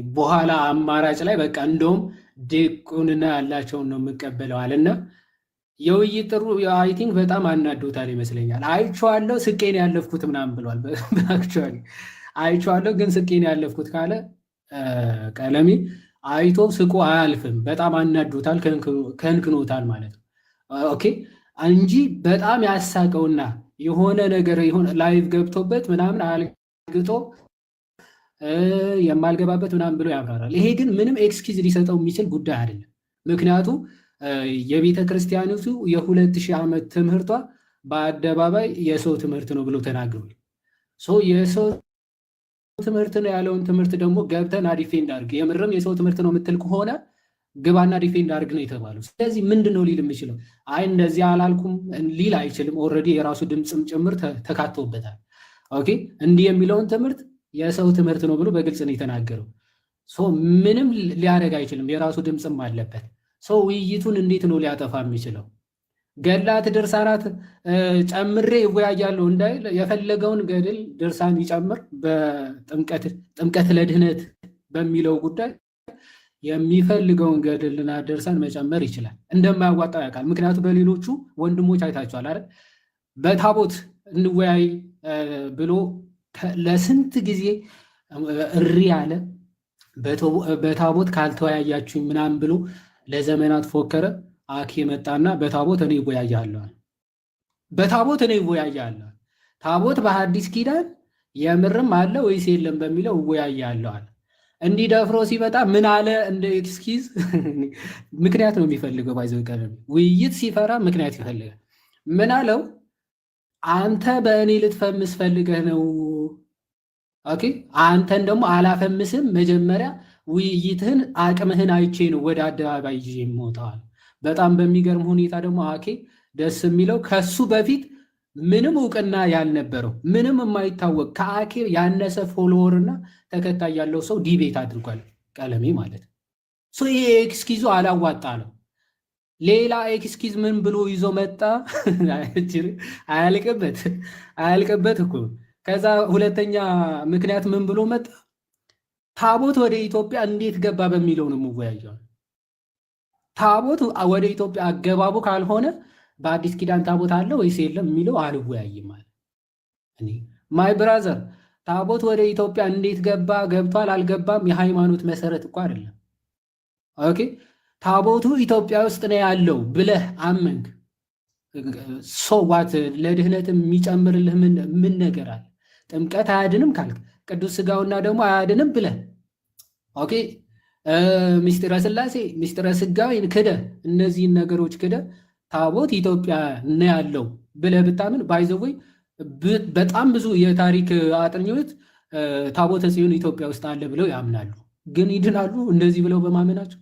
በኋላ አማራጭ ላይ በቃ እንደውም ዲቁንና ያላቸውን ነው የምቀበለው አለና የውይይት ጥሩ አይ ቲንክ በጣም አናዶታል ይመስለኛል። አይቼዋለሁ ስቄን ያለፍኩት ምናምን ብሏል። አክቹዋሊ አይቼዋለሁ ግን ስቄን ያለፍኩት ካለ ቀለሜ አይቶ ስቆ አያልፍም። በጣም አናዶታል፣ ከንክኖታል ማለት ነው። ኦኬ እንጂ በጣም ያሳቀውና የሆነ ነገር የሆነ ላይቭ ገብቶበት ምናምን አልግጦ የማልገባበት ምናምን ብሎ ያብራራል። ይሄ ግን ምንም ኤክስኪዝ ሊሰጠው የሚችል ጉዳይ አይደለም። ምክንያቱ የቤተ ክርስቲያኒቱ የ2000 ዓመት ትምህርቷ በአደባባይ የሰው ትምህርት ነው ብሎ ተናግሯል። የሰው ትምህርት ነው ያለውን ትምህርት ደግሞ ገብተና ዲፌንድ አድርግ፣ የምርም የሰው ትምህርት ነው የምትል ከሆነ ግባና ዲፌንድ አድርግ ነው የተባለው። ስለዚህ ምንድን ነው ሊል የሚችለው? አይ እንደዚህ አላልኩም ሊል አይችልም። ኦልሬዲ የራሱ ድምፅም ጭምር ተካቶበታል። ኦኬ እንዲህ የሚለውን ትምህርት የሰው ትምህርት ነው ብሎ በግልጽ ነው የተናገረው። ምንም ሊያደርግ አይችልም። የራሱ ድምፅም አለበት። ውይይቱን እንዴት ነው ሊያጠፋ የሚችለው? ገላት ድርሳናት ጨምሬ ይወያያለሁ እንዳይል የፈለገውን ገድል ድርሳን ይጨምር። በጥምቀት ለድህነት በሚለው ጉዳይ የሚፈልገውን ገድልና ድርሳን መጨመር ይችላል። እንደማያዋጣው ያውቃል። ምክንያቱም በሌሎቹ ወንድሞች አይታችኋል አይደል? በታቦት እንወያይ ብሎ ለስንት ጊዜ እሪ ያለ በታቦት ካልተወያያችሁኝ ምናምን ብሎ ለዘመናት ፎከረ። አኬ መጣና በታቦት እኔ እወያያለሁ፣ በታቦት እኔ እወያያለሁ። ታቦት በሐዲስ ኪዳን የምርም አለ ወይስ የለም በሚለው እወያያለሁ አለ። እንዲህ ደፍሮ ሲመጣ ምን አለ? እንደ ኤክስኪዝ ምክንያት ነው የሚፈልገው። ባይዘው ቀለም ውይይት ሲፈራ ምክንያት ይፈልጋል። ምን አለው? አንተ በእኔ ልትፈምስ ፈልገህ ነው። ኦኬ አንተን ደግሞ አላፈምስም። መጀመሪያ ውይይትህን አቅምህን አይቼ ነው ወደ አደባባይ ይዤ የምወጣዋል። በጣም በሚገርም ሁኔታ ደግሞ አኬ ደስ የሚለው ከሱ በፊት ምንም እውቅና ያልነበረው ምንም የማይታወቅ ከአኬ ያነሰ ፎሎወር እና ተከታይ ያለው ሰው ዲቤት አድርጓል። ቀለሜ ማለት ይሄ ኤክስኪዙ አላዋጣ ነው። ሌላ ኤክስኪዝ ምን ብሎ ይዞ መጣ? አያልቅበት እኮ። ከዛ ሁለተኛ ምክንያት ምን ብሎ መጣ? ታቦት ወደ ኢትዮጵያ እንዴት ገባ በሚለው ነው የምወያየው። ታቦት ወደ ኢትዮጵያ አገባቡ ካልሆነ በአዲስ ኪዳን ታቦት አለ ወይስ የለም የሚለው አልወያይም ማለት እኔ ማይ ብራዘር። ታቦት ወደ ኢትዮጵያ እንዴት ገባ፣ ገብቷል አልገባም የሃይማኖት መሰረት እኮ አይደለም። ኦኬ ታቦቱ ኢትዮጵያ ውስጥ ነው ያለው ብለህ አመንክ፣ ሶዋት ለድህነት የሚጨምርልህ ምን ነገር አለ? ጥምቀት አያድንም ካልክ ቅዱስ ስጋውና ደግሞ አያድንም ብለህ ኦኬ ሚስጥረ ስላሴ ሚስጥረ ስጋዌን ክደ እነዚህን ነገሮች ክደ ታቦት ኢትዮጵያ ነው ያለው ብለህ ብታምን ባይዘወይ በጣም ብዙ የታሪክ አጥኚዎች ታቦተ ጽዮን ኢትዮጵያ ውስጥ አለ ብለው ያምናሉ። ግን ይድናሉ እንደዚህ ብለው በማመናቸው?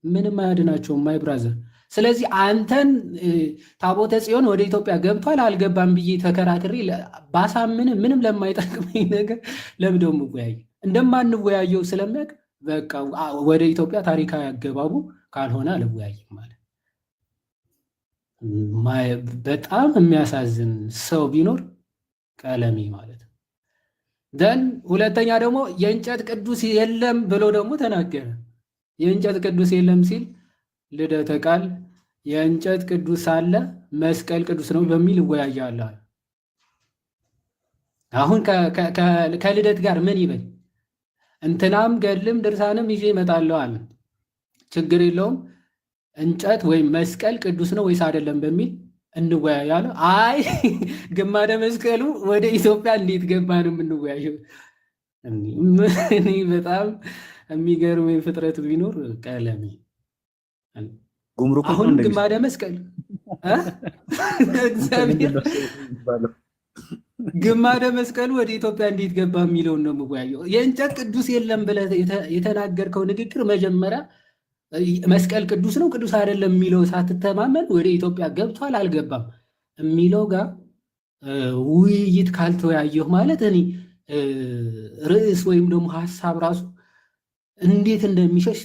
ምንም አያድናቸውም ማይ ብራዘር። ስለዚህ አንተን ታቦተ ጽዮን ወደ ኢትዮጵያ ገብቷል አልገባም ብዬ ተከራክሬ ባሳምን ምንም ለማይጠቅመኝ ነገር ለምደው ምወያይ እንደማንወያየው ስለሚያውቅ በቃ ወደ ኢትዮጵያ ታሪካዊ አገባቡ ካልሆነ አልወያይም ማለት። በጣም የሚያሳዝን ሰው ቢኖር ቀለሜ ማለት ነው። ደን ሁለተኛ ደግሞ የእንጨት ቅዱስ የለም ብሎ ደግሞ ተናገረ። የእንጨት ቅዱስ የለም ሲል ልደተ ቃል የእንጨት ቅዱስ አለ መስቀል ቅዱስ ነው በሚል እወያያለሁ። አሁን ከልደት ጋር ምን ይበል? እንትናም ገድልም ድርሳንም ይዤ እመጣለሁ አለ። ችግር የለውም እንጨት ወይም መስቀል ቅዱስ ነው ወይስ አይደለም በሚል እንወያያለን። አይ ግማደ መስቀሉ ወደ ኢትዮጵያ እንዴት ገባ ነው የምንወያየው። እኔ በጣም የሚገርም ፍጥረት ቢኖር ቀለሜ አሁን ግማደ መስቀል እግዚአብሔር ግማደ መስቀሉ ወደ ኢትዮጵያ እንዴት ገባ የሚለውን ነው የምወያየው። የእንጨት ቅዱስ የለም ብለህ የተናገርከው ንግግር መጀመሪያ መስቀል ቅዱስ ነው ቅዱስ አይደለም የሚለው ሳትተማመን ወደ ኢትዮጵያ ገብቷል አልገባም የሚለው ጋር ውይይት ካልተወያየሁ ማለት እኔ ርዕስ ወይም ደግሞ ሀሳብ ራሱ እንዴት እንደሚሸሽ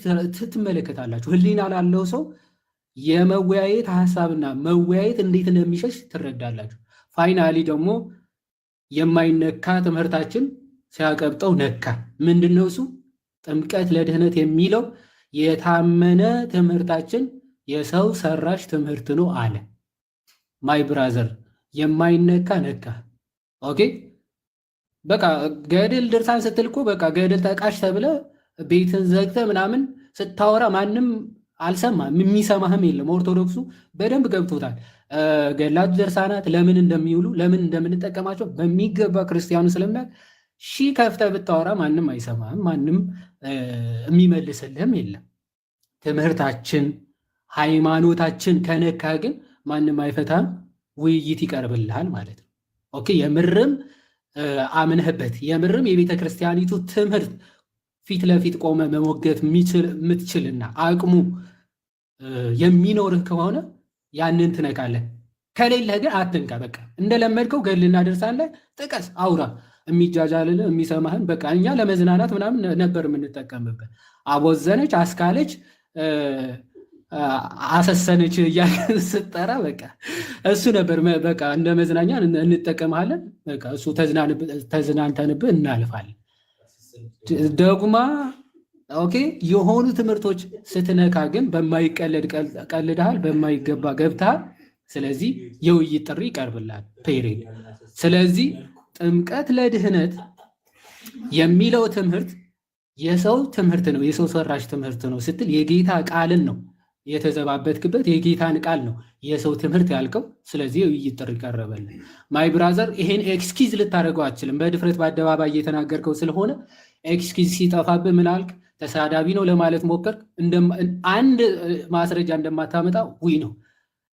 ትመለከታላችሁ። ሕሊና ላለው ሰው የመወያየት ሀሳብና መወያየት እንዴት እንደሚሸሽ ትረዳላችሁ። ፋይናሊ ደግሞ የማይነካ ትምህርታችን ሲያቀብጠው ነካ። ምንድን ነው እሱ? ጥምቀት ለድህነት የሚለው የታመነ ትምህርታችን የሰው ሰራሽ ትምህርት ነው አለ። ማይ ብራዘር የማይነካ ነካ። ኦኬ በቃ ገድል ድርሳን ስትል እኮ በቃ ገድል ተቃሽ ተብለ ቤትን ዘግተ ምናምን ስታወራ ማንም አልሰማም፣ የሚሰማህም የለም። ኦርቶዶክሱ በደንብ ገብቶታል። ገድላት ድርሳናት ለምን እንደሚውሉ ለምን እንደምንጠቀማቸው በሚገባ ክርስቲያኑ ስለሚያውቅ ሺህ ከፍተህ ብታወራ ማንም አይሰማህም፣ ማንም የሚመልስልህም የለም። ትምህርታችን ሃይማኖታችን ከነካ ግን ማንም አይፈታም፣ ውይይት ይቀርብልሃል ማለት ነው። ኦኬ የምርም አምነህበት የምርም የቤተ ክርስቲያኒቱ ትምህርት ፊት ለፊት ቆመ መሞገት የምትችልና አቅሙ የሚኖርህ ከሆነ ያንን ትነካለህ። ከሌለህ ግን አትንካ። በቃ እንደለመድከው ገድልና ድርሳን ላይ ጥቀስ፣ አውራ። የሚጃጃልን የሚሰማህን በቃ እኛ ለመዝናናት ምናምን ነበር የምንጠቀምበት። አቦዘነች፣ አስካለች፣ አሰሰነች እያልን ስጠራ በቃ እሱ ነበር በቃ እንደ መዝናኛ እንጠቀምሃለን። በቃ እሱ ተዝናንተንብህ እናልፋለን። ደግማ ኦኬ የሆኑ ትምህርቶች ስትነካ ግን በማይቀለድ ቀልድሃል፣ በማይገባ ገብተሃል። ስለዚህ የውይይት ጥሪ ይቀርብልሃል። ፔሬድ። ስለዚህ ጥምቀት ለድህነት የሚለው ትምህርት የሰው ትምህርት ነው፣ የሰው ሰራሽ ትምህርት ነው ስትል የጌታ ቃልን ነው የተዘባበትክበት፣ የጌታን ቃል ነው የሰው ትምህርት ያልከው። ስለዚህ የውይይት ጥሪ ቀረበልን። ማይ ብራዘር ይሄን ኤክስኪዝ ልታደርገው አትችልም። በድፍረት በአደባባይ እየተናገርከው ስለሆነ ኤክስኪዝ ሲጠፋብህ ምን አልክ? ተሳዳቢ ነው ለማለት ሞከርክ። አንድ ማስረጃ እንደማታመጣ ውይ ነው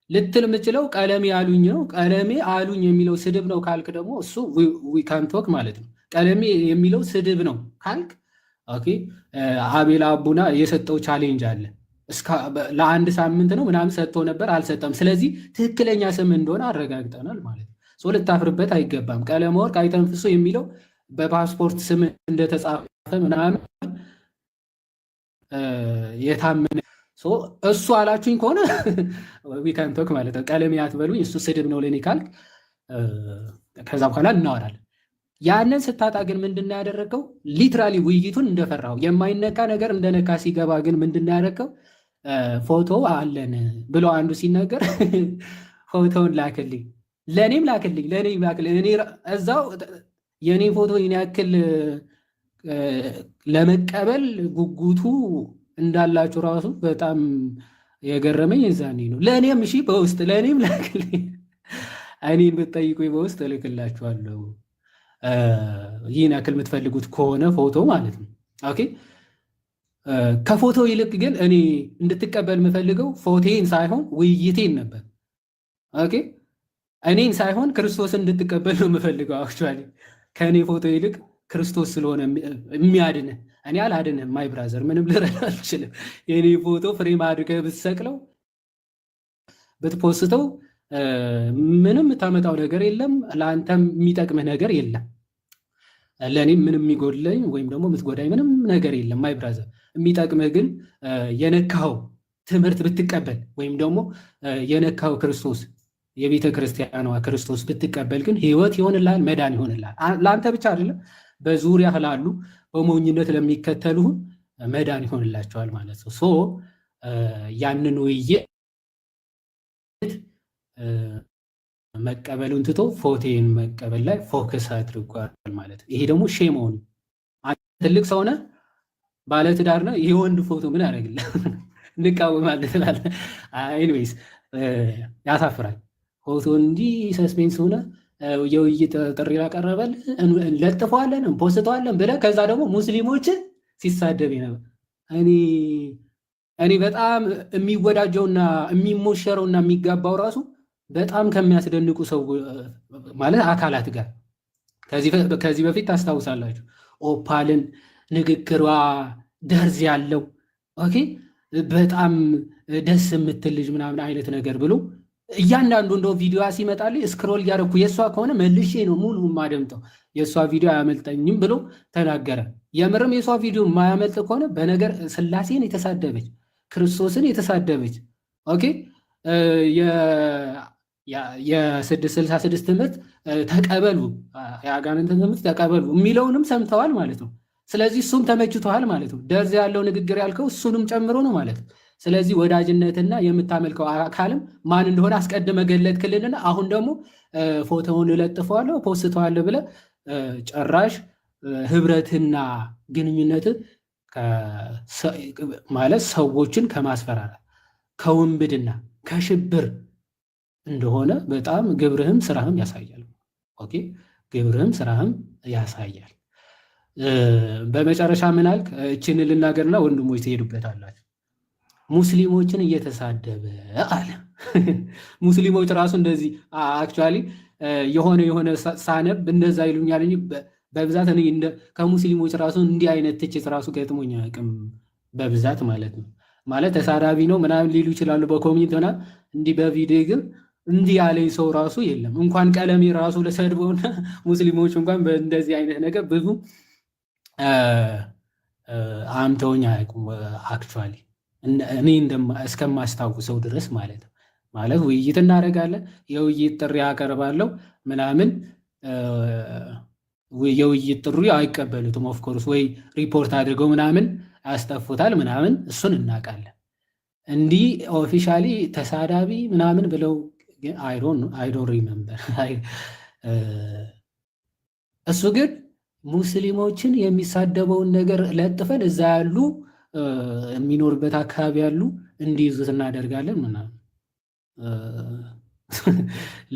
ልትል የምችለው ቀለሜ አሉኝ ነው። ቀለሜ አሉኝ የሚለው ስድብ ነው ካልክ ደግሞ እሱ ዊካንቶክ ማለት ነው። ቀለሜ የሚለው ስድብ ነው ካልክ ኦኬ አቤል አቡና የሰጠው ቻሌንጅ አለ። ለአንድ ሳምንት ነው ምናምን ሰጥቶ ነበር፣ አልሰጠም። ስለዚህ ትክክለኛ ስም እንደሆነ አረጋግጠናል ማለት ነው። ልታፍርበት አይገባም። ቀለመወርቅ አይተንፍሱ የሚለው በፓስፖርት ስም እንደተጻፈ ምናምን የታመነ እሱ አላችሁኝ ከሆነ ዊካንቶክ ማለት ነው። ቀለሜ አትበሉኝ፣ እሱ ስድብ ነው ለእኔ ካልክ ከዛ በኋላ እናወራለን። ያንን ስታጣ ግን ምንድን ነው ያደረገው? ሊትራሊ ውይይቱን እንደፈራው የማይነካ ነገር እንደነካ ሲገባ ግን ምንድን ነው ያደረገው? ፎቶ አለን ብሎ አንዱ ሲናገር ፎቶውን ላክልኝ፣ ለእኔም ላክልኝ፣ እኔ እዛው የእኔ ፎቶ ይህን ያክል ለመቀበል ጉጉቱ እንዳላችሁ ራሱ በጣም የገረመኝ የዛኔ ነው። ለእኔም እሺ በውስጥ ለእኔም ላክልኝ፣ እኔን ብትጠይቁኝ በውስጥ እልክላችኋለሁ ይህን ያክል የምትፈልጉት ከሆነ ፎቶ ማለት ነው። ኦኬ ከፎቶ ይልቅ ግን እኔ እንድትቀበል የምፈልገው ፎቴን ሳይሆን ውይይቴን ነበር። ኦኬ እኔን ሳይሆን ክርስቶስን እንድትቀበል ነው የምፈልገው። አክቹዋሊ ከእኔ ፎቶ ይልቅ ክርስቶስ ስለሆነ የሚያድንህ። እኔ አላድንህም ማይ ብራዘር፣ ምንም ልረዳ አልችልም። የእኔ ፎቶ ፍሬም አድርገህ ብትሰቅለው ብትፖስተው ምንም የምታመጣው ነገር የለም፣ ለአንተም የሚጠቅምህ ነገር የለም። ለእኔም ምንም የሚጎድለኝ ወይም ደግሞ የምትጎዳኝ ምንም ነገር የለም ማይ ብራዘር። የሚጠቅምህ ግን የነካው ትምህርት ብትቀበል ወይም ደግሞ የነካው ክርስቶስ የቤተ ክርስቲያኗ ክርስቶስ ብትቀበል ግን ህይወት ይሆንልሃል፣ መዳን ይሆንልሃል። ለአንተ ብቻ አይደለም፣ በዙሪያ ላሉ በሞኝነት ለሚከተሉህ መዳን ይሆንላቸዋል ማለት ነው። ያንን ውይይት መቀበሉን ትቶ ፎቴን መቀበል ላይ ፎከስ አድርጓል ማለት ነው። ይሄ ደግሞ ሼም ሆኑ። ትልቅ ሰው ነህ፣ ባለትዳር ነህ፣ ይሄ ወንድ ፎቶ ምን ያደርግልህ? እንቃወማለን ትላለህ። ኤኒዌይስ ያሳፍራል። ፎቶ እንዲህ ሰስፔንስ ሆነ የውይይት ጥሪ ላቀረበል እንለጥፈዋለን እንፖስተዋለን ብለህ ከዛ ደግሞ ሙስሊሞችን ሲሳደብ ነበር። እኔ በጣም የሚወዳጀውና የሚሞሸረውና የሚጋባው ራሱ በጣም ከሚያስደንቁ ሰው ማለት አካላት ጋር ከዚህ በፊት ታስታውሳላችሁ፣ ኦፓልን ንግግሯ ደርዝ ያለው ኦኬ በጣም ደስ የምትል ልጅ ምናምን አይነት ነገር ብሎ እያንዳንዱ እንደው ቪዲዮ ሲመጣልኝ ስክሮል እያደረኩ የእሷ ከሆነ መልሼ ነው ሙሉ ማደምጠው፣ የእሷ ቪዲዮ አያመልጠኝም ብሎ ተናገረ። የምርም የእሷ ቪዲዮ የማያመልጥ ከሆነ በነገር ስላሴን የተሳደበች ክርስቶስን የተሳደበች ኦኬ የ666 ትምህርት ተቀበሉ፣ የአጋንንትን ትምህርት ተቀበሉ የሚለውንም ሰምተዋል ማለት ነው። ስለዚህ እሱም ተመችቶሃል ማለት ነው። ደርዝ ያለው ንግግር ያልከው እሱንም ጨምሮ ነው ማለት ነው። ስለዚህ ወዳጅነትና የምታመልከው አካልም ማን እንደሆነ አስቀድመ ገለጥክልንና አሁን ደግሞ ፎቶውን እለጥፈዋለሁ ፖስተዋለሁ ብለህ ጭራሽ ህብረትና ግንኙነት ማለት ሰዎችን ከማስፈራራት ከውንብድና ከሽብር እንደሆነ በጣም ግብርህም ስራህም ያሳያል። ኦኬ ግብርህም ስራህም ያሳያል። በመጨረሻ ምን አልክ? እችን ልናገርና ወንድሞች ትሄዱበታላችሁ። ሙስሊሞችን እየተሳደበ አለ። ሙስሊሞች ራሱ እንደዚህ አክቹዋሊ የሆነ ሳነብ እንደዛ ይሉኛል እንጂ በብዛት እኔ ከሙስሊሞች ራሱ እንዲህ አይነት ትችት ራሱ ገጥሞኝ አያውቅም። በብዛት ማለት ነው። ማለት ተሳዳቢ ነው ምናምን ሊሉ ይችላሉ በኮሜንት ምናምን፣ እንዲህ በቪዲዮ ግን እንዲህ ያለኝ ሰው ራሱ የለም። እንኳን ቀለሜ ራሱ ለሰድበውና ሙስሊሞች እንኳን በእንደዚህ አይነት ነገር ብዙ አምተውኝ አያውቁም። አክቹዋሊ እኔ እስከማስታውሰው ድረስ ማለት ነው። ማለት ውይይት እናደርጋለን፣ የውይይት ጥሪ ያቀርባለሁ ምናምን፣ የውይይት ጥሪ አይቀበሉትም። ኦፍኮርስ ወይ ሪፖርት አድርገው ምናምን ያስጠፉታል ምናምን፣ እሱን እናውቃለን። እንዲህ ኦፊሻሊ ተሳዳቢ ምናምን ብለው አይ ዶንት ሪመምበር። እሱ ግን ሙስሊሞችን የሚሳደበውን ነገር ለጥፈን እዛ ያሉ የሚኖርበት አካባቢ ያሉ እንዲይዙት እናደርጋለን ምናምን።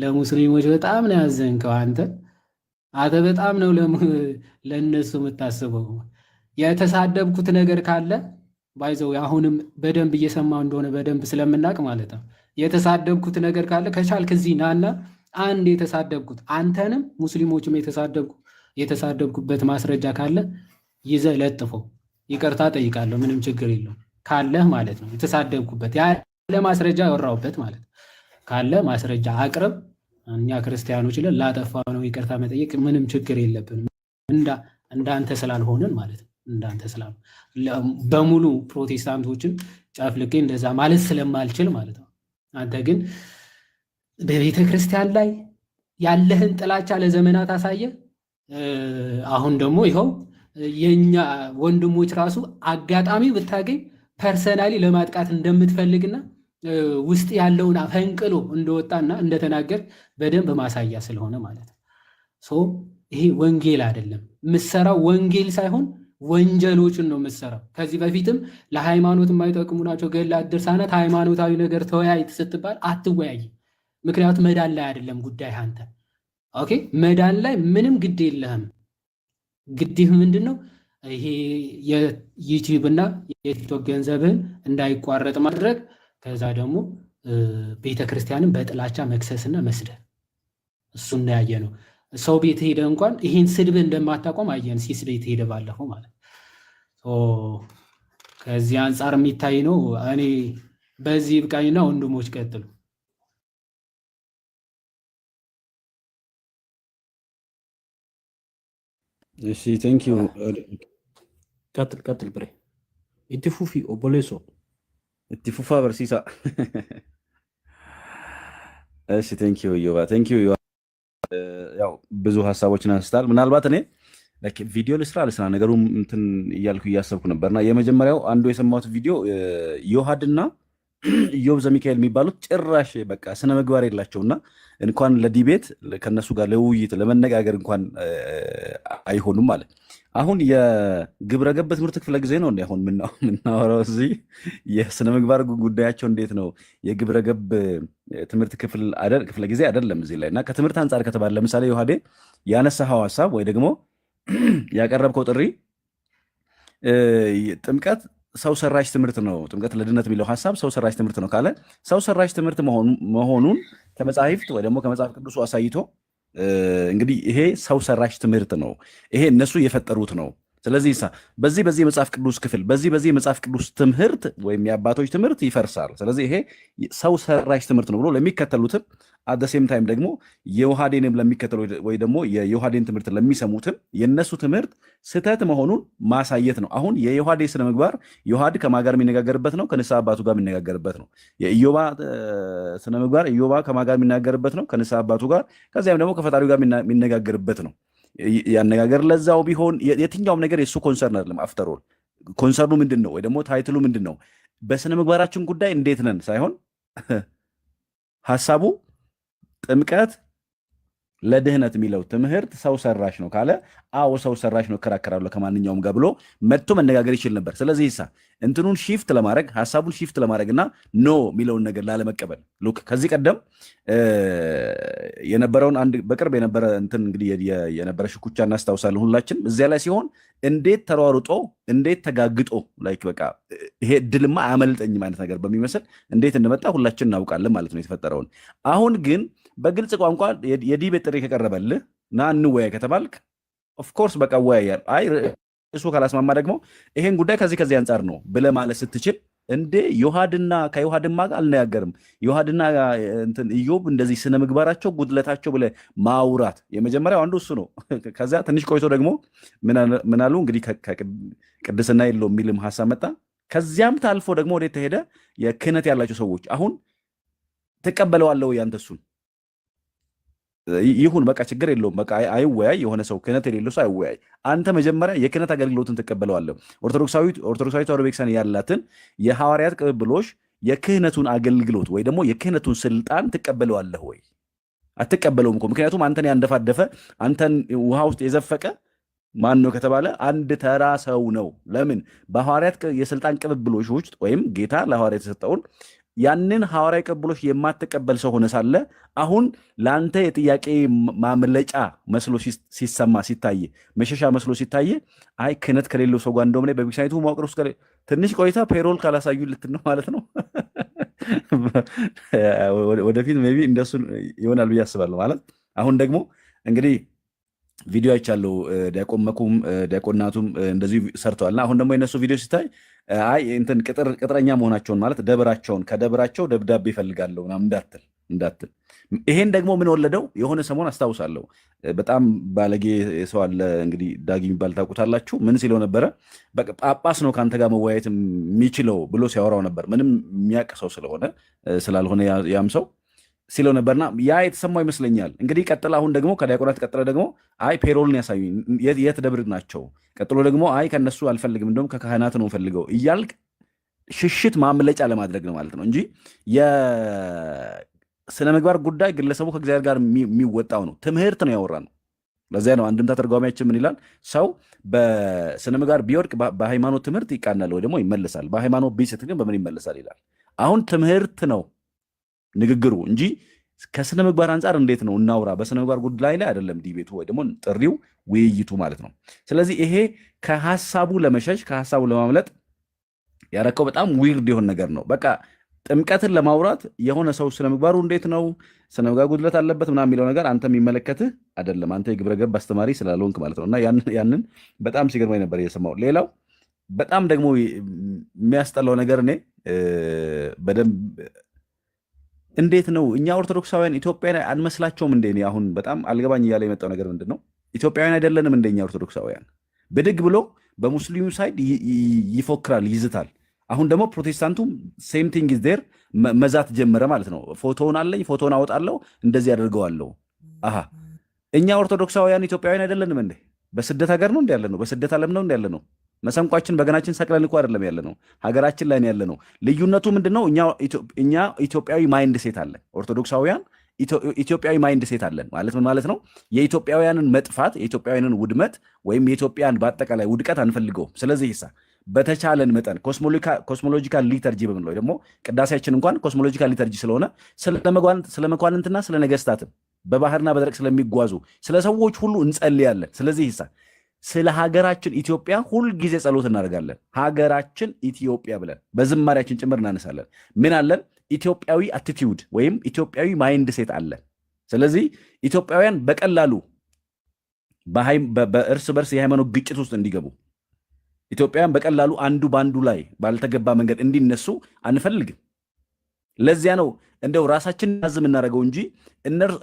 ለሙስሊሞች በጣም ነው ያዘንከው አንተ በጣም ነው ለእነሱ የምታስበው። የተሳደብኩት ነገር ካለ ባይዘው አሁንም በደንብ እየሰማው እንደሆነ በደንብ ስለምናቅ ማለት ነው። የተሳደብኩት ነገር ካለ ከቻልክ እዚህ ናና አንድ የተሳደብኩት አንተንም ሙስሊሞችም የተሳደብኩበት ማስረጃ ካለ ይዘህ ለጥፈው። ይቅርታ ጠይቃለሁ፣ ምንም ችግር የለውም ካለህ ማለት ነው። የተሳደብኩበት ያለ ማስረጃ ያወራሁበት ማለት ካለ ማስረጃ አቅርብ። እኛ ክርስቲያኖች ላጠፋ ነው ይቅርታ መጠየቅ ምንም ችግር የለብንም። እንዳንተ ስላልሆንን ማለት ነው። እንዳንተ ስላል በሙሉ ፕሮቴስታንቶችን ጨፍልቄ እንደዛ ማለት ስለማልችል ማለት ነው። አንተ ግን በቤተ ክርስቲያን ላይ ያለህን ጥላቻ ለዘመናት አሳየ። አሁን ደግሞ ይኸው የኛ ወንድሞች ራሱ አጋጣሚ ብታገኝ ፐርሰናሊ ለማጥቃት እንደምትፈልግና ውስጥ ያለውን ፈንቅሎ እንደወጣና እንደተናገር በደንብ ማሳያ ስለሆነ ማለት ነው። ይሄ ወንጌል አይደለም የምትሰራው፣ ወንጌል ሳይሆን ወንጀሎችን ነው የምትሰራው። ከዚህ በፊትም ለሃይማኖት የማይጠቅሙ ናቸው ገድላት፣ ድርሳናት፣ ሃይማኖታዊ ነገር ተወያይ ስትባል አትወያይ። ምክንያቱም መዳን ላይ አይደለም ጉዳይ አንተ። ኦኬ መዳን ላይ ምንም ግድ የለህም። ግድህ ምንድን ነው? ይሄ የዩቲዩብ እና የቲክቶክ ገንዘብህን እንዳይቋረጥ ማድረግ፣ ከዛ ደግሞ ቤተክርስቲያንን በጥላቻ መክሰስና መስደብ። እሱን ያየ ነው። ሰው ቤት ሄደ እንኳን ይሄን ስድብህ እንደማታቆም አየን። ሲስ ቤት ሄደ ባለፈው ማለት ከዚህ አንጻር የሚታይ ነው። እኔ በዚህ ብቃኝና ወንድሞች ቀጥሉ። እሺ ቴንክ ዩ። ቀጥል ብሬ። ኢትፉፊ ኦቦሌሶ ኢትፉፋ በርሲሳ። እሺ ቴንክ ዩ ዮባ፣ ቴንክ ዩ። ያው ብዙ ሀሳቦችን አንስታል። ምናልባት እኔ ቪዲዮ ልስራ ነገሩ እንትን እያልኩ እያሰብኩ ነበርና የመጀመሪያው አንዱ የሰማሁት ቪዲዮ ዮሐድና ኢዮብ ዘሚካኤል የሚባሉት ጭራሽ በቃ ስነ ምግባር የላቸውና እንኳን ለዲቤት ከነሱ ጋር ለውይይት ለመነጋገር እንኳን አይሆኑም ማለት። አሁን የግብረ ገብ ትምህርት ክፍለ ጊዜ ነው እንዴ? አሁን ምናወራው እዚህ የስነ ምግባር ጉዳያቸው እንዴት ነው? የግብረ ገብ ትምህርት ክፍለ ጊዜ አይደለም እዚህ ላይ። እና ከትምህርት አንጻር ከተባለ ለምሳሌ ዮሐዴ ያነሳኸው ሀሳብ ወይ ደግሞ ያቀረብከው ጥሪ ጥምቀት ሰው ሰራሽ ትምህርት ነው፣ ጥምቀት ለድነት የሚለው ሀሳብ ሰው ሰራሽ ትምህርት ነው ካለ ሰው ሰራሽ ትምህርት መሆኑን ከመጽሐፍት ወይ ደግሞ ከመጽሐፍ ቅዱሱ አሳይቶ እንግዲህ ይሄ ሰው ሰራሽ ትምህርት ነው፣ ይሄ እነሱ የፈጠሩት ነው። ስለዚህ በዚህ የመጽሐፍ ቅዱስ ክፍል በዚህ የመጽሐፍ ቅዱስ ትምህርት ወይም የአባቶች ትምህርት ይፈርሳል። ስለዚህ ይሄ ሰው ሰራሽ ትምህርት ነው ብሎ ለሚከተሉትም አደሴም ታይም ደግሞ የዮሐዴንም ለሚከተሉ ወይ ደግሞ የዮሐዴን ትምህርት ለሚሰሙትም የነሱ ትምህርት ስህተት መሆኑን ማሳየት ነው። አሁን የዮሐዴ ስነ ምግባር ዮሐድ ከማን ጋር የሚነጋገርበት ነው? ከንስሐ አባቱ ጋር የሚነጋገርበት ነው። የኢዮባ ስነ ምግባር ኢዮባ ከማን ጋር የሚነጋገርበት ነው? ከንስሐ አባቱ ጋር፣ ከዚያም ደግሞ ከፈጣሪው ጋር የሚነጋገርበት ነው። ያነጋገር ለዛው ቢሆን የትኛውም ነገር የሱ ኮንሰርን አይደለም። አፍተር ኦል ኮንሰርኑ ምንድን ነው ወይ ደግሞ ታይትሉ ምንድን ነው? በስነ ምግባራችን ጉዳይ እንዴት ነን ሳይሆን ሐሳቡ ጥምቀት ለድህነት የሚለው ትምህርት ሰው ሰራሽ ነው ካለ አዎ ሰው ሰራሽ ነው እከራከራለሁ ከማንኛውም ጋር ብሎ መጥቶ መነጋገር ይችል ነበር። ስለዚህ እንትኑን ሺፍት ለማድረግ ሐሳቡን ሺፍት ለማድረግና ኖ የሚለውን ነገር ላለመቀበል ሉክ ከዚህ ቀደም የነበረውን አንድ በቅርብ የነበረ እንትን እንግዲህ የነበረ ሽኩቻ እናስታውሳለን ሁላችንም። እዚያ ላይ ሲሆን እንዴት ተሯሩጦ እንዴት ተጋግጦ ላይክ በቃ ይሄ ድልማ አያመልጠኝም አይነት ነገር በሚመስል እንዴት እንደመጣ ሁላችን እናውቃለን ማለት ነው የተፈጠረውን። አሁን ግን በግልጽ ቋንቋ የዲቤት ጥሪ ከቀረበልህ ና እንወያይ ከተባልክ ኦፍኮርስ በቃ ወያያል። አይ እሱ ካላስማማ ደግሞ ይሄን ጉዳይ ከዚህ አንጻር ነው ብለህ ማለት ስትችል እንዴ ዮሐድና ከዮሐድማ ጋር አልነጋገርም ዮሐድና እንትን ኢዮብ እንደዚህ ስነ ምግባራቸው ጉድለታቸው ብለህ ማውራት የመጀመሪያው አንዱ እሱ ነው። ከዛ ትንሽ ቆይቶ ደግሞ ምን አሉ እንግዲህ ቅድስና የለውም የሚልም ሐሳብ መጣ። ከዚያም ታልፎ ደግሞ ወዴት ተሄደ? የክህነት ያላቸው ሰዎች አሁን ትቀበለዋለህ ያንተ እሱን ይሁን በቃ ችግር የለውም በቃ አይወያይ። የሆነ ሰው ክህነት የሌለው ሰው አይወያይ። አንተ መጀመሪያ የክህነት አገልግሎትን ትቀበለዋለህ። ኦርቶዶክሳዊ ተዋሕዶ ቤተክርስቲያን ያላትን የሐዋርያት ቅብብሎሽ የክህነቱን አገልግሎት ወይ ደግሞ የክህነቱን ስልጣን ትቀበለዋለህ ወይ? አትቀበለውም እኮ። ምክንያቱም አንተን ያንደፋደፈ አንተን ውሃ ውስጥ የዘፈቀ ማን ነው ከተባለ አንድ ተራ ሰው ነው። ለምን? በሐዋርያት የስልጣን ቅብብሎሽ ውስጥ ወይም ጌታ ለሐዋርያት የሰጠውን ያንን ሐዋርያዊ ቅብብሎሽ የማትቀበል ሰው ሆነ ሳለ አሁን ለአንተ የጥያቄ ማምለጫ መስሎ ሲሰማ ሲታይ መሸሻ መስሎ ሲታይ አይ ክህነት ከሌለው ሰው ጋር እንደውም ላይ በቤተክርስቲያኒቱ መዋቅር ውስጥ ትንሽ ቆይታ ፔሮል ካላሳዩ ልትን ነው ማለት ነው። ወደፊት ሜይ ቢ እንደሱ ይሆናል ብዬ አስባለሁ። ማለት አሁን ደግሞ እንግዲህ ቪዲዮ አይቻለሁ። ዲያቆን መኩም ዲያቆናቱም እንደዚህ ሰርተዋልና አሁን ደግሞ የነሱ ቪዲዮ ሲታይ አይ እንትን ቅጥረኛ መሆናቸውን ማለት ደብራቸውን ከደብራቸው ደብዳቤ ይፈልጋለሁ ምናምን እንዳትል ይሄን ደግሞ ምን ወለደው? የሆነ ሰሞን አስታውሳለሁ በጣም ባለጌ ሰው አለ እንግዲህ ዳጊ የሚባል ታውቁታላችሁ። ምን ሲለው ነበረ? በቃ ጳጳስ ነው ከአንተ ጋር መወያየት የሚችለው ብሎ ሲያወራው ነበር። ምንም የሚያውቅ ሰው ስለሆነ ስላልሆነ ያም ሰው ሲለው ነበርና ያ የተሰማው ይመስለኛል። እንግዲህ ቀጥል አሁን ደግሞ ከዲያቆናት ቀጥለ ደግሞ አይ ፔሮልን ያሳዩ የት ደብር ናቸው፣ ቀጥሎ ደግሞ አይ ከነሱ አልፈልግም እንደውም ከካህናት ነው ፈልገው እያልክ ሽሽት ማምለጫ ለማድረግ ነው ማለት ነው እንጂ የስነ ምግባር ጉዳይ ግለሰቡ ከእግዚአብሔር ጋር የሚወጣው ነው። ትምህርት ነው ያወራ ነው። ለዚያ ነው አንድምታ ተርጓሚያችን ምን ይላል? ሰው በስነ ምግባር ቢወድቅ በሃይማኖት ትምህርት ይቃናል ወይ ደግሞ ይመለሳል፣ በሃይማኖት ቢስት ግን በምን ይመለሳል ይላል። አሁን ትምህርት ነው ንግግሩ እንጂ ከስነ ምግባር አንጻር እንዴት ነው እናውራ በስነ ምግባር ጉዳይ ላይ አይደለም ዲቤቱ ወይ ደግሞ ጥሪው ውይይቱ ማለት ነው። ስለዚህ ይሄ ከሐሳቡ ለመሸሽ ከሐሳቡ ለማምለጥ ያረከው በጣም ዊርድ የሆነ ነገር ነው። በቃ ጥምቀትን ለማውራት የሆነ ሰው ስነ ምግባሩ እንዴት ነው ስነ ምግባር ጉድለት አለበት ምናምን የሚለው ነገር አንተ የሚመለከትህ አይደለም። አንተ የግብረ ገብ አስተማሪ ስላልሆንክ ማለት ነው። እና ያንን በጣም ሲገርመኝ ነበር እየሰማሁ። ሌላው በጣም ደግሞ የሚያስጠላው ነገር እኔ በደንብ እንዴት ነው እኛ ኦርቶዶክሳውያን ኢትዮጵያን አንመስላቸውም እንዴ? አሁን በጣም አልገባኝ እያለ የመጣው ነገር ምንድን ነው? ኢትዮጵያውያን አይደለንም እንደኛ ኦርቶዶክሳውያን? ብድግ ብሎ በሙስሊሙ ሳይድ ይፎክራል፣ ይዝታል። አሁን ደግሞ ፕሮቴስታንቱም ሴም ቲንግ ኢዝ ዴር መዛት ጀመረ ማለት ነው። ፎቶውን አለኝ ፎቶውን አወጣለሁ እንደዚህ አድርገዋለሁ። አሃ እኛ ኦርቶዶክሳውያን ኢትዮጵያውያን አይደለንም እንዴ? በስደት ሀገር ነው እንደ ያለ ነው? በስደት ዓለም ነው እንደ ያለ ነው? መሰንቋችን በገናችን ሰቅለን እኮ አይደለም ያለ ነው፣ ሀገራችን ላይ ያለ ነው። ልዩነቱ ምንድነው? እኛ ኢትዮጵያዊ ማይንድ ሴት አለን። ኦርቶዶክሳውያን ኢትዮጵያዊ ማይንድ ሴት አለን ማለት ምን ማለት ነው? የኢትዮጵያውያንን መጥፋት የኢትዮጵያውያንን ውድመት ወይም የኢትዮጵያን በአጠቃላይ ውድቀት አንፈልገውም። ስለዚህ በተቻለን መጠን ኮስሞሎጂካል ሊተርጂ በምንለው ደግሞ ቅዳሴያችን እንኳን ኮስሞሎጂካል ሊተርጂ ስለሆነ ስለ መኳንንትና ስለ ነገስታትም በባህርና በደረቅ ስለሚጓዙ ስለ ሰዎች ሁሉ እንጸልያለን። ስለዚህ ስለ ሀገራችን ኢትዮጵያ ሁልጊዜ ጸሎት እናደርጋለን። ሀገራችን ኢትዮጵያ ብለን በዝማሪያችን ጭምር እናነሳለን። ምን አለን? ኢትዮጵያዊ አቲቲዩድ ወይም ኢትዮጵያዊ ማይንድ ሴት አለን። ስለዚህ ኢትዮጵያውያን በቀላሉ በእርስ በርስ የሃይማኖት ግጭት ውስጥ እንዲገቡ ኢትዮጵያውያን በቀላሉ አንዱ በአንዱ ላይ ባልተገባ መንገድ እንዲነሱ አንፈልግም። ለዚያ ነው እንደው ራሳችን ያዝ የምናደርገው እንጂ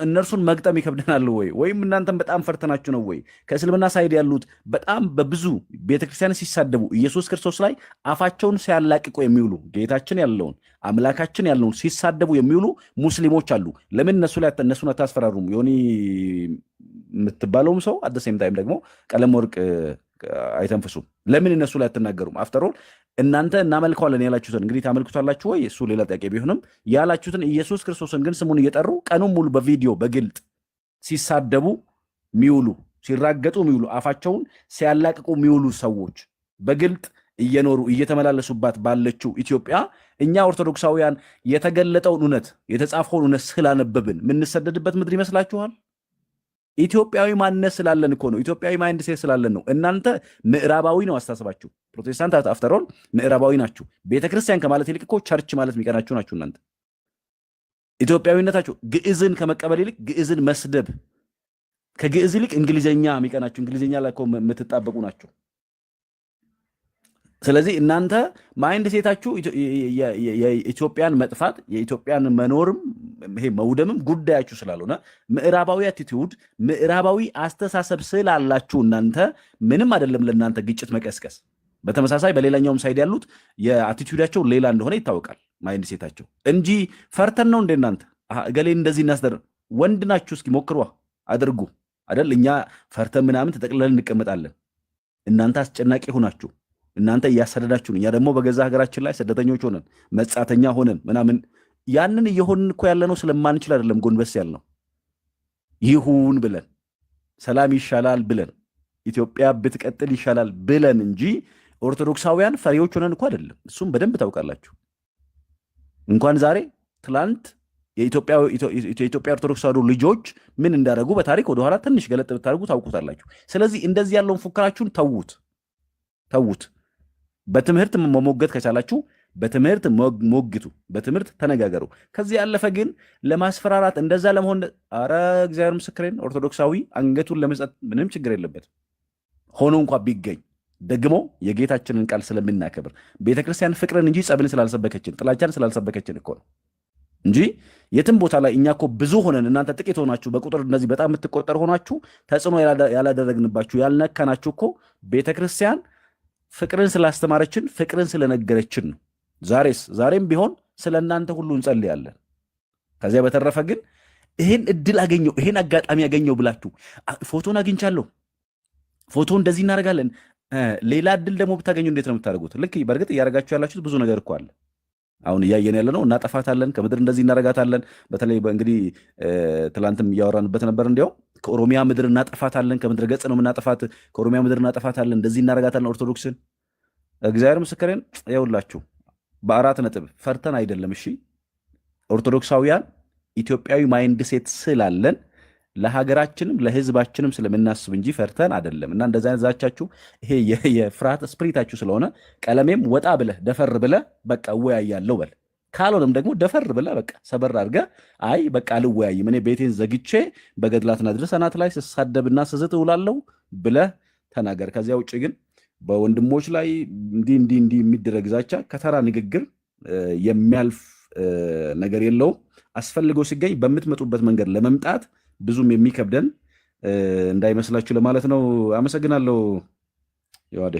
እነርሱን መግጠም ይከብደናል ወይ ወይም እናንተም በጣም ፈርተናችሁ ነው ወይ? ከእስልምና ሳይድ ያሉት በጣም በብዙ ቤተክርስቲያን ሲሳደቡ ኢየሱስ ክርስቶስ ላይ አፋቸውን ሲያላቅቁ የሚውሉ ጌታችን ያለውን አምላካችን ያለውን ሲሳደቡ የሚውሉ ሙስሊሞች አሉ። ለምን እነሱን አታስፈራሩም? ዮኒ የምትባለውም ሰው አት ዘ ሴም ታይም ደግሞ ቀለም ወርቅ አይተንፍሱም። ለምን እነሱ ላይ አትናገሩም? አፍተር ኦል እናንተ እናመልከዋለን ያላችሁትን እንግዲህ ታመልኩታላችሁ ወይ? እሱ ሌላ ጥያቄ ቢሆንም ያላችሁትን ኢየሱስ ክርስቶስን ግን ስሙን እየጠሩ ቀኑን ሙሉ በቪዲዮ በግልጥ ሲሳደቡ ሚውሉ፣ ሲራገጡ ሚውሉ፣ አፋቸውን ሲያላቅቁ ሚውሉ ሰዎች በግልጥ እየኖሩ እየተመላለሱባት ባለችው ኢትዮጵያ እኛ ኦርቶዶክሳውያን የተገለጠውን እውነት የተጻፈውን እውነት ስላነበብን የምንሰደድበት ምድር ይመስላችኋል? ኢትዮጵያዊ ማንነት ስላለን እኮ ነው። ኢትዮጵያዊ ማይንድ ሴት ስላለን ነው። እናንተ ምዕራባዊ ነው አስተሳሰባችሁ። ፕሮቴስታንት አፍተር ኦል ምዕራባዊ ናችሁ። ቤተክርስቲያን ከማለት ይልቅ እኮ ቸርች ማለት የሚቀናችሁ ናችሁ እናንተ። ኢትዮጵያዊነታችሁ ግዕዝን ከመቀበል ይልቅ ግዕዝን መስደብ፣ ከግዕዝ ይልቅ እንግሊዘኛ የሚቀናችሁ፣ እንግሊዘኛ ላይ እኮ የምትጣበቁ ናችሁ። ስለዚህ እናንተ ማይንድ ሴታችሁ የኢትዮጵያን መጥፋት የኢትዮጵያን መኖርም ይሄ መውደምም ጉዳያችሁ ስላልሆነ ምዕራባዊ አቲቲዩድ ምዕራባዊ አስተሳሰብ ስላላችሁ እናንተ ምንም አይደለም ለእናንተ ግጭት መቀስቀስ። በተመሳሳይ በሌላኛውም ሳይድ ያሉት የአቲቲዩዳቸው ሌላ እንደሆነ ይታወቃል ማይንድ ሴታቸው እንጂ ፈርተን ነው እንደ እናንተ እገሌ እንደዚህ እናስደርግ። ወንድ ናችሁ፣ እስኪ ሞክሯ አድርጉ አይደል? እኛ ፈርተን ምናምን ተጠቅልለን እንቀመጣለን። እናንተ አስጨናቂ ሆናችሁ እናንተ እያሰደዳችሁ ነው። እኛ ደግሞ በገዛ ሀገራችን ላይ ስደተኞች ሆነን መጻተኛ ሆነን ምናምን ያንን እየሆንን እኮ ያለነው ስለማንችል አይደለም። ጎንበስ ያልነው ይሁን ብለን ሰላም ይሻላል ብለን ኢትዮጵያ ብትቀጥል ይሻላል ብለን እንጂ ኦርቶዶክሳውያን ፈሪዎች ሆነን እኮ አይደለም። እሱም በደንብ ታውቃላችሁ። እንኳን ዛሬ ትላንት የኢትዮጵያ ኦርቶዶክስ ተዋሕዶ ልጆች ምን እንዳደረጉ በታሪክ ወደኋላ ትንሽ ገለጥ ብታደርጉ ታውቁታላችሁ። ስለዚህ እንደዚህ ያለውን ፉከራችሁን ተዉት። በትምህርት መሞገት ከቻላችሁ በትምህርት ሞግቱ፣ በትምህርት ተነጋገሩ። ከዚህ ያለፈ ግን ለማስፈራራት እንደዛ ለመሆን አረ እግዚአብሔር ምስክሬን ኦርቶዶክሳዊ አንገቱን ለመስጠት ምንም ችግር የለበትም። ሆኖ እንኳ ቢገኝ ደግሞ የጌታችንን ቃል ስለምናከብር ቤተክርስቲያን ፍቅርን እንጂ ጸብን ስላልሰበከችን ጥላቻን ስላልሰበከችን እኮ ነው እንጂ የትም ቦታ ላይ እኛ እኮ ብዙ ሆነን እናንተ ጥቂት ሆናችሁ በቁጥር እነዚህ በጣም የምትቆጠር ሆናችሁ ተጽዕኖ ያላደረግንባችሁ ያልነካናችሁ እኮ ቤተክርስቲያን ፍቅርን ስላስተማረችን ፍቅርን ስለነገረችን ነው። ዛሬም ቢሆን ስለ እናንተ ሁሉ እንጸልያለን። ከዚያ በተረፈ ግን ይሄን እድል አገኘው ይሄን አጋጣሚ አገኘው ብላችሁ ፎቶን አግኝቻለሁ ፎቶ እንደዚህ እናደርጋለን ሌላ እድል ደግሞ ብታገኙ እንዴት ነው የምታደርጉት? ልክ በእርግጥ እያደረጋችሁ ያላችሁት ብዙ ነገር እኮ አለ። አሁን እያየን ያለ ነው። እናጠፋታለን፣ ከምድር እንደዚህ እናረጋታለን። በተለይ እንግዲህ ትላንትም እያወራንበት ነበር። እንዲያው ከኦሮሚያ ምድር እናጠፋታለን፣ ከምድር ገጽ ነው የምናጠፋት፣ ከኦሮሚያ ምድር እናጠፋታለን፣ እንደዚህ እናረጋታለን ኦርቶዶክስን። እግዚአብሔር ምስክሬን ያውላችሁ በአራት ነጥብ ፈርተን አይደለም። እሺ ኦርቶዶክሳውያን ኢትዮጵያዊ ማይንድ ሴት ስላለን ለሀገራችንም ለሕዝባችንም ስለምናስብ እንጂ ፈርተን አይደለም። እና እንደዛ ዛቻችሁ ይሄ የፍርሃት ስፕሪታችሁ ስለሆነ ቀለሜም ወጣ ብለህ ደፈር ብለህ በቃ እወያያለሁ በል። ካልሆነም ደግሞ ደፈር ብለህ በቃ ሰበር አድርገህ አይ በቃ አልወያይም እኔ ቤቴን ዘግቼ በገድላትና ድርሳናት ላይ ስሳደብና ስዝት እውላለሁ ብለህ ተናገር። ከዚያ ውጭ ግን በወንድሞች ላይ እንዲህ የሚደረግ ዛቻ ከተራ ንግግር የሚያልፍ ነገር የለውም። አስፈልገው ሲገኝ በምትመጡበት መንገድ ለመምጣት ብዙም የሚከብደን እንዳይመስላችሁ ለማለት ነው። አመሰግናለሁ ይዋዴ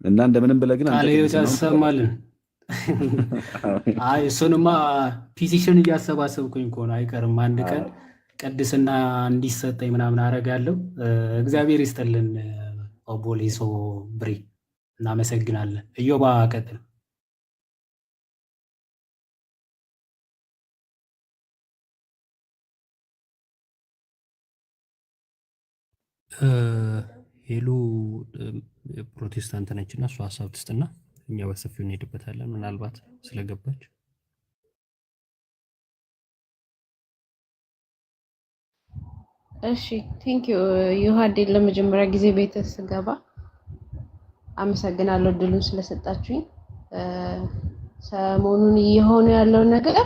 እና እንደምንም ብለህ ግን ያሰማልን። አይ እሱንማ ፒቲሽን እያሰባሰብኩኝ ከሆነ አይቀርም አንድ ቀን ቅድስና እንዲሰጠኝ ምናምን አደርጋለሁ። እግዚአብሔር ይስጥልን። ኦቦሌሶ ብሬ እናመሰግናለን። እዮባ ቀጥል። ሄሉ ፕሮቴስታንት ነችና እሷ ሀሳብ ትስጥና እኛ በሰፊው እንሄድበታለን። ምናልባት ስለገባች እሺ ቴንክ ዩ ዮሐዴን ለመጀመሪያ ጊዜ ቤት ስገባ አመሰግናለሁ ድሉን ስለሰጣችሁኝ። ሰሞኑን እየሆነ ያለው ነገር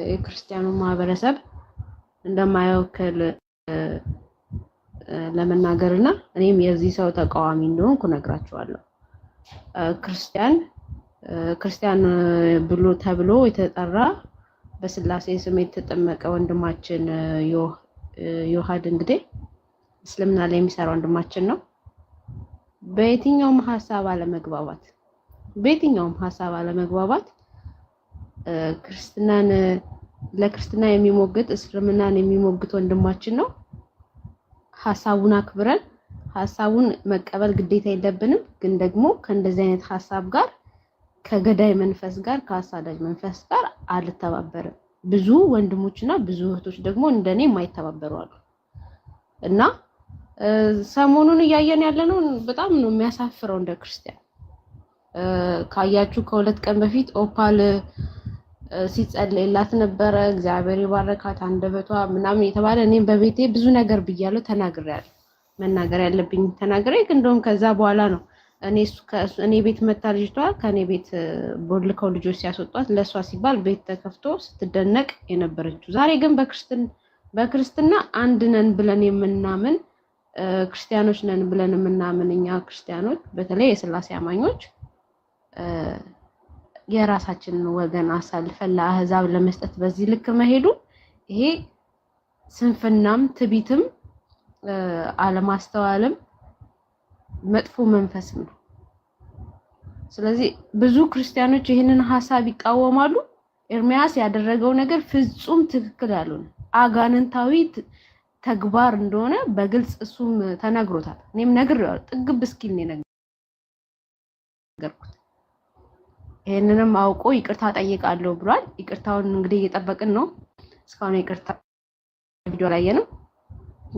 የክርስቲያኑ ማህበረሰብ እንደማይወክል ለመናገርና እኔም የዚህ ሰው ተቃዋሚ እንደሆንኩ ነግራችኋለሁ። ክርስቲያን ብሎ ተብሎ የተጠራ በስላሴ ስም የተጠመቀ ወንድማችን ዮሐድ እንግዲህ እስልምና ላይ የሚሰራ ወንድማችን ነው። በየትኛውም ሀሳብ አለመግባባት ክርስትናን ለክርስትና የሚሞግት እስልምናን የሚሞግት ወንድማችን ነው። ሐሳቡን አክብረን ሐሳቡን መቀበል ግዴታ የለብንም። ግን ደግሞ ከእንደዚህ አይነት ሐሳብ ጋር ከገዳይ መንፈስ ጋር ከአሳዳጅ መንፈስ ጋር አልተባበርም። ብዙ ወንድሞችና ብዙ እህቶች ደግሞ እንደኔ የማይተባበሩ አሉ እና ሰሞኑን እያየን ያለነው በጣም ነው የሚያሳፍረው። እንደ ክርስቲያን ካያችሁ ከሁለት ቀን በፊት ኦፓል ሲጸልይላት ነበረ። እግዚአብሔር ይባረካት አንደበቷ ምናምን የተባለ እኔም በቤቴ ብዙ ነገር ብያለሁ፣ ተናግሬያለሁ። መናገር ያለብኝ ተናግሬ ግን እንደውም ከዛ በኋላ ነው እኔ ቤት መታ ልጅቷ ከኔ ቤት ቦልከው ልጆች ሲያስወጧት ለሷ ሲባል ቤት ተከፍቶ ስትደነቅ የነበረችው። ዛሬ ግን በክርስትና አንድ ነን ብለን የምናምን ክርስቲያኖች ነን ብለን የምናምን እኛ ክርስቲያኖች በተለይ የሥላሴ አማኞች የራሳችንን ወገን አሳልፈን ለአህዛብ ለመስጠት በዚህ ልክ መሄዱ ይሄ ስንፍናም ትቢትም አለማስተዋልም መጥፎ መንፈስም ነው። ስለዚህ ብዙ ክርስቲያኖች ይህንን ሐሳብ ይቃወማሉ። ኤርሚያስ ያደረገው ነገር ፍጹም ትክክል ያልሆነ አጋንንታዊ ተግባር እንደሆነ በግልጽ እሱም ተናግሮታል። እኔም ነግሬዋለሁ። ጥግብ እስኪል ነው ነገርኩት። ይሄንንም አውቆ ይቅርታ ጠይቃለሁ ብሏል። ይቅርታውን እንግዲህ እየጠበቅን ነው። እስካሁን ይቅርታ ቪዲዮ ላይ ነው፣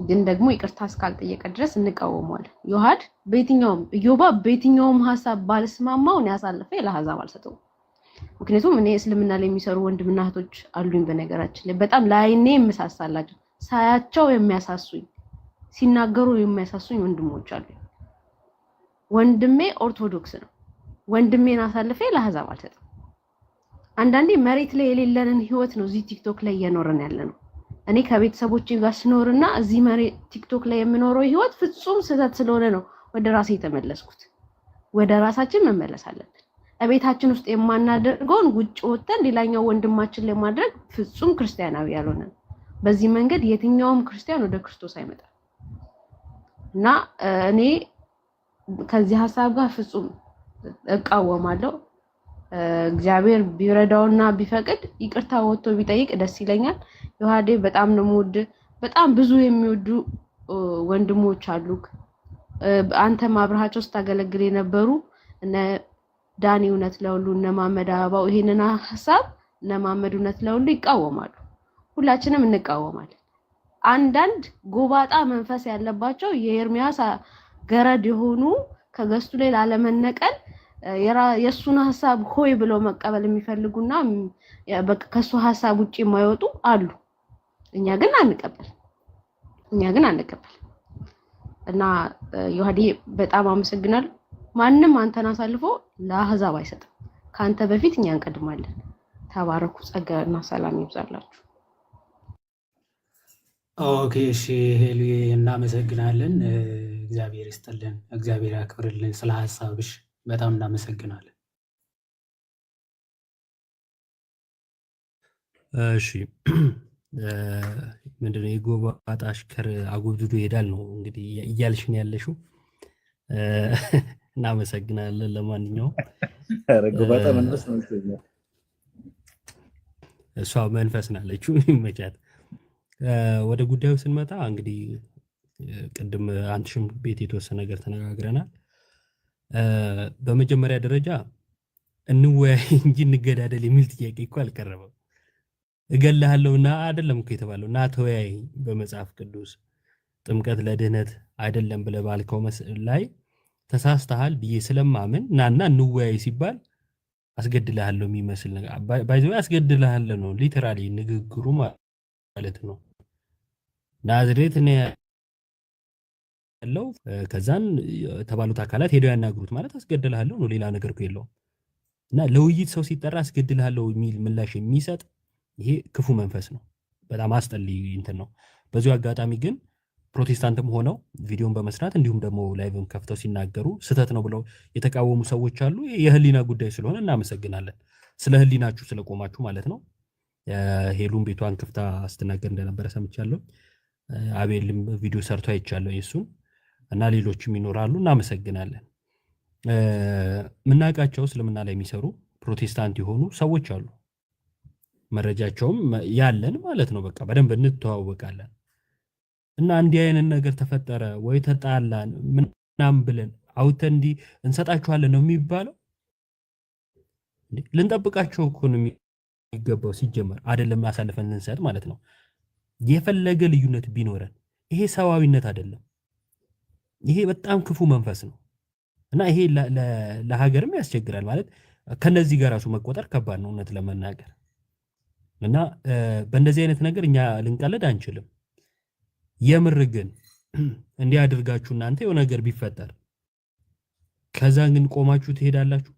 ግን ደግሞ ይቅርታ እስካልጠየቀ ድረስ እንቃወመዋለን። ዮሐድ በየትኛውም ሐሳብ ባልስማማው ነው ያሳልፈ ለአህዛብ አልሰጠውም። ምክንያቱም እኔ እስልምና ላይ የሚሰሩ ወንድምና እህቶች አሉኝ። በነገራችን ላይ በጣም ለአይኔ የምሳሳላቸው ሳያቸው የሚያሳሱኝ ሲናገሩ የሚያሳሱኝ ወንድሞች አሉኝ። ወንድሜ ኦርቶዶክስ ነው። ወንድሜን አሳልፌ ለአህዛብ አልሰጠም። አንዳንዴ መሬት ላይ የሌለንን ህይወት ነው እዚህ ቲክቶክ ላይ እየኖርን ያለነው። እኔ ከቤተሰቦቼ ጋር ስኖርና እዚህ መሬት ቲክቶክ ላይ የምኖረው ህይወት ፍጹም ስህተት ስለሆነ ነው ወደ ራሴ የተመለስኩት። ወደ ራሳችን መመለስ አለብን። እቤታችን ውስጥ የማናደርገውን ውጭ ወጥተን ሌላኛው ወንድማችን ላይ ማድረግ ፍጹም ክርስቲያናዊ ያልሆነ ነው። በዚህ መንገድ የትኛውም ክርስቲያን ወደ ክርስቶስ አይመጣም እና እኔ ከዚህ ሐሳብ ጋር ፍጹም እቃወማለሁ። እግዚአብሔር ቢረዳውና ቢፈቅድ ይቅርታ ወጥቶ ቢጠይቅ ደስ ይለኛል። ዮሐዴ በጣም ነው የምወድ። በጣም ብዙ የሚወዱ ወንድሞች አሉ። አንተም አብረሃቸው ስታገለግል የነበሩ እነ ዳኒ እውነት ለሁሉ እነ ማመድ አበባው ይሄንን ሐሳብ እነ ማመድ እውነት ለሁሉ ይቃወማሉ። ሁላችንም እንቃወማለን። አንዳንድ ጎባጣ መንፈስ ያለባቸው የኤርሚያስ ገረድ የሆኑ ከገስቱ ላይ ላለመነቀል የሱን ሐሳብ ሆይ ብለው መቀበል የሚፈልጉና ከሱ ሐሳብ ውጪ የማይወጡ አሉ። እኛ ግን አንቀበል እና ዮሐዴ በጣም አመሰግናለሁ። ማንም አንተን አሳልፎ ለአህዛብ አይሰጥም። ካንተ በፊት እኛ እንቀድማለን። ተባረኩ። ጸጋና ሰላም ይብዛላችሁ። ኦኬ፣ እሺ ሄሉ እናመሰግናለን። እግዚአብሔር ይስጥልን፣ እግዚአብሔር ያክብርልን። ስለ ሐሳብሽ በጣም እናመሰግናለን። እሺ ምንድነው የጎባጣ አሽከር አጎብድዶ ይሄዳል ነው እንግዲህ እያልሽን ያለሽው። እናመሰግናለን። ለማንኛውም ጎባጣ መንፈስ ነው እሷ መንፈስ ናለችው ይመቻት። ወደ ጉዳዩ ስንመጣ እንግዲህ ቅድም አንቺም ቤት የተወሰነ ነገር ተነጋግረናል። በመጀመሪያ ደረጃ እንወያይ እንጂ እንገዳደል የሚል ጥያቄ እኮ አልቀረበም። እገልሃለሁና አይደለም እኮ የተባለው እና ተወያይ በመጽሐፍ ቅዱስ ጥምቀት ለድህነት አይደለም ብለህ ባልከው ላይ ተሳስተሃል ብዬ ስለማምን ናና እንወያይ ሲባል አስገድልሃለሁ የሚመስል ነገር ባይዘው አስገድልሃለሁ ነው ሊተራሊ ንግግሩ ማለት ነው። ናዝሬት ነው ያለው። ከዛን የተባሉት አካላት ሄደው ያናግሩት ማለት አስገድልሃለሁ ነው። ሌላ ነገር እኮ የለውም። እና ለውይይት ሰው ሲጠራ አስገድልሃለሁ የሚል ምላሽ የሚሰጥ ይሄ ክፉ መንፈስ ነው። በጣም አስጠልይ እንትን ነው። በዚሁ አጋጣሚ ግን ፕሮቴስታንትም ሆነው ቪዲዮን በመስራት እንዲሁም ደግሞ ላይቭም ከፍተው ሲናገሩ ስህተት ነው ብለው የተቃወሙ ሰዎች አሉ። የህሊና ጉዳይ ስለሆነ እናመሰግናለን። ስለ ህሊናችሁ ስለቆማችሁ ማለት ነው። ሄሉም ቤቷን ክፍታ ስትናገር እንደነበረ ሰምቻለሁ። አቤልም ቪዲዮ ሰርቶ አይቻለሁ የሱን እና ሌሎችም ይኖራሉ። እናመሰግናለን። ምናውቃቸው እስልምና ላይ የሚሰሩ ፕሮቴስታንት የሆኑ ሰዎች አሉ። መረጃቸውም ያለን ማለት ነው። በቃ በደንብ እንተዋወቃለን። እና እንዲህ አይነት ነገር ተፈጠረ ወይ ተጣላን ምናምን ብለን አውጥተን እንዲህ እንሰጣችኋለን ነው የሚባለው? ልንጠብቃቸው እኮ ነው የሚገባው። ሲጀመር አይደለም አሳልፈን እንሰጥ ማለት ነው። የፈለገ ልዩነት ቢኖረን ይሄ ሰዋዊነት አይደለም። ይሄ በጣም ክፉ መንፈስ ነው እና ይሄ ለሀገርም ያስቸግራል ማለት ከነዚህ ጋር ራሱ መቆጠር ከባድ ነው እውነት ለመናገር እና በእንደዚህ አይነት ነገር እኛ ልንቀልድ አንችልም። የምር ግን እንዲህ አድርጋችሁ እናንተ የሆነ ነገር ቢፈጠር ከዛን ግን ቆማችሁ ትሄዳላችሁ?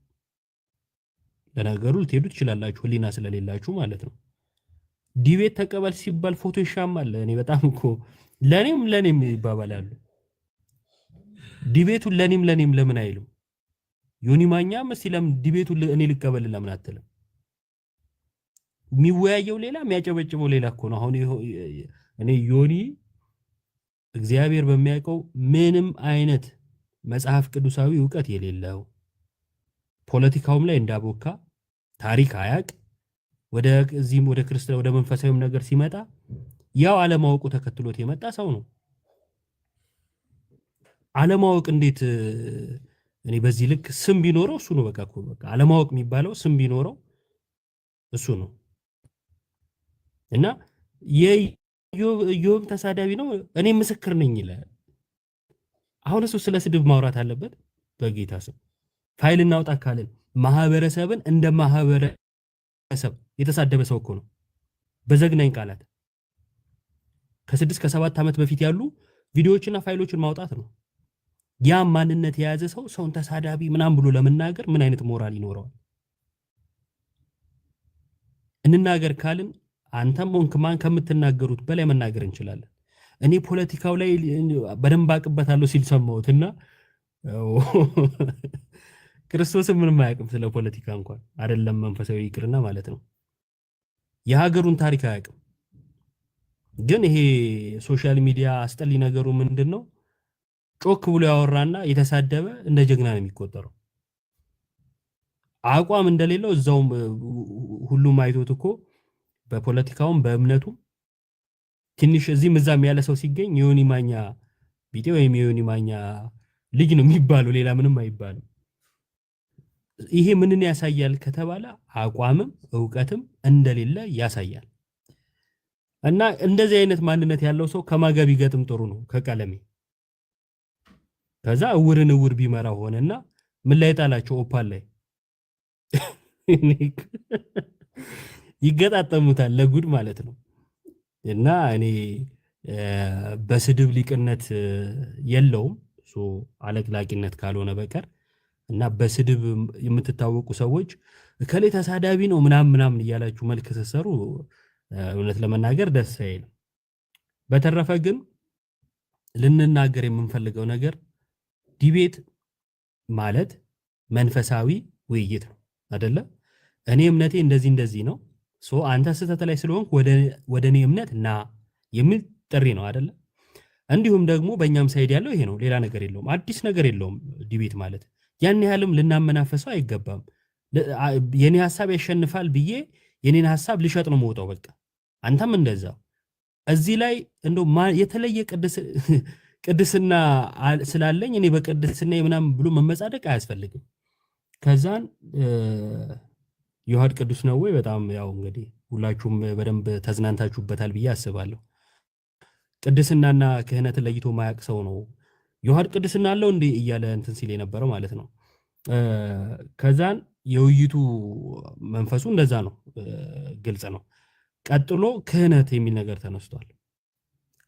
ለነገሩ ልትሄዱ ትችላላችሁ፣ ህሊና ስለሌላችሁ ማለት ነው። ዲቤት ተቀበል ሲባል ፎቶ ይሻማል። እኔ በጣም እኮ ለኔም ይባባላሉ። ዲቤቱን ለኔም ለምን አይሉም? ዮኒ ማኛም እስቲ ለምን ዲቤቱን እኔ ልቀበል ለምን አትልም? የሚወያየው ሌላ የሚያጨበጭበው ሌላ እኮ ነው። አሁን እኔ ዮኒ እግዚአብሔር በሚያውቀው ምንም አይነት መጽሐፍ ቅዱሳዊ ዕውቀት የሌለው ፖለቲካውም ላይ እንዳቦካ ታሪክ አያቅ ወደ እዚህም ወደ ክርስቲያን ወደ መንፈሳዊም ነገር ሲመጣ ያው አለማወቁ ተከትሎት የመጣ ሰው ነው። አለማወቅ እንዴት እኔ በዚህ ልክ ስም ቢኖረው እሱ ነው። በቃ አለማወቅ የሚባለው ስም ቢኖረው እሱ ነው። እና የኢዮብ ተሳዳቢ ነው እኔ ምስክር ነኝ ይላል። አሁን እሱ ስለ ስድብ ማውራት አለበት? በጌታ ስም ፋይል እናውጣ ካልን ማህበረሰብን እንደ ማህበረሰብ የተሳደበ ሰው እኮ ነው በዘግናኝ ቃላት። ከ6 ከ7 ዓመት በፊት ያሉ ቪዲዮዎችና ፋይሎችን ማውጣት ነው። ያ ማንነት የያዘ ሰው ሰውን ተሳዳቢ ምናምን ብሎ ለመናገር ምን አይነት ሞራል ይኖረዋል? እንናገር ካልን አንተም ሆንክ ማን ከምትናገሩት በላይ መናገር እንችላለን። እኔ ፖለቲካው ላይ በደንብ አቅበታለሁ ሲል ሰማሁትና ክርስቶስም ምንም አያውቅም ስለ ፖለቲካ እንኳን አይደለም መንፈሳዊ ይቅርና ማለት ነው። የሀገሩን ታሪክ አያውቅም። ግን ይሄ ሶሻል ሚዲያ አስጠሊ ነገሩ ምንድነው? ጮክ ብሎ ያወራና የተሳደበ እንደ ጀግና ነው የሚቆጠረው። አቋም እንደሌለው እዛውም ሁሉም አይቶት እኮ በፖለቲካውም በእምነቱም ትንሽ እዚህም እዛም ያለ ሰው ሲገኝ ዮኒ ማኛ ቢጤ ወይም ዮኒ ማኛ ልጅ ነው የሚባለው፣ ሌላ ምንም አይባልም። ይሄ ምንን ያሳያል ከተባለ አቋምም ዕውቀትም እንደሌለ ያሳያል። እና እንደዚህ አይነት ማንነት ያለው ሰው ከማገቢ ገጥም ጥሩ ነው ከቀለሜ። ከዛ እውርን እውር ቢመራ ሆነና ምን ላይ ጣላቸው? ኦፓል ላይ ይገጣጠሙታል ለጉድ ማለት ነው። እና እኔ በስድብ ሊቅነት የለውም አለቅላቂነት ካልሆነ በቀር እና በስድብ የምትታወቁ ሰዎች እከሌ ተሳዳቢ ነው ምናምን እያላችሁ መልክ ስትሰሩ እውነት ለመናገር ደስ አይልም። በተረፈ ግን ልንናገር የምንፈልገው ነገር ዲቤት ማለት መንፈሳዊ ውይይት ነው አይደለ? እኔ እምነቴ እንደዚህ ነው አንተ ስህተት ላይ ስለሆንክ ወደ እኔ እምነት ና የሚል ጥሪ ነው አይደለ? እንዲሁም ደግሞ በእኛም ሳይድ ያለው ይሄ ነው፣ ሌላ ነገር የለውም፣ አዲስ ነገር የለውም። ዲቤት ማለት ያን ያህልም ልናመናፈሰው አይገባም። የኔ ሐሳብ ያሸንፋል ብዬ የኔን ሐሳብ ልሸጥ ነው የምወጣው። በቃ አንተም እንደዛው። እዚህ ላይ እንደው የተለየ ቅድስና ስላለኝ እኔ በቅድስና ምናምን ብሎ መመጻደቅ አያስፈልግም። ከዛን ዮሐድ ቅዱስ ነው ወይ? በጣም ያው እንግዲህ ሁላችሁም በደንብ ተዝናንታችሁበታል ብዬ አስባለሁ። ቅድስናና ክህነትን ለይቶ ማያቅ ሰው ነው ዮሐድ ቅድስና አለው እንዴ እያለ እንትን ሲል የነበረው ማለት ነው። ከዛን የውይይቱ መንፈሱ እንደዛ ነው፣ ግልጽ ነው። ቀጥሎ ክህነት የሚል ነገር ተነስቷል።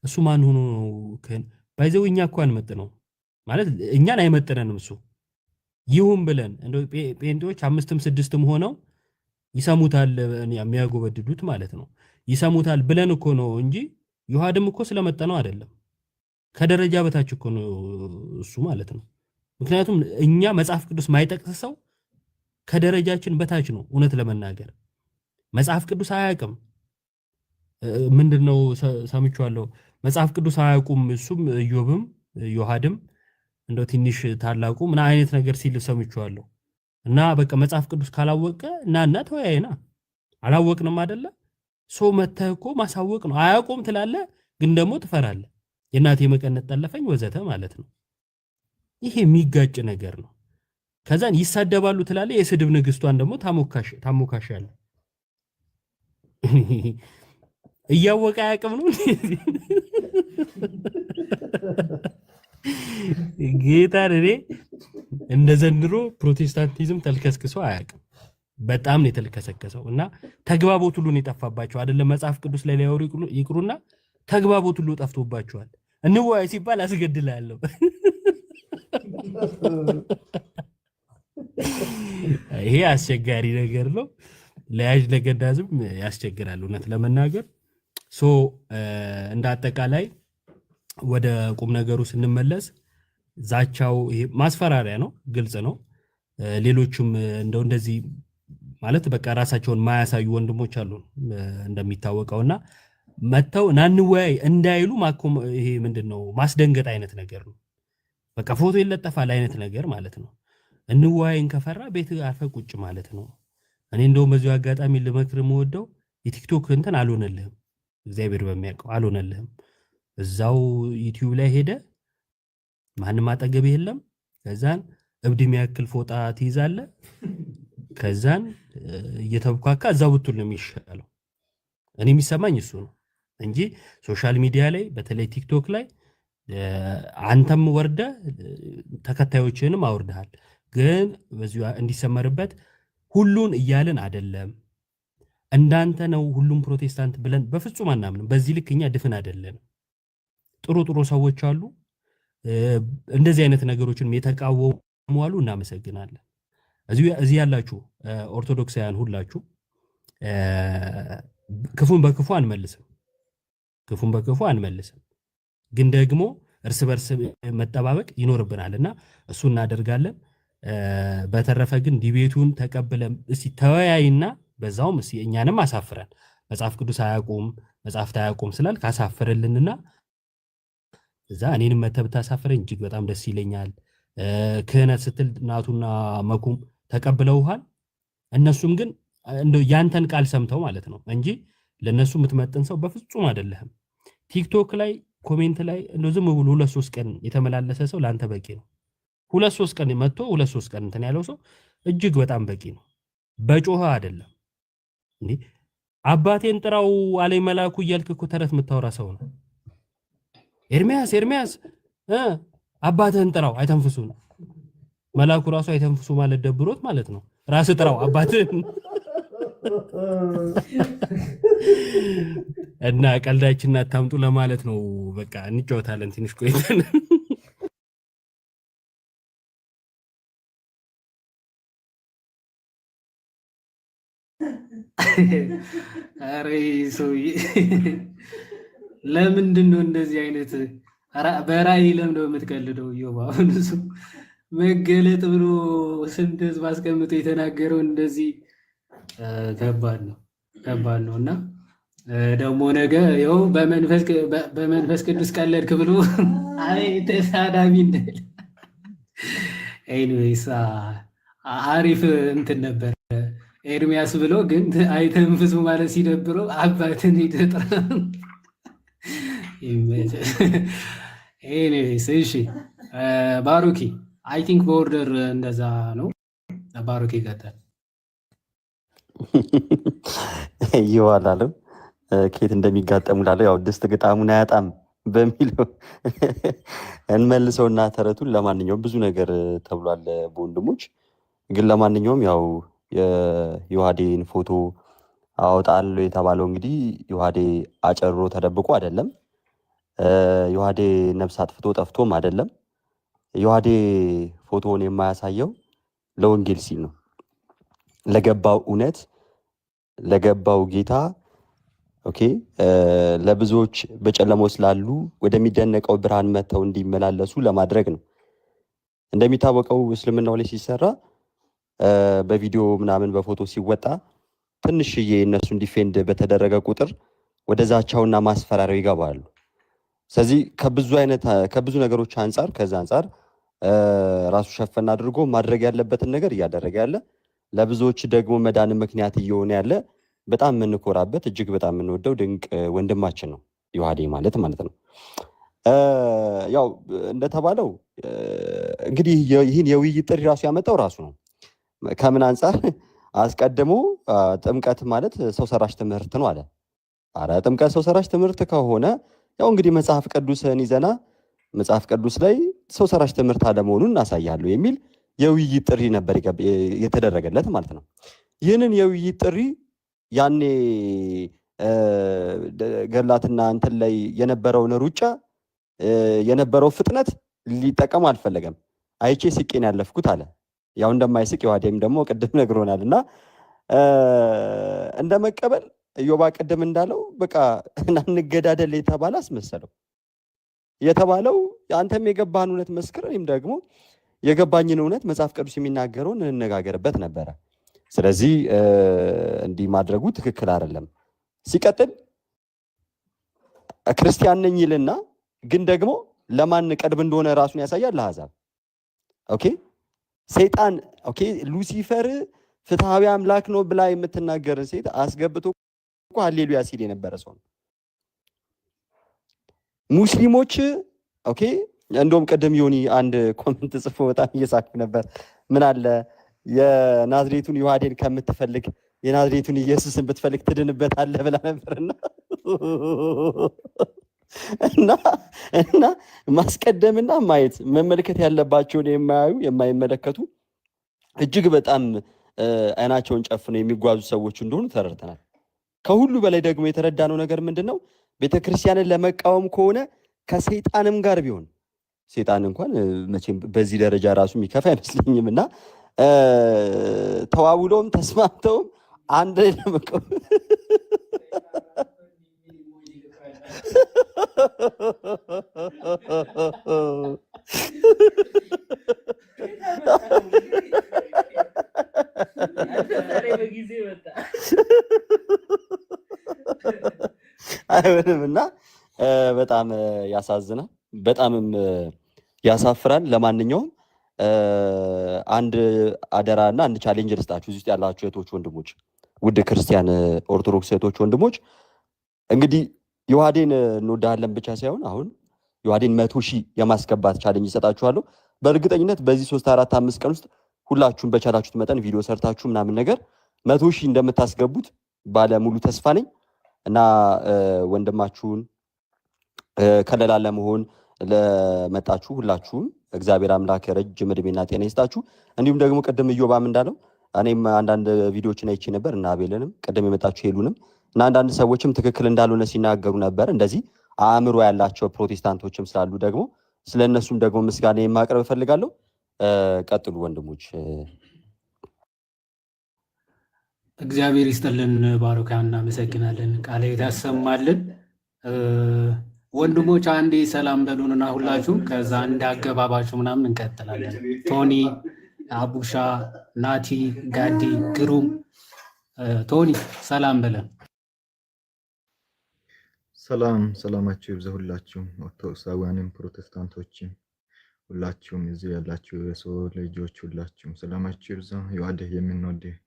እሱ ማን ሆኖ ነው ክህን ባይዘው? እኛ እኮ አንመጥነው ማለት እኛን አይመጥነንም። እሱ ይሁን ብለን እንደው ጴንጤዎች 5ም 6ም ሆነው ይሰሙታል፣ የሚያጎበድዱት ማለት ነው። ይሰሙታል ብለን እኮ ነው እንጂ ዮሐድም እኮ ስለመጠነው አይደለም። ከደረጃ በታች እኮ ነው እሱ ማለት ነው። ምክንያቱም እኛ መጽሐፍ ቅዱስ ማይጠቅስ ሰው ከደረጃችን በታች ነው። እውነት ለመናገር መጽሐፍ ቅዱስ አያውቅም። ምንድነው ሰምቻለሁ፣ መጽሐፍ ቅዱስ አያውቁም። እሱም ኢዮብም ዮሐድም እንደው ትንሽ ታላቁ ምን አይነት ነገር ሲል ሰምቻለሁ። እና በቃ መጽሐፍ ቅዱስ ካላወቀ እና ተወያየና አላወቅንም አይደለ? ሰው መተህ እኮ ማሳወቅ ነው። አያውቁም ትላለህ፣ ግን ደግሞ ትፈራለህ። የእናቴ መቀነት ጠለፈኝ ወዘተ ማለት ነው። ይሄ የሚጋጭ ነገር ነው። ከዛን ይሳደባሉ ትላለህ፣ የስድብ ንግስቷን ደግሞ ታሞካሻለህ። እያወቀ አያውቅም ነው ጌታን። እኔ እንደ ዘንድሮ ፕሮቴስታንቲዝም ተልከስክሶ አያውቅም። በጣም ነው የተልከሰከሰው እና ተግባቦት ሁሉ ነው የጠፋባቸው። አይደለም መጽሐፍ ቅዱስ ላይ ሊያወሩ ይቅሩና ተግባቦት ሁሉ ጠፍቶባቸዋል። እንወያይ ሲባል አስገድላለሁ። ይሄ አስቸጋሪ ነገር ነው። ለያዥ ለገዳዝም ያስቸግራል እውነት ለመናገር። እንደ አጠቃላይ ወደ ቁም ነገሩ ስንመለስ ዛቻው ይሄ ማስፈራሪያ ነው፣ ግልጽ ነው። ሌሎችም እንደው እንደዚህ ማለት በቃ ራሳቸውን ማያሳዩ ወንድሞች አሉ እንደሚታወቀውና መተው ናንወያይ እንዳይሉ ይሄ ምንድነው ማስደንገጥ አይነት ነገር ነው። በቃ ፎቶ ይለጠፋል አይነት ነገር ማለት ነው። እንወያይን ከፈራ ቤት አርፈ ቁጭ ማለት ነው። እኔ እንደውም በዚሁ አጋጣሚ ልመክር የምወደው የቲክቶክ እንትን አልሆነልህም፣ እግዚአብሔር በሚያውቀው አልሆነልህም። እዛው ዩቲዩብ ላይ ሄደ ማንም አጠገብ የለም። ከዛን እብድ የሚያክል ፎጣ ትይዛለህ። ከዛን እየተብኳካ እዛው ብትል ነው የሚሻለው። እኔ የሚሰማኝ እሱ ነው እንጂ ሶሻል ሚዲያ ላይ በተለይ ቲክቶክ ላይ አንተም ወርደ ተከታዮችንም አውርደሃል። ግን በዚሁ እንዲሰመርበት ሁሉን እያልን አይደለም። እንዳንተ ነው ሁሉም ፕሮቴስታንት ብለን በፍጹም አናምንም። በዚህ ልክ እኛ ድፍን አይደለንም። ጥሩ ጥሩ ሰዎች አሉ። እንደዚህ አይነት ነገሮችን የተቃወሙ አሉ። እናመሰግናለን። እዚህ ያላችሁ ኦርቶዶክሳውያን ሁላችሁ ክፉን በክፉ አንመልስም፣ ክፉን በክፉ አንመልስም። ግን ደግሞ እርስ በርስ መጠባበቅ ይኖርብናልና እሱ እናደርጋለን። በተረፈ ግን ዲቤቱን ተቀብለን እስቲ ተወያይና በዛውም እስቲ እኛንም አሳፍረን መጽሐፍ ቅዱስ አያውቁም መጽሐፍት አያውቁም ስላል ካሳፈረልንና እዛ እኔንም መተህ ብታሳፍረኝ እጅግ በጣም ደስ ይለኛል። ክህነት ስትል ናቱና መኩም ተቀብለውሃል። እነሱም ግን እንደው ያንተን ቃል ሰምተው ማለት ነው እንጂ ለነሱ የምትመጥን ሰው በፍጹም አይደለህም። ቲክቶክ ላይ ኮሜንት ላይ እንደው ዝም ብሎ 2-3 ቀን የተመላለሰ ሰው ላንተ በቂ ነው። 2-3 ቀን መጥቶ 2-3 ቀን እንትን ያለው ሰው እጅግ በጣም በቂ ነው። በጮኸ አይደለም እንዴ አባቴን ጥራው አለኝ መላኩ እያልክ እኮ ተረት የምታወራ ሰው ነው። ኤርሚያስ አባትህን ጥራው አይተንፍሱ ነው። መላኩ ራሱ አይተንፍሱ ማለት ደብሮት ማለት ነው። ራስ ጥራው አባትህን እና ቀልዳችንን አታምጡ ለማለት ነው። በቃ እንጫወታለን ትንሽ ቆይተን። አሬ ሰውዬ ለምንድን ነው እንደዚህ አይነት በራእይ ለምንድነው የምትቀልደው? ዮባ አሁን እሱ መገለጥ ብሎ ስንት ህዝብ አስቀምጦ የተናገረው እንደዚህ ከባድ ነው እና ደግሞ ነገ ይኸው በመንፈስ ቅዱስ ቀለድክ ብሎ አይ ተሳዳቢ እንዳለ። ኤኒዌይስ አሪፍ እንትን ነበር ኤርሚያስ ብሎ ግን አይተንፍሱ ማለት ሲደብረው አባትን ይተጥራ። ኤኒዌይስ እሺ ባሩኪ አይ ቲንክ በኦርደር እንደዛ ነው። ባሩኪ ይቀጥል። ይዋላልም ከየት እንደሚጋጠሙ ላለው ያው ድስት ግጣሙን አያጣም በሚለው እንመልሰውና ተረቱን ለማንኛውም ብዙ ነገር ተብሏል በወንድሞች። ግን ለማንኛውም ያው የዮሐዴን ፎቶ አወጣለሁ የተባለው እንግዲህ ዮሐዴ አጨርሮ ተደብቆ አይደለም። ዮሐዴ ነፍስ አጥፍቶ ጠፍቶም አይደለም። ዮሐዴ ፎቶውን የማያሳየው ለወንጌል ሲል ነው። ለገባው እውነት ለገባው ጌታ ኦኬ ለብዙዎች በጨለማው ስላሉ ወደሚደነቀው ብርሃን መተው እንዲመላለሱ ለማድረግ ነው። እንደሚታወቀው እስልምናው ላይ ሲሰራ በቪዲዮ ምናምን በፎቶ ሲወጣ ትንሽዬ እነሱን ዲፌንድ በተደረገ ቁጥር ወደ ዛቻውና ማስፈራሪያው ይገባሉ። ስለዚህ ከብዙ ነገሮች አንጻር ከዛ አንጻር ራሱ ሸፈን አድርጎ ማድረግ ያለበትን ነገር እያደረገ ያለ ለብዙዎች ደግሞ መዳን ምክንያት እየሆነ ያለ በጣም የምንኮራበት እጅግ በጣም የምንወደው ድንቅ ወንድማችን ነው ዮሐዴ ማለት ነው። ያው እንደተባለው እንግዲህ ይህን የውይይት ጥሪ ራሱ ያመጣው ራሱ ነው። ከምን አንጻር አስቀድሞ ጥምቀት ማለት ሰው ሰራሽ ትምህርት ነው አለ። አረ ጥምቀት ሰው ሰራሽ ትምህርት ከሆነ ያው እንግዲህ መጽሐፍ ቅዱስን ይዘና መጽሐፍ ቅዱስ ላይ ሰው ሰራሽ ትምህርት አለመሆኑን እናሳያለሁ የሚል የውይይት ጥሪ ነበር የተደረገለት ማለት ነው። ይህንን የውይይት ጥሪ ያኔ ገላትና እንትን ላይ የነበረውን ሩጫ የነበረው ፍጥነት ሊጠቀም አልፈለገም። አይቼ ስቄን ያለፍኩት አለ። ያው እንደማይስቅ ዮሐዴም ደግሞ ቅድም ነግሮናል። እና እንደመቀበል ኢዮባ ቅድም እንዳለው በቃ እንገዳደል የተባለ አስመሰለው። የተባለው አንተም የገባህን እውነት መስክር፣ እኔም ደግሞ የገባኝን እውነት መጽሐፍ ቅዱስ የሚናገረውን እንነጋገርበት ነበረ። ስለዚህ እንዲህ ማድረጉ ትክክል አይደለም። ሲቀጥል ክርስቲያን ነኝ ይልና ግን ደግሞ ለማን ቀድም እንደሆነ ራሱን ያሳያል፣ ለአሕዛብ። ኦኬ ሰይጣን ኦኬ ሉሲፈር ፍትሐዊ አምላክ ነው ብላ የምትናገርን ሴት አስገብቶ እኮ ሃሌሉያ ሲል የነበረ ሰው ነው። ሙስሊሞች ኦኬ እንደውም ቅድም ዮኒ አንድ ኮሜንት ጽፎ በጣም እየሳኩ ነበር። ምን አለ የናዝሬቱን ዮሐዴን ከምትፈልግ የናዝሬቱን ኢየሱስን ብትፈልግ ትድንበታለህ ብላ ነበርና እና ማስቀደምና ማየት መመልከት ያለባቸውን የማያዩ የማይመለከቱ እጅግ በጣም አይናቸውን ጨፍነው የሚጓዙ ሰዎች እንደሆኑ ተረድተናል። ከሁሉ በላይ ደግሞ የተረዳነው ነገር ምንድነው? ቤተክርስቲያንን ለመቃወም ከሆነ ከሰይጣንም ጋር ቢሆን ሰይጣን እንኳን መቼም በዚህ ደረጃ ራሱ የሚከፋ አይመስለኝም እና ተዋውለውም ተስማምተውም አንድ ላይ ለመቃወም አይሆንም እና በጣም ያሳዝናል፣ በጣምም ያሳፍራል። ለማንኛውም አንድ አደራና አንድ ቻሌንጅ ልስጣችሁ። እዚህ ውስጥ ያላችሁ እህቶች ወንድሞች፣ ውድ ክርስቲያን ኦርቶዶክስ እህቶች ወንድሞች፣ እንግዲህ ዮሐዴን እንወዳለን ብቻ ሳይሆን አሁን ዮሐዴን 100,000 የማስገባት ቻሌንጅ ይሰጣችኋለሁ። በእርግጠኝነት በዚህ 3 4 5 ቀን ውስጥ ሁላችሁም በቻላችሁት መጠን ቪዲዮ ሰርታችሁ ምናምን ነገር 100,000 እንደምታስገቡት ባለሙሉ ተስፋ ነኝ እና ወንድማችሁን ከለላ ለመሆን ለመጣችሁ ሁላችሁም እግዚአብሔር አምላክ ረጅም ዕድሜና ጤና ይስጣችሁ። እንዲሁም ደግሞ ቅድም ኢዮባም እንዳለው እኔም አንዳንድ ቪዲዮዎችን አይቼ ነበር እና አቤልንም ቅድም የመጣችሁ ሄሉንም እና አንዳንድ ሰዎችም ትክክል እንዳልሆነ ሲናገሩ ነበር። እንደዚህ አእምሮ ያላቸው ፕሮቴስታንቶችም ስላሉ ደግሞ ስለነሱም ደግሞ ምስጋና የማቅረብ እፈልጋለሁ። ቀጥሉ ወንድሞች። እግዚአብሔር ይስጥልን። ባሮካ እናመሰግናለን። ቃለ ሕይወት ያሰማልን። ወንድሞች አንዴ ሰላም በሉንና ሁላችሁም ከዛ እንዳገባባችሁ ምናምን እንቀጥላለን። ቶኒ፣ አቡሻ፣ ናቲ፣ ጋዲ፣ ግሩም። ቶኒ ሰላም በለን። ሰላማችሁ ይብዛ ሁላችሁም፣ ኦርቶዶክሳውያንም ፕሮቴስታንቶችም ሁላችሁም እዚህ ያላችሁ የሰው ልጆች ሁላችሁም ሰላማችሁ ይብዛ። ዮሐዴ የምንወድህ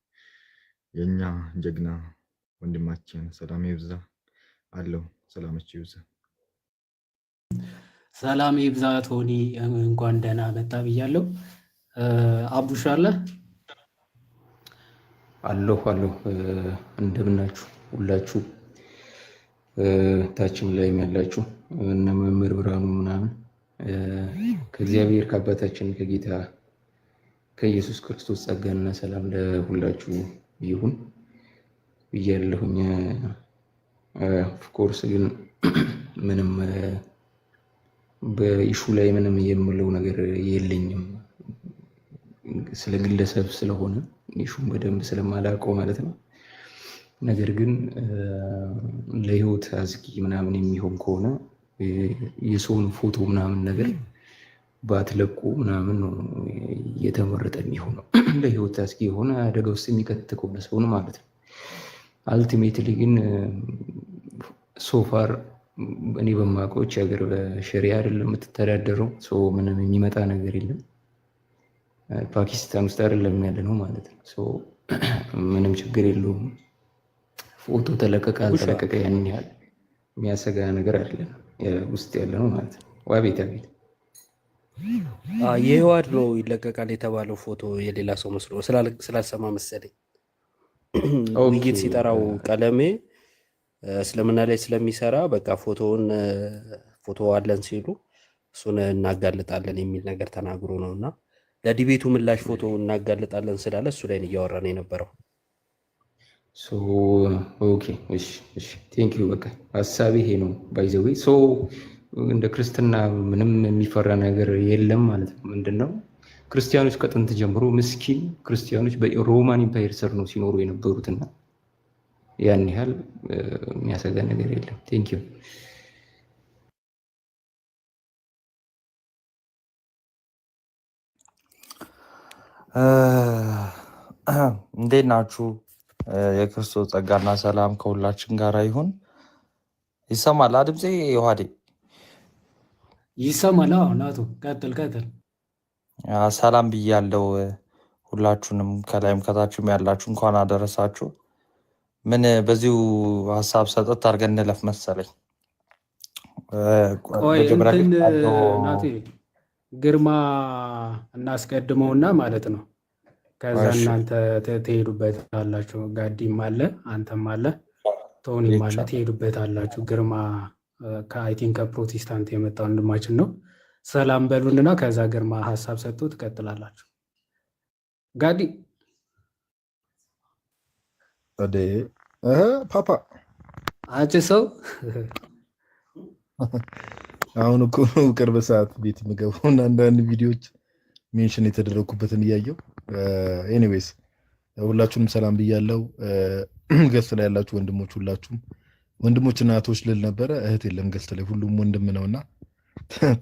የኛ ጀግና ወንድማችን ሰላም ይብዛ አለው። ሰላማችሁ ይብዛ። ሰላም ይብዛ ቶኒ፣ እንኳን ደህና መጣ ብያለሁ። አቡሻ አለ አለሁ እንደምናችሁ ሁላችሁ ታችም ላይም ያላችሁ እነ መምህር ብርሃኑ ምናምን ከእግዚአብሔር ከአባታችን ከጌታ ከኢየሱስ ክርስቶስ ጸጋና ሰላም ለሁላችሁ ይሁን ብያለሁኝ። ኦፍኮርስ ግን ምንም በኢሹ ላይ ምንም የምለው ነገር የለኝም፣ ስለ ግለሰብ ስለሆነ ኢሹን በደንብ ስለማላውቀው ማለት ነው። ነገር ግን ለህይወት አዝጊ ምናምን የሚሆን ከሆነ የሰውን ፎቶ ምናምን ነገር ባትለቁ ምናምን ነው የተመረጠ የሚሆነው። ለህይወት አዝጊ የሆነ አደጋ ውስጥ የሚከት ከሆነ ሰውን ማለት ነው። አልቲሜትሊ ግን ሶፋር እኔ በማውቀው ሀገር በሸሪያ አይደለም የምትተዳደረው፣ ምንም የሚመጣ ነገር የለም። ፓኪስታን ውስጥ አይደለም ያለ ነው ማለት ነው። ምንም ችግር የለውም። ፎቶ ተለቀቀ አልተለቀቀ ያን ያህል የሚያሰጋ ነገር አይደለም ውስጥ ያለ ነው ማለት ነው። ዋቤት አቤት የህዋድ ነው ይለቀቃል የተባለው ፎቶ የሌላ ሰው መስሎ ስላልሰማ መሰለኝ። ውይይት ሲጠራው ቀለሜ እስልምና ላይ ስለሚሰራ በቃ ፎቶ አለን ሲሉ እሱን እናጋልጣለን የሚል ነገር ተናግሮ ነው እና ለዲቤቱ ምላሽ ፎቶ እናጋልጣለን ስላለ እሱ ላይ እያወራን የነበረው። ኦኬ እሺ ቴንክ ዩ። በቃ ሀሳቤ ይሄ ነው። ባይ ዘ ዌይ እንደ ክርስትና ምንም የሚፈራ ነገር የለም ማለት ነው። ምንድነው ክርስቲያኖች ከጥንት ጀምሮ ምስኪን ክርስቲያኖች በሮማን ኢምፓየር ስር ነው ሲኖሩ የነበሩትና ያን ያህል የሚያሰጋ ነገር የለም። ቴንክ ዩ። እንዴት ናችሁ? የክርስቶስ ጸጋና ሰላም ከሁላችን ጋር ይሁን። ይሰማል ድምፄ? ዮሐዴ ይሰማል? ናቱ ቀጥል። ሰላም ብያለው ሁላችሁንም፣ ከላይም ከታችሁም ያላችሁ እንኳን አደረሳችሁ። ምን በዚሁ ሀሳብ ሰጠት አድርገን እንለፍ መሰለኝ። ናቱ ግርማ እናስቀድመውና ማለት ነው። ከዛ እናንተ ትሄዱበት አላችሁ። ጋዲም አለ፣ አንተም አለ፣ ቶኒም አለ፣ ትሄዱበት አላችሁ። ግርማ አይ ቲንክ ከፕሮቴስታንት የመጣ ወንድማችን ነው። ሰላም በሉንና ከዛ ግርማ ሀሳብ ሰጥቶ ትቀጥላላችሁ። ጋዲ ፓፓ አንቺ ሰው አሁን እኮ ቅርብ ሰዓት ቤት የምገባው እና አንዳንድ ቪዲዮዎች ሜንሽን የተደረጉበትን እያየው። ኤኒዌይስ ሁላችሁንም ሰላም ብያለው። ገስት ላይ ያላችሁ ወንድሞች ሁላችሁም ወንድሞችና እህቶች ልል ነበረ። እህት የለም ገስት ላይ ሁሉም ወንድም ነውና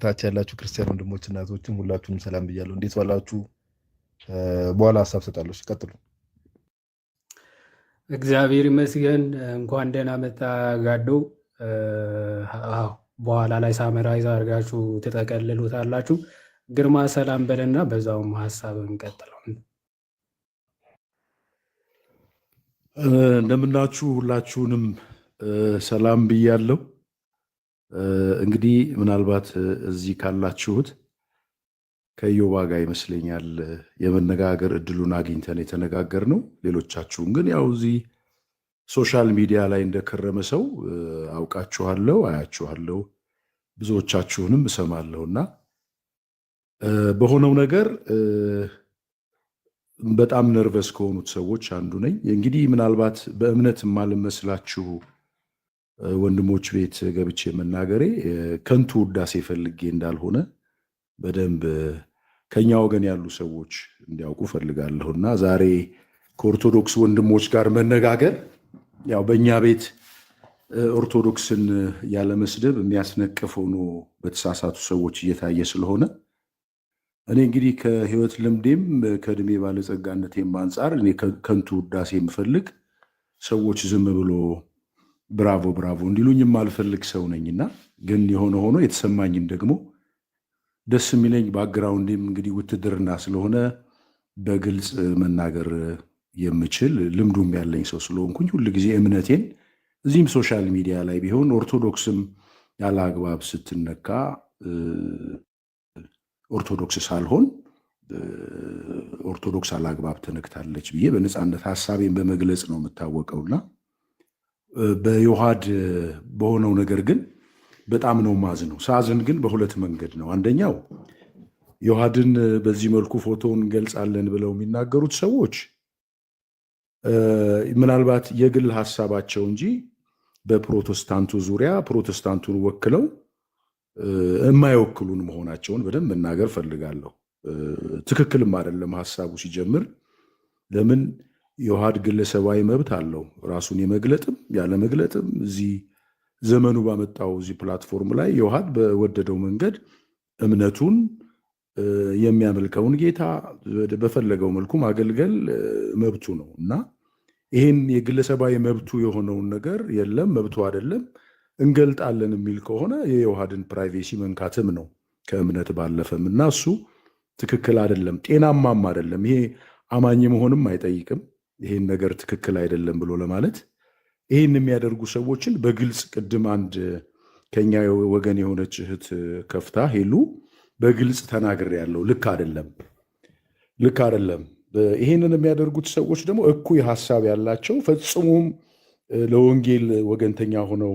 ታች ያላችሁ ክርስቲያን ወንድሞችና እህቶችም ሁላችሁንም ሰላም ብያለው። እንዴት ዋላችሁ? በኋላ ሀሳብ ሰጣለሁ። ቀጥሉ። እግዚአብሔር ይመስገን። እንኳን ደህና መጣ ጋዶ። በኋላ ላይ ሳመራይዝ አድርጋችሁ ትጠቀልሉታላችሁ። ግርማ ሰላም በለና በዛውም ሀሳብ እንቀጥለው። እንደምናችሁ ሁላችሁንም ሰላም ብያለሁ። እንግዲህ ምናልባት እዚህ ካላችሁት ከዮባ ጋር ይመስለኛል የመነጋገር እድሉን አግኝተን የተነጋገር ነው። ሌሎቻችሁም ግን ያው እዚህ ሶሻል ሚዲያ ላይ እንደከረመ ሰው አውቃችኋለሁ፣ አያችኋለሁ፣ ብዙዎቻችሁንም እሰማለሁና በሆነው ነገር በጣም ነርቨስ ከሆኑት ሰዎች አንዱ ነኝ። እንግዲህ ምናልባት በእምነት የማልመስላችሁ ወንድሞች ቤት ገብቼ መናገሬ ከንቱ ውዳሴ ፈልጌ እንዳልሆነ በደንብ ከኛ ወገን ያሉ ሰዎች እንዲያውቁ ፈልጋለሁና ዛሬ ከኦርቶዶክስ ወንድሞች ጋር መነጋገር ያው በእኛ ቤት ኦርቶዶክስን ያለመስደብ የሚያስነቅፍ ሆኖ በተሳሳቱ ሰዎች እየታየ ስለሆነ እኔ እንግዲህ ከህይወት ልምዴም ከእድሜ ባለጸጋነቴም አንጻር እኔ ከንቱ ውዳሴ የምፈልግ ሰዎች ዝም ብሎ ብራቮ ብራቮ እንዲሉኝ የማልፈልግ ሰው ነኝና ግን የሆነ ሆኖ የተሰማኝን ደግሞ ደስ የሚለኝ ባክግራውንዴም እንግዲህ ውትድርና ስለሆነ በግልጽ መናገር የምችል ልምዱም ያለኝ ሰው ስለሆንኩኝ ሁልጊዜ እምነቴን እዚህም ሶሻል ሚዲያ ላይ ቢሆን ኦርቶዶክስም ያለ አግባብ ስትነካ ኦርቶዶክስ ሳልሆን ኦርቶዶክስ አላግባብ ተነክታለች ብዬ በነፃነት ሀሳቤን በመግለጽ ነው የምታወቀውና በዮሐድ በሆነው ነገር ግን በጣም ነው ማዝነው። ሳዝን ግን በሁለት መንገድ ነው። አንደኛው ዮሐድን በዚህ መልኩ ፎቶውን እንገልጻለን ብለው የሚናገሩት ሰዎች ምናልባት የግል ሀሳባቸው እንጂ በፕሮቴስታንቱ ዙሪያ ፕሮቴስታንቱን ወክለው የማይወክሉን መሆናቸውን በደንብ መናገር ፈልጋለሁ። ትክክልም አይደለም ሀሳቡ ሲጀምር። ለምን ዮሐድ ግለሰባዊ መብት አለው ራሱን የመግለጥም ያለ መግለጥም። እዚህ ዘመኑ ባመጣው እዚህ ፕላትፎርም ላይ ዮሐድ በወደደው መንገድ እምነቱን የሚያመልከውን ጌታ በፈለገው መልኩ ማገልገል መብቱ ነው እና ይህን የግለሰባዊ መብቱ የሆነውን ነገር የለም መብቱ አይደለም እንገልጣለን የሚል ከሆነ የዮሐድን ፕራይቬሲ መንካትም ነው ከእምነት ባለፈም እና እሱ ትክክል አይደለም፣ ጤናማም አይደለም። ይሄ አማኝ መሆንም አይጠይቅም። ይሄን ነገር ትክክል አይደለም ብሎ ለማለት ይህን የሚያደርጉ ሰዎችን በግልጽ ቅድም አንድ ከኛ ወገን የሆነች እህት ከፍታ ሄሉ በግልጽ ተናግሬያለሁ። ልክ አይደለም፣ ልክ አይደለም። ይህንን የሚያደርጉት ሰዎች ደግሞ እኩይ ሀሳብ ያላቸው ፈጽሞም ለወንጌል ወገንተኛ ሆነው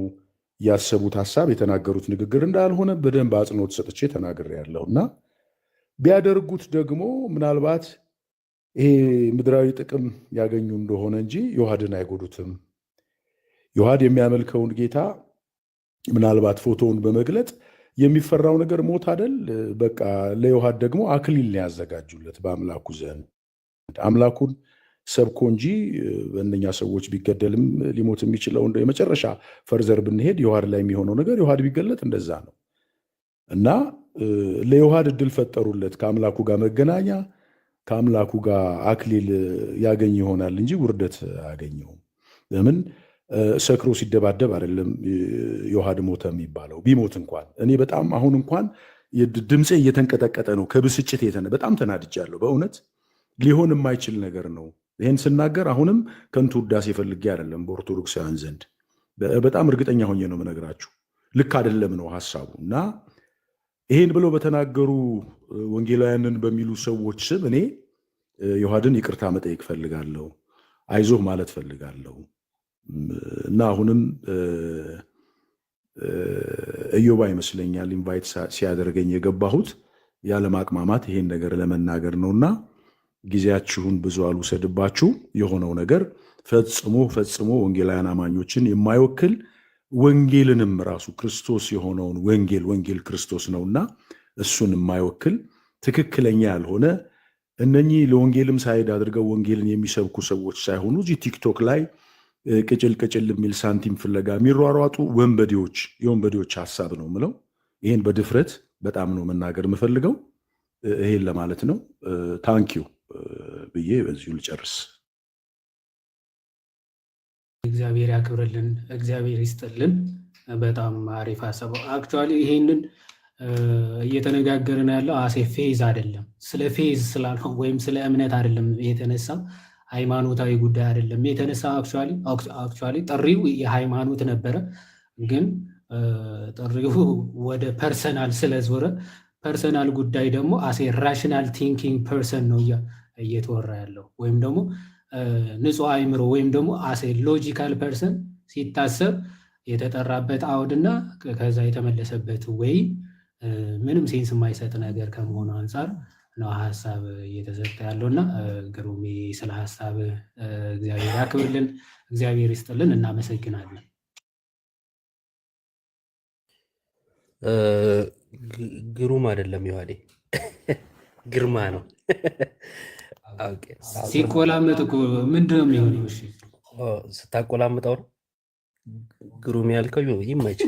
ያሰቡት ሀሳብ የተናገሩት ንግግር እንዳልሆነ በደንብ አጽንኦት ሰጥቼ ተናግሬያለሁ እና ቢያደርጉት ደግሞ ምናልባት ይሄ ምድራዊ ጥቅም ያገኙ እንደሆነ እንጂ ዮሐድን አይጎዱትም። ዮሐድ የሚያመልከውን ጌታ ምናልባት ፎቶውን በመግለጥ የሚፈራው ነገር ሞት አይደል? በቃ ለዮሐድ ደግሞ አክሊል ያዘጋጁለት በአምላኩ ዘንድ አምላኩን ሰብኮ እንጂ በእነኛ ሰዎች ቢገደልም ሊሞት የሚችለው እንደ የመጨረሻ ፈርዘር ብንሄድ ዮሐድ ላይ የሚሆነው ነገር ዮሐድ ቢገለጥ እንደዛ ነው እና ለዮሐድ እድል ፈጠሩለት ከአምላኩ ጋር መገናኛ ከአምላኩ ጋር አክሊል ያገኝ ይሆናል እንጂ ውርደት አያገኘውም። ለምን ሰክሮ ሲደባደብ አይደለም ዮሐድ ሞተ የሚባለው። ቢሞት እንኳን እኔ በጣም አሁን እንኳን ድምፄ እየተንቀጠቀጠ ነው ከብስጭት በጣም ተናድጃለሁ። በእውነት ሊሆን የማይችል ነገር ነው። ይህን ስናገር አሁንም ከንቱ ውዳሴ ፈልጌ አይደለም። በኦርቶዶክሳውያን ዘንድ በጣም እርግጠኛ ሆኜ ነው የምነግራችሁ። ልክ አይደለም ነው ሀሳቡ እና ይሄን ብለው በተናገሩ ወንጌላውያንን በሚሉ ሰዎች ስም እኔ ዮሐድን ይቅርታ መጠየቅ ፈልጋለሁ፣ አይዞህ ማለት ፈልጋለሁ እና አሁንም እዮባ ይመስለኛል ኢንቫይት ሲያደርገኝ የገባሁት ያለማቅማማት ይሄን ነገር ለመናገር ነውና ጊዜያችሁን ብዙ አልውሰድባችሁ። የሆነው ነገር ፈጽሞ ወንጌላውያን አማኞችን የማይወክል ወንጌልንም ራሱ ክርስቶስ የሆነውን ወንጌል ክርስቶስ ነውና እሱን የማይወክል ትክክለኛ ያልሆነ እነኚህ ለወንጌልም ሳይድ አድርገው ወንጌልን የሚሰብኩ ሰዎች ሳይሆኑ እዚህ ቲክቶክ ላይ ቅጭል የሚል ሳንቲም ፍለጋ የሚሯሯጡ የወንበዴዎች ሀሳብ ነው ምለው። ይህን በድፍረት በጣም ነው መናገር የምፈልገው። ይሄን ለማለት ነው። ታንኪዩ ብዬ በዚሁ ልጨርስ። እግዚአብሔር ያክብርልን፣ እግዚአብሔር ይስጥልን። በጣም አሪፍ ሀሳብ። አክቹዋሊ ይሄንን እየተነጋገርን ያለው አሴ ፌዝ አይደለም፣ ስለ ፌዝ ስላልሆነ ወይም ስለ እምነት አይደለም የተነሳ ሃይማኖታዊ ጉዳይ አይደለም የተነሳ። አክቹዋሊ ጥሪው የሃይማኖት ነበረ፣ ግን ጥሪው ወደ ፐርሰናል ስለዞረ ፐርሰናል ጉዳይ ደግሞ አሴ ራሽናል ቲንኪንግ ፐርሰን ነው እየተወራ ያለው ወይም ደግሞ ንጹህ አይምሮ ወይም ደግሞ አሴ ሎጂካል ፐርሰን ሲታሰብ የተጠራበት አውድና ከዛ የተመለሰበት ወይ ምንም ሴንስ የማይሰጥ ነገር ከመሆኑ አንጻር ነው ሀሳብ እየተሰጠ ያለውና ግሩሜ ስለ ሀሳብ እግዚአብሔር ያክብርልን፣ እግዚአብሔር ይስጥልን። እናመሰግናለን። ግሩም አይደለም ዮሐዴ ግርማ ነው። ሲቆላመጥ እኮ ምንድን ነው የሚሆነው? እሺ ስታቆላምጠው ነው ግሩም ያልከው። ይመች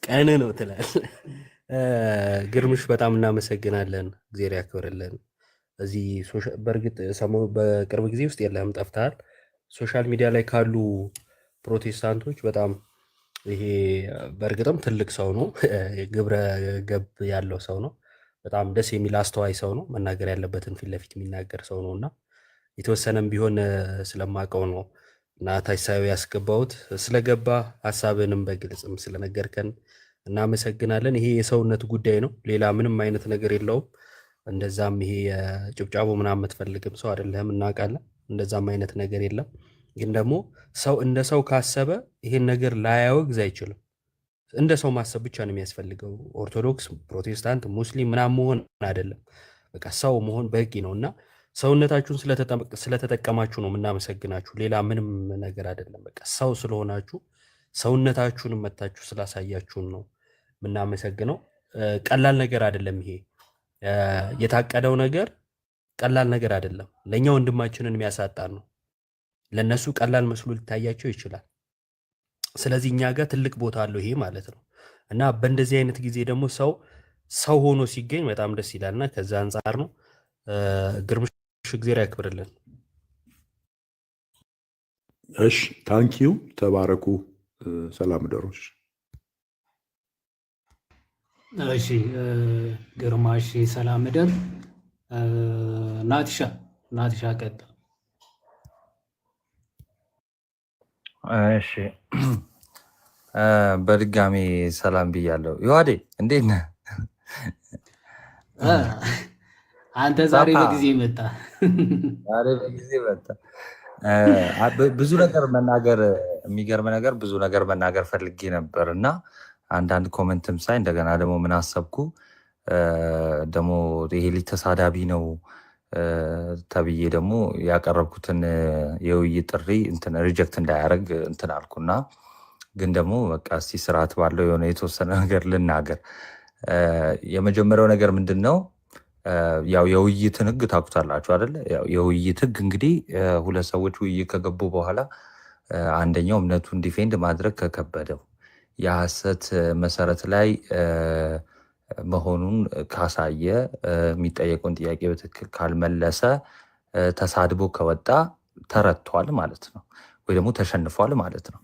ቀን ነው ትላለህ። ግርምሽ በጣም እናመሰግናለን። እግዚአብሔር ያክብርልን። እዚህ በእርግጥ በቅርብ ጊዜ ውስጥ የለህም፣ ጠፍተሃል። ሶሻል ሚዲያ ላይ ካሉ ፕሮቴስታንቶች በጣም ይሄ በእርግጥም ትልቅ ሰው ነው፣ ግብረ ገብ ያለው ሰው ነው። በጣም ደስ የሚል አስተዋይ ሰው ነው። መናገር ያለበትን ፊት ለፊት የሚናገር ሰው ነው እና የተወሰነም ቢሆን ስለማውቀው ነው እና ታሳቢ ያስገባሁት። ስለገባ ሀሳብንም በግልጽም ስለነገርከን እናመሰግናለን። ይሄ የሰውነት ጉዳይ ነው፣ ሌላ ምንም አይነት ነገር የለውም። እንደዛም ይሄ ጭብጫቦ ምናምን የምትፈልግም ሰው አይደለህም፣ እናውቃለን። እንደዛም አይነት ነገር የለም። ግን ደግሞ ሰው እንደ ሰው ካሰበ ይሄን ነገር ላያወግዝ አይችልም። እንደ ሰው ማሰብ ብቻ ነው የሚያስፈልገው። ኦርቶዶክስ፣ ፕሮቴስታንት፣ ሙስሊም ምናምን መሆን አይደለም። በቃ ሰው መሆን በቂ ነው እና ሰውነታችሁን ስለተጠቀማችሁ ነው የምናመሰግናችሁ። ሌላ ምንም ነገር አይደለም። በቃ ሰው ስለሆናችሁ ሰውነታችሁን መታችሁ ስላሳያችሁን ነው የምናመሰግነው። ቀላል ነገር አይደለም። ይሄ የታቀደው ነገር ቀላል ነገር አይደለም። ለእኛ ወንድማችንን የሚያሳጣን ነው። ለእነሱ ቀላል መስሎ ሊታያቸው ይችላል። ስለዚህ እኛ ጋር ትልቅ ቦታ አለው ይሄ ማለት ነው እና በእንደዚህ አይነት ጊዜ ደግሞ ሰው ሆኖ ሲገኝ በጣም ደስ ይላልና ከዛ አንጻር ነው። ግርምሽ እግዚአብሔር ያክብርልን። እሺ ታንኪዩ፣ ተባረኩ። ሰላም ደሮች። እሺ ግርማሽ ሰላም ደር። ናትሻ ቀጥል። እሺ በድጋሚ ሰላም ብያለሁ። ዮሐዴ እንዴት ነህ? አንተ ዛሬ ጠፋ። በጊዜ መጣ። ዛሬ በጊዜ መጣ። ብዙ ነገር መናገር የሚገርም ነገር ብዙ ነገር መናገር ፈልጌ ነበር እና አንዳንድ ኮመንትም ሳይ እንደገና ደግሞ ምን አሰብኩ ደግሞ ይሄ ልጅ ተሳዳቢ ነው ተብዬ ደግሞ ያቀረብኩትን የውይይት ጥሪ እንትን ሪጀክት እንዳያደርግ እንትን አልኩና ግን ደግሞ በቃ እስቲ ስርዓት ባለው የሆነ የተወሰነ ነገር ልናገር። የመጀመሪያው ነገር ምንድን ነው? ያው የውይይትን ህግ ታውቁታላችሁ አይደለ? ያው የውይይት ህግ እንግዲህ ሁለት ሰዎች ውይይት ከገቡ በኋላ አንደኛው እምነቱን ዲፌንድ ማድረግ ከከበደው የሐሰት መሰረት ላይ መሆኑን ካሳየ የሚጠየቀውን ጥያቄ በትክክል ካልመለሰ ተሳድቦ ከወጣ ተረቷል ማለት ነው፣ ወይ ደግሞ ተሸንፏል ማለት ነው።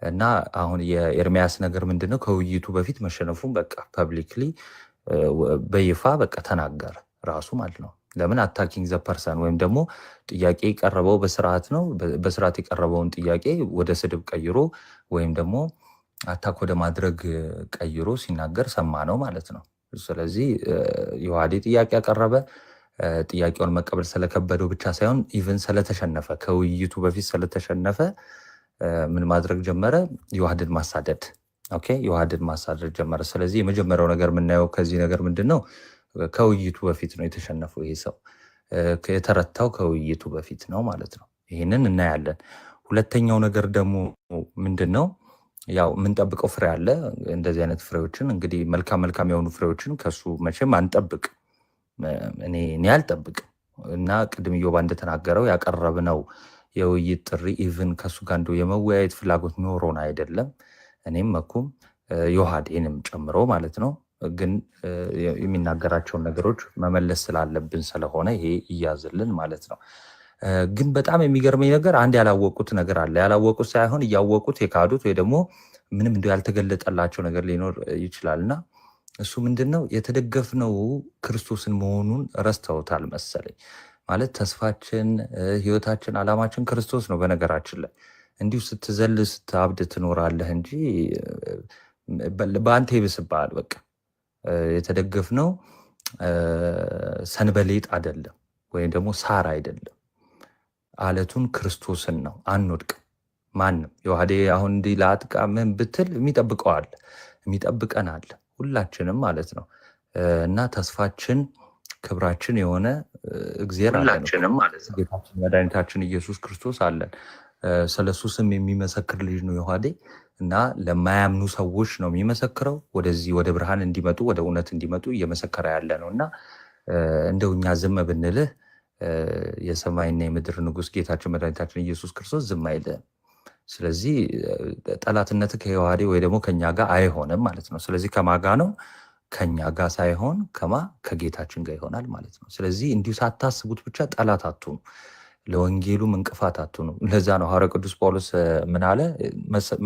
እና አሁን የኤርሚያስ ነገር ምንድነው? ከውይይቱ በፊት መሸነፉን በቃ ፐብሊክሊ በይፋ በቃ ተናገረ ራሱ ማለት ነው። ለምን አታኪንግ ዘ ፐርሰን ወይም ደግሞ ጥያቄ የቀረበው በስርዓት ነው። በስርዓት የቀረበውን ጥያቄ ወደ ስድብ ቀይሮ ወይም ደግሞ አታክ ወደ ማድረግ ቀይሮ ሲናገር ሰማ ነው ማለት ነው። ስለዚህ ዮሐዴ ጥያቄ ያቀረበ ጥያቄውን መቀበል ስለከበደው ብቻ ሳይሆን ኢቨን ስለተሸነፈ ከውይይቱ በፊት ስለተሸነፈ ምን ማድረግ ጀመረ? ዮሐድን ማሳደድ። ኦኬ ዮሐድን ማሳደድ ጀመረ። ስለዚህ የመጀመሪያው ነገር የምናየው ከዚህ ነገር ምንድን ነው? ከውይይቱ በፊት ነው የተሸነፈው ይሄ ሰው። የተረታው ከውይይቱ በፊት ነው ማለት ነው። ይህንን እናያለን። ሁለተኛው ነገር ደግሞ ምንድን ነው? ያው የምንጠብቀው ፍሬ አለ። እንደዚህ አይነት ፍሬዎችን እንግዲህ መልካም መልካም የሆኑ ፍሬዎችን ከሱ መቼም አንጠብቅ። እኔ አልጠብቅም። እና ቅድም ኢዮባ እንደተናገረው ያቀረብነው የውይይት ጥሪ ኢቭን ከሱ ጋር እንደው የመወያየት ፍላጎት ኖሮን አይደለም፣ እኔም መኩም ዮሐዴንም ጨምሮ ማለት ነው። ግን የሚናገራቸውን ነገሮች መመለስ ስላለብን ስለሆነ ይሄ እያዝልን ማለት ነው። ግን በጣም የሚገርመኝ ነገር አንድ ያላወቁት ነገር አለ። ያላወቁት ሳይሆን እያወቁት የካዱት ወይ ደግሞ ምንም እንዲ ያልተገለጠላቸው ነገር ሊኖር ይችላል። እና እሱ ምንድን ነው? የተደገፍነው ክርስቶስን መሆኑን ረስተውታል መሰለኝ። ማለት ተስፋችን፣ ህይወታችን፣ አላማችን ክርስቶስ ነው። በነገራችን ላይ እንዲሁ ስትዘል ስትአብድ ትኖራለህ እንጂ በአንተ ይብስብሃል። በቃ የተደገፍነው ሰንበሌጥ አይደለም ወይም ደግሞ ሳር አይደለም፣ አለቱን ክርስቶስን ነው። አንወድቅም። ማንም ዮሐዴ አሁን እንዲህ ለአጥቃ ምን ብትል የሚጠብቀዋል የሚጠብቀናል ሁላችንም ማለት ነው። እና ተስፋችን ክብራችን የሆነ እግዚአብሔር ሁላችንም ማለት ነው። ጌታችን መድኃኒታችን ኢየሱስ ክርስቶስ አለን። ስለሱ ስም የሚመሰክር ልጅ ነው ዮሐዴ። እና ለማያምኑ ሰዎች ነው የሚመሰክረው። ወደዚህ ወደ ብርሃን እንዲመጡ ወደ እውነት እንዲመጡ እየመሰከረ ያለ ነው። እና እንደው እኛ ዝም ብንልህ የሰማይና የምድር ንጉሥ ጌታችን መድኃኒታችን ኢየሱስ ክርስቶስ ዝም አይልህም። ስለዚህ ጠላትነት ከዮሐዴ ወይ ደግሞ ከኛ ጋር አይሆንም ማለት ነው። ስለዚህ ከማጋ ነው ከኛ ጋር ሳይሆን ከጌታችን ጋር ይሆናል ማለት ነው። ስለዚህ እንዲሁ ሳታስቡት ብቻ ጠላት አትሁኑ፣ ለወንጌሉም እንቅፋት አትሁኑ። ለዛ ነው ሐዋርያው ቅዱስ ጳውሎስ ምን አለ?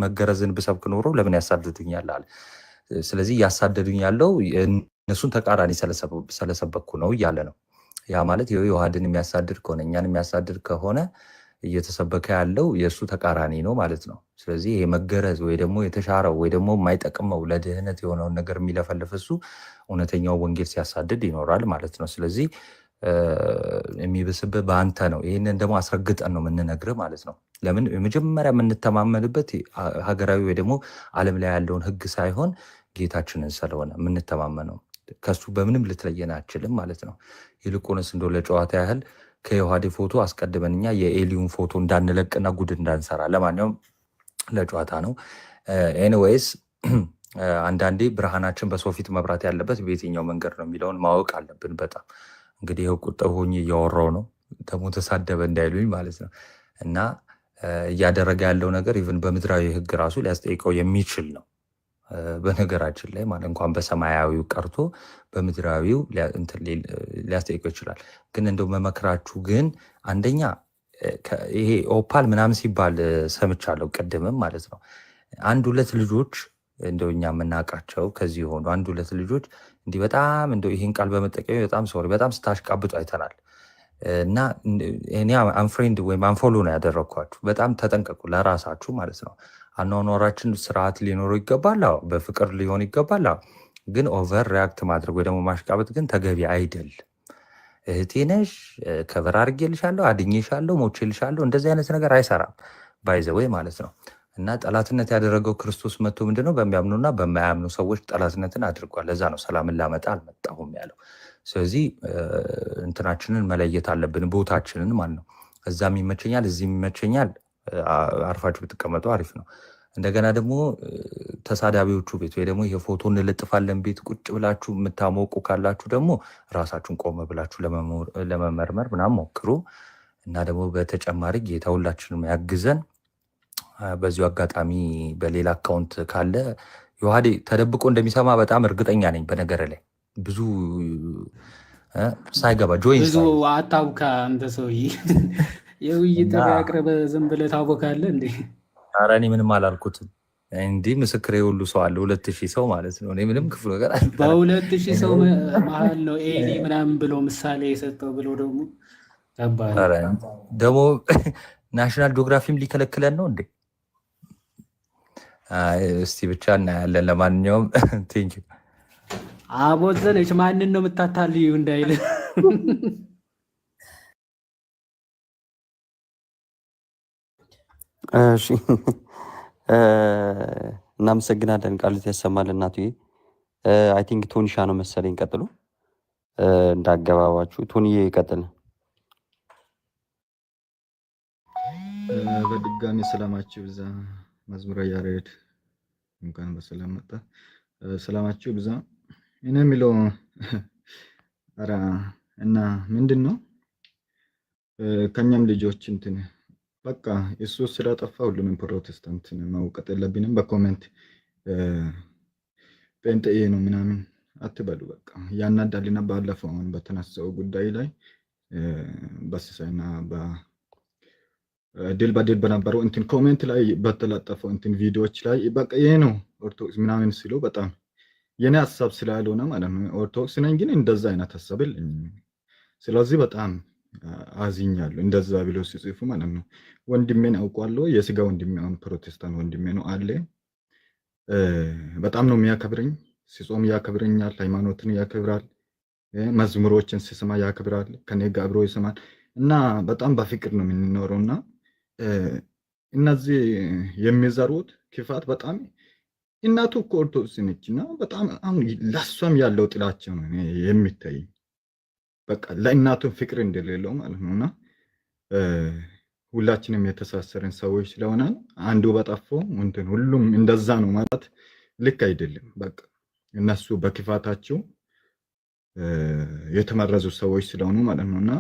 መገረዝን ብሰብክ ኖሮ ለምን ያሳድዱኛል አለ። ስለዚህ እያሳደዱኝ ያለው እነሱን ተቃራኒ ስለሰበኩ ነው እያለ ነው። ያ ማለት ዮሐድን የሚያሳድድ ከሆነ እኛን የሚያሳድድ ከሆነ እየተሰበከ ያለው የእሱ ተቃራኒ ነው ማለት ነው። ስለዚህ ይሄ መገረዝ ወይ ደግሞ የተሻረው ወይ ደግሞ የማይጠቅመው ለድህነት የሆነውን ነገር የሚለፈልፍ እሱ እውነተኛው ወንጌል ሲያሳድድ ይኖራል ማለት ነው። ስለዚህ የሚብስብህ በአንተ ነው። ይህንን ደግሞ አስረግጠን ነው የምንነግርህ ማለት ነው። ለምን የመጀመሪያ የምንተማመንበት ሀገራዊ ወይ ደግሞ ዓለም ላይ ያለውን ሕግ ሳይሆን ጌታችንን ስለሆነ የምንተማመነው ከሱ በምንም ልትለየን አችልም ማለት ነው። ይልቁንስ እንደው ለጨዋታ ያህል ከዮሐዴ ፎቶ አስቀድመን እኛ የኤሊውን ፎቶ እንዳንለቅና ጉድ እንዳንሰራ፣ ለማንኛውም ለጨዋታ ነው። ኤኒዌይስ አንዳንዴ ብርሃናችን በሰው ፊት መብራት ያለበት በየትኛው መንገድ ነው የሚለውን ማወቅ አለብን። በጣም እንግዲህ ይኸው ቁጠብ ሆኜ እያወራው ነው ደግሞ ተሳደበ እንዳይሉኝ ማለት ነው። እና እያደረገ ያለው ነገር ኢቭን በምድራዊ ሕግ ራሱ ሊያስጠይቀው የሚችል ነው። በነገራችን ላይ ማለት እንኳን በሰማያዊው ቀርቶ በምድራዊው ሊያስጠይቀው ይችላል። ግን እንደው መመክራችሁ ግን አንደኛ ይሄ ኦፓል ምናምን ሲባል ሰምቻለሁ ቅድምም ማለት ነው። አንድ ሁለት ልጆች እንደው እኛ የምናውቃቸው ከዚህ የሆኑ አንድ ሁለት ልጆች እንዲህ በጣም እንደው ይህን ቃል በመጠቀሚ በጣም ሶሪ በጣም ስታሽቃብጡ አይተናል። እና እኔ አንፍሬንድ ወይም አንፎሎ ነው ያደረግኳችሁ። በጣም ተጠንቀቁ ለራሳችሁ ማለት ነው። አኗኗራችን ስርዓት ሊኖረው ይገባል። አዎ በፍቅር ሊሆን ይገባል። አዎ ግን ኦቨር ሪያክት ማድረግ ወይ ደግሞ ማሽቃበጥ ግን ተገቢ አይደል። እህቴ ነሽ፣ ከበር አድርጌልሻለሁ፣ አድኜሻለሁ፣ ሞቼልሻለሁ፣ እንደዚህ አይነት ነገር አይሰራም ባይዘወይ ማለት ነው። እና ጠላትነት ያደረገው ክርስቶስ መጥቶ ምንድነው በሚያምኑና በማያምኑ ሰዎች ጠላትነትን አድርጓል። ለዛ ነው ሰላምን ላመጣ አልመጣሁም ያለው። ስለዚህ እንትናችንን መለየት አለብን፣ ቦታችንን ማለት ነው። እዛም ይመቸኛል፣ እዚህም ይመቸኛል። አርፋችሁ ብትቀመጡ አሪፍ ነው። እንደገና ደግሞ ተሳዳቢዎቹ ቤት ወይ ደግሞ ይሄ ፎቶ እንለጥፋለን ቤት ቁጭ ብላችሁ የምታሞቁ ካላችሁ ደግሞ ራሳችሁን ቆመ ብላችሁ ለመመርመር ምናምን ሞክሩ። እና ደግሞ በተጨማሪ ጌታ ሁላችንም ያግዘን። በዚሁ አጋጣሚ በሌላ አካውንት ካለ ዮሐዴ ተደብቆ እንደሚሰማ በጣም እርግጠኛ ነኝ። በነገር ላይ ብዙ ሳይገባ ጆይን ብዙ አታውካ አንተ ሰውዬ። የውይይት ጥሪ አቅርበ ዝም ብለህ ታቦካለህ እንዴ? ኧረ እኔ ምንም አላልኩትም። እንዲህ ምስክር የሁሉ ሰው አለ 2000 ሰው ማለት ነው። እኔ ምንም ክፉ ነገር በ2000 ሰው መሀል ነው ኤሊ ምናምን ብሎ ምሳሌ የሰጠው ብሎ ደግሞ ደግሞ ናሽናል ጂኦግራፊም ሊከለክለን ነው እንዴ? እስቲ ብቻ እናያለን። ለማንኛውም ቴንኪው። አቦዘነች ማንን ነው የምታታልዩ እንዳይል። እሺ እናመሰግናለን። ቃሉት ያሰማል እናትዬ። አይ ቲንክ ቶኒሻ ነው መሰለኝ። ቀጥሉ እንዳገባባችሁ። ቶኒዬ ይቀጥል። በድጋሚ ሰላማችሁ ብዛ። መዝሙረ ያሬድ እንኳን በሰላም መጣ። ሰላማችሁ ብዛ። እኔ የሚለው ኧረ እና ምንድን ነው ከኛም ልጆች እንትን በቃ እሱ ስለጠፋ ሁሉንም ፕሮቴስታንት ማውቀጥ የለብንም። በኮሜንት ጴንጤ ነው ምናምን አትበሉ። በቃ ያናዳልና ባለፈው አሁን በተነሳው ጉዳይ ላይ በሲሳይና ድል በድል በነበረው እንትን ኮሜንት ላይ በተለጠፈው እንትን ቪዲዮዎች ላይ በቃ ይሄ ነው ኦርቶዶክስ ምናምን ሲሉ በጣም የኔ ሀሳብ ስላልሆነ ማለት ነው። ኦርቶዶክስ ነኝ ግን እንደዛ አይነት ሀሳብ የለኝም። ስለዚህ በጣም አዝኛለሁ እንደዛ ብሎ ሲጽፉ ማለት ነው። ወንድሜን አውቋለሁ፣ የስጋ ወንድሜ አሁን ፕሮቴስታንት ወንድሜ ነው አለ። በጣም ነው የሚያከብረኝ። ሲጾም ያከብረኛል፣ ሃይማኖትን ያከብራል፣ መዝሙሮችን ሲሰማ ያከብራል፣ ከኔ ጋር አብሮ ይሰማል እና በጣም በፍቅር ነው የምንኖረው እና እነዚህ የሚዘሩት ክፋት በጣም እናቱ እኮ ኦርቶዶክስ ነች እና በጣም አሁን ለሷም ያለው ጥላቸው ነው የሚታይ በቃ ለእናቱን ፍቅር እንደሌለው ማለት ነው። እና ሁላችንም የተሳሰረን ሰዎች ስለሆነ አንዱ በጠፋው እንትን ሁሉም እንደዛ ነው ማለት ልክ አይደለም። በቃ እነሱ በክፋታቸው የተመረዙ ሰዎች ስለሆኑ ማለት ነው። እና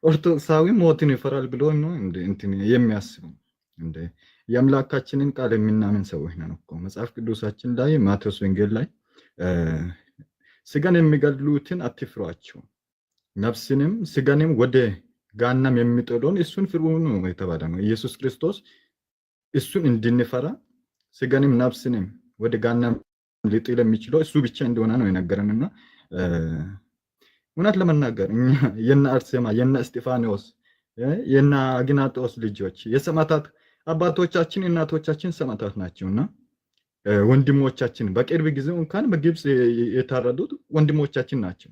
ኦርቶዶክሳዊ ሞትን ይፈራል ብሎ ነው እንትን የሚያስበው እንደ የአምላካችንን ቃል የምናምን ሰዎች ነን እኮ። መጽሐፍ ቅዱሳችን ላይ ማቴዎስ ወንጌል ላይ ስጋን የሚገድሉትን አትፍሯቸው፣ ነፍስንም ስጋንም ወደ ጋናም የሚጥለውን እሱን ፍሩ ነው የተባለ ነው። ኢየሱስ ክርስቶስ እሱን እንድንፈራ ስጋንም ነፍስንም ወደ ጋናም ሊጥል የሚችለው እሱ ብቻ እንደሆነ ነው የነገረንና እውነት ለመናገር የነ አርሴማ የነ እስጢፋኖስ የነ አግናጦስ ልጆች የሰማዕታት አባቶቻችን እናቶቻችን ሰማዕታት ናቸውና ወንድሞቻችን በቅርብ ጊዜ እንኳን በግብጽ የታረዱት ወንድሞቻችን ናቸው።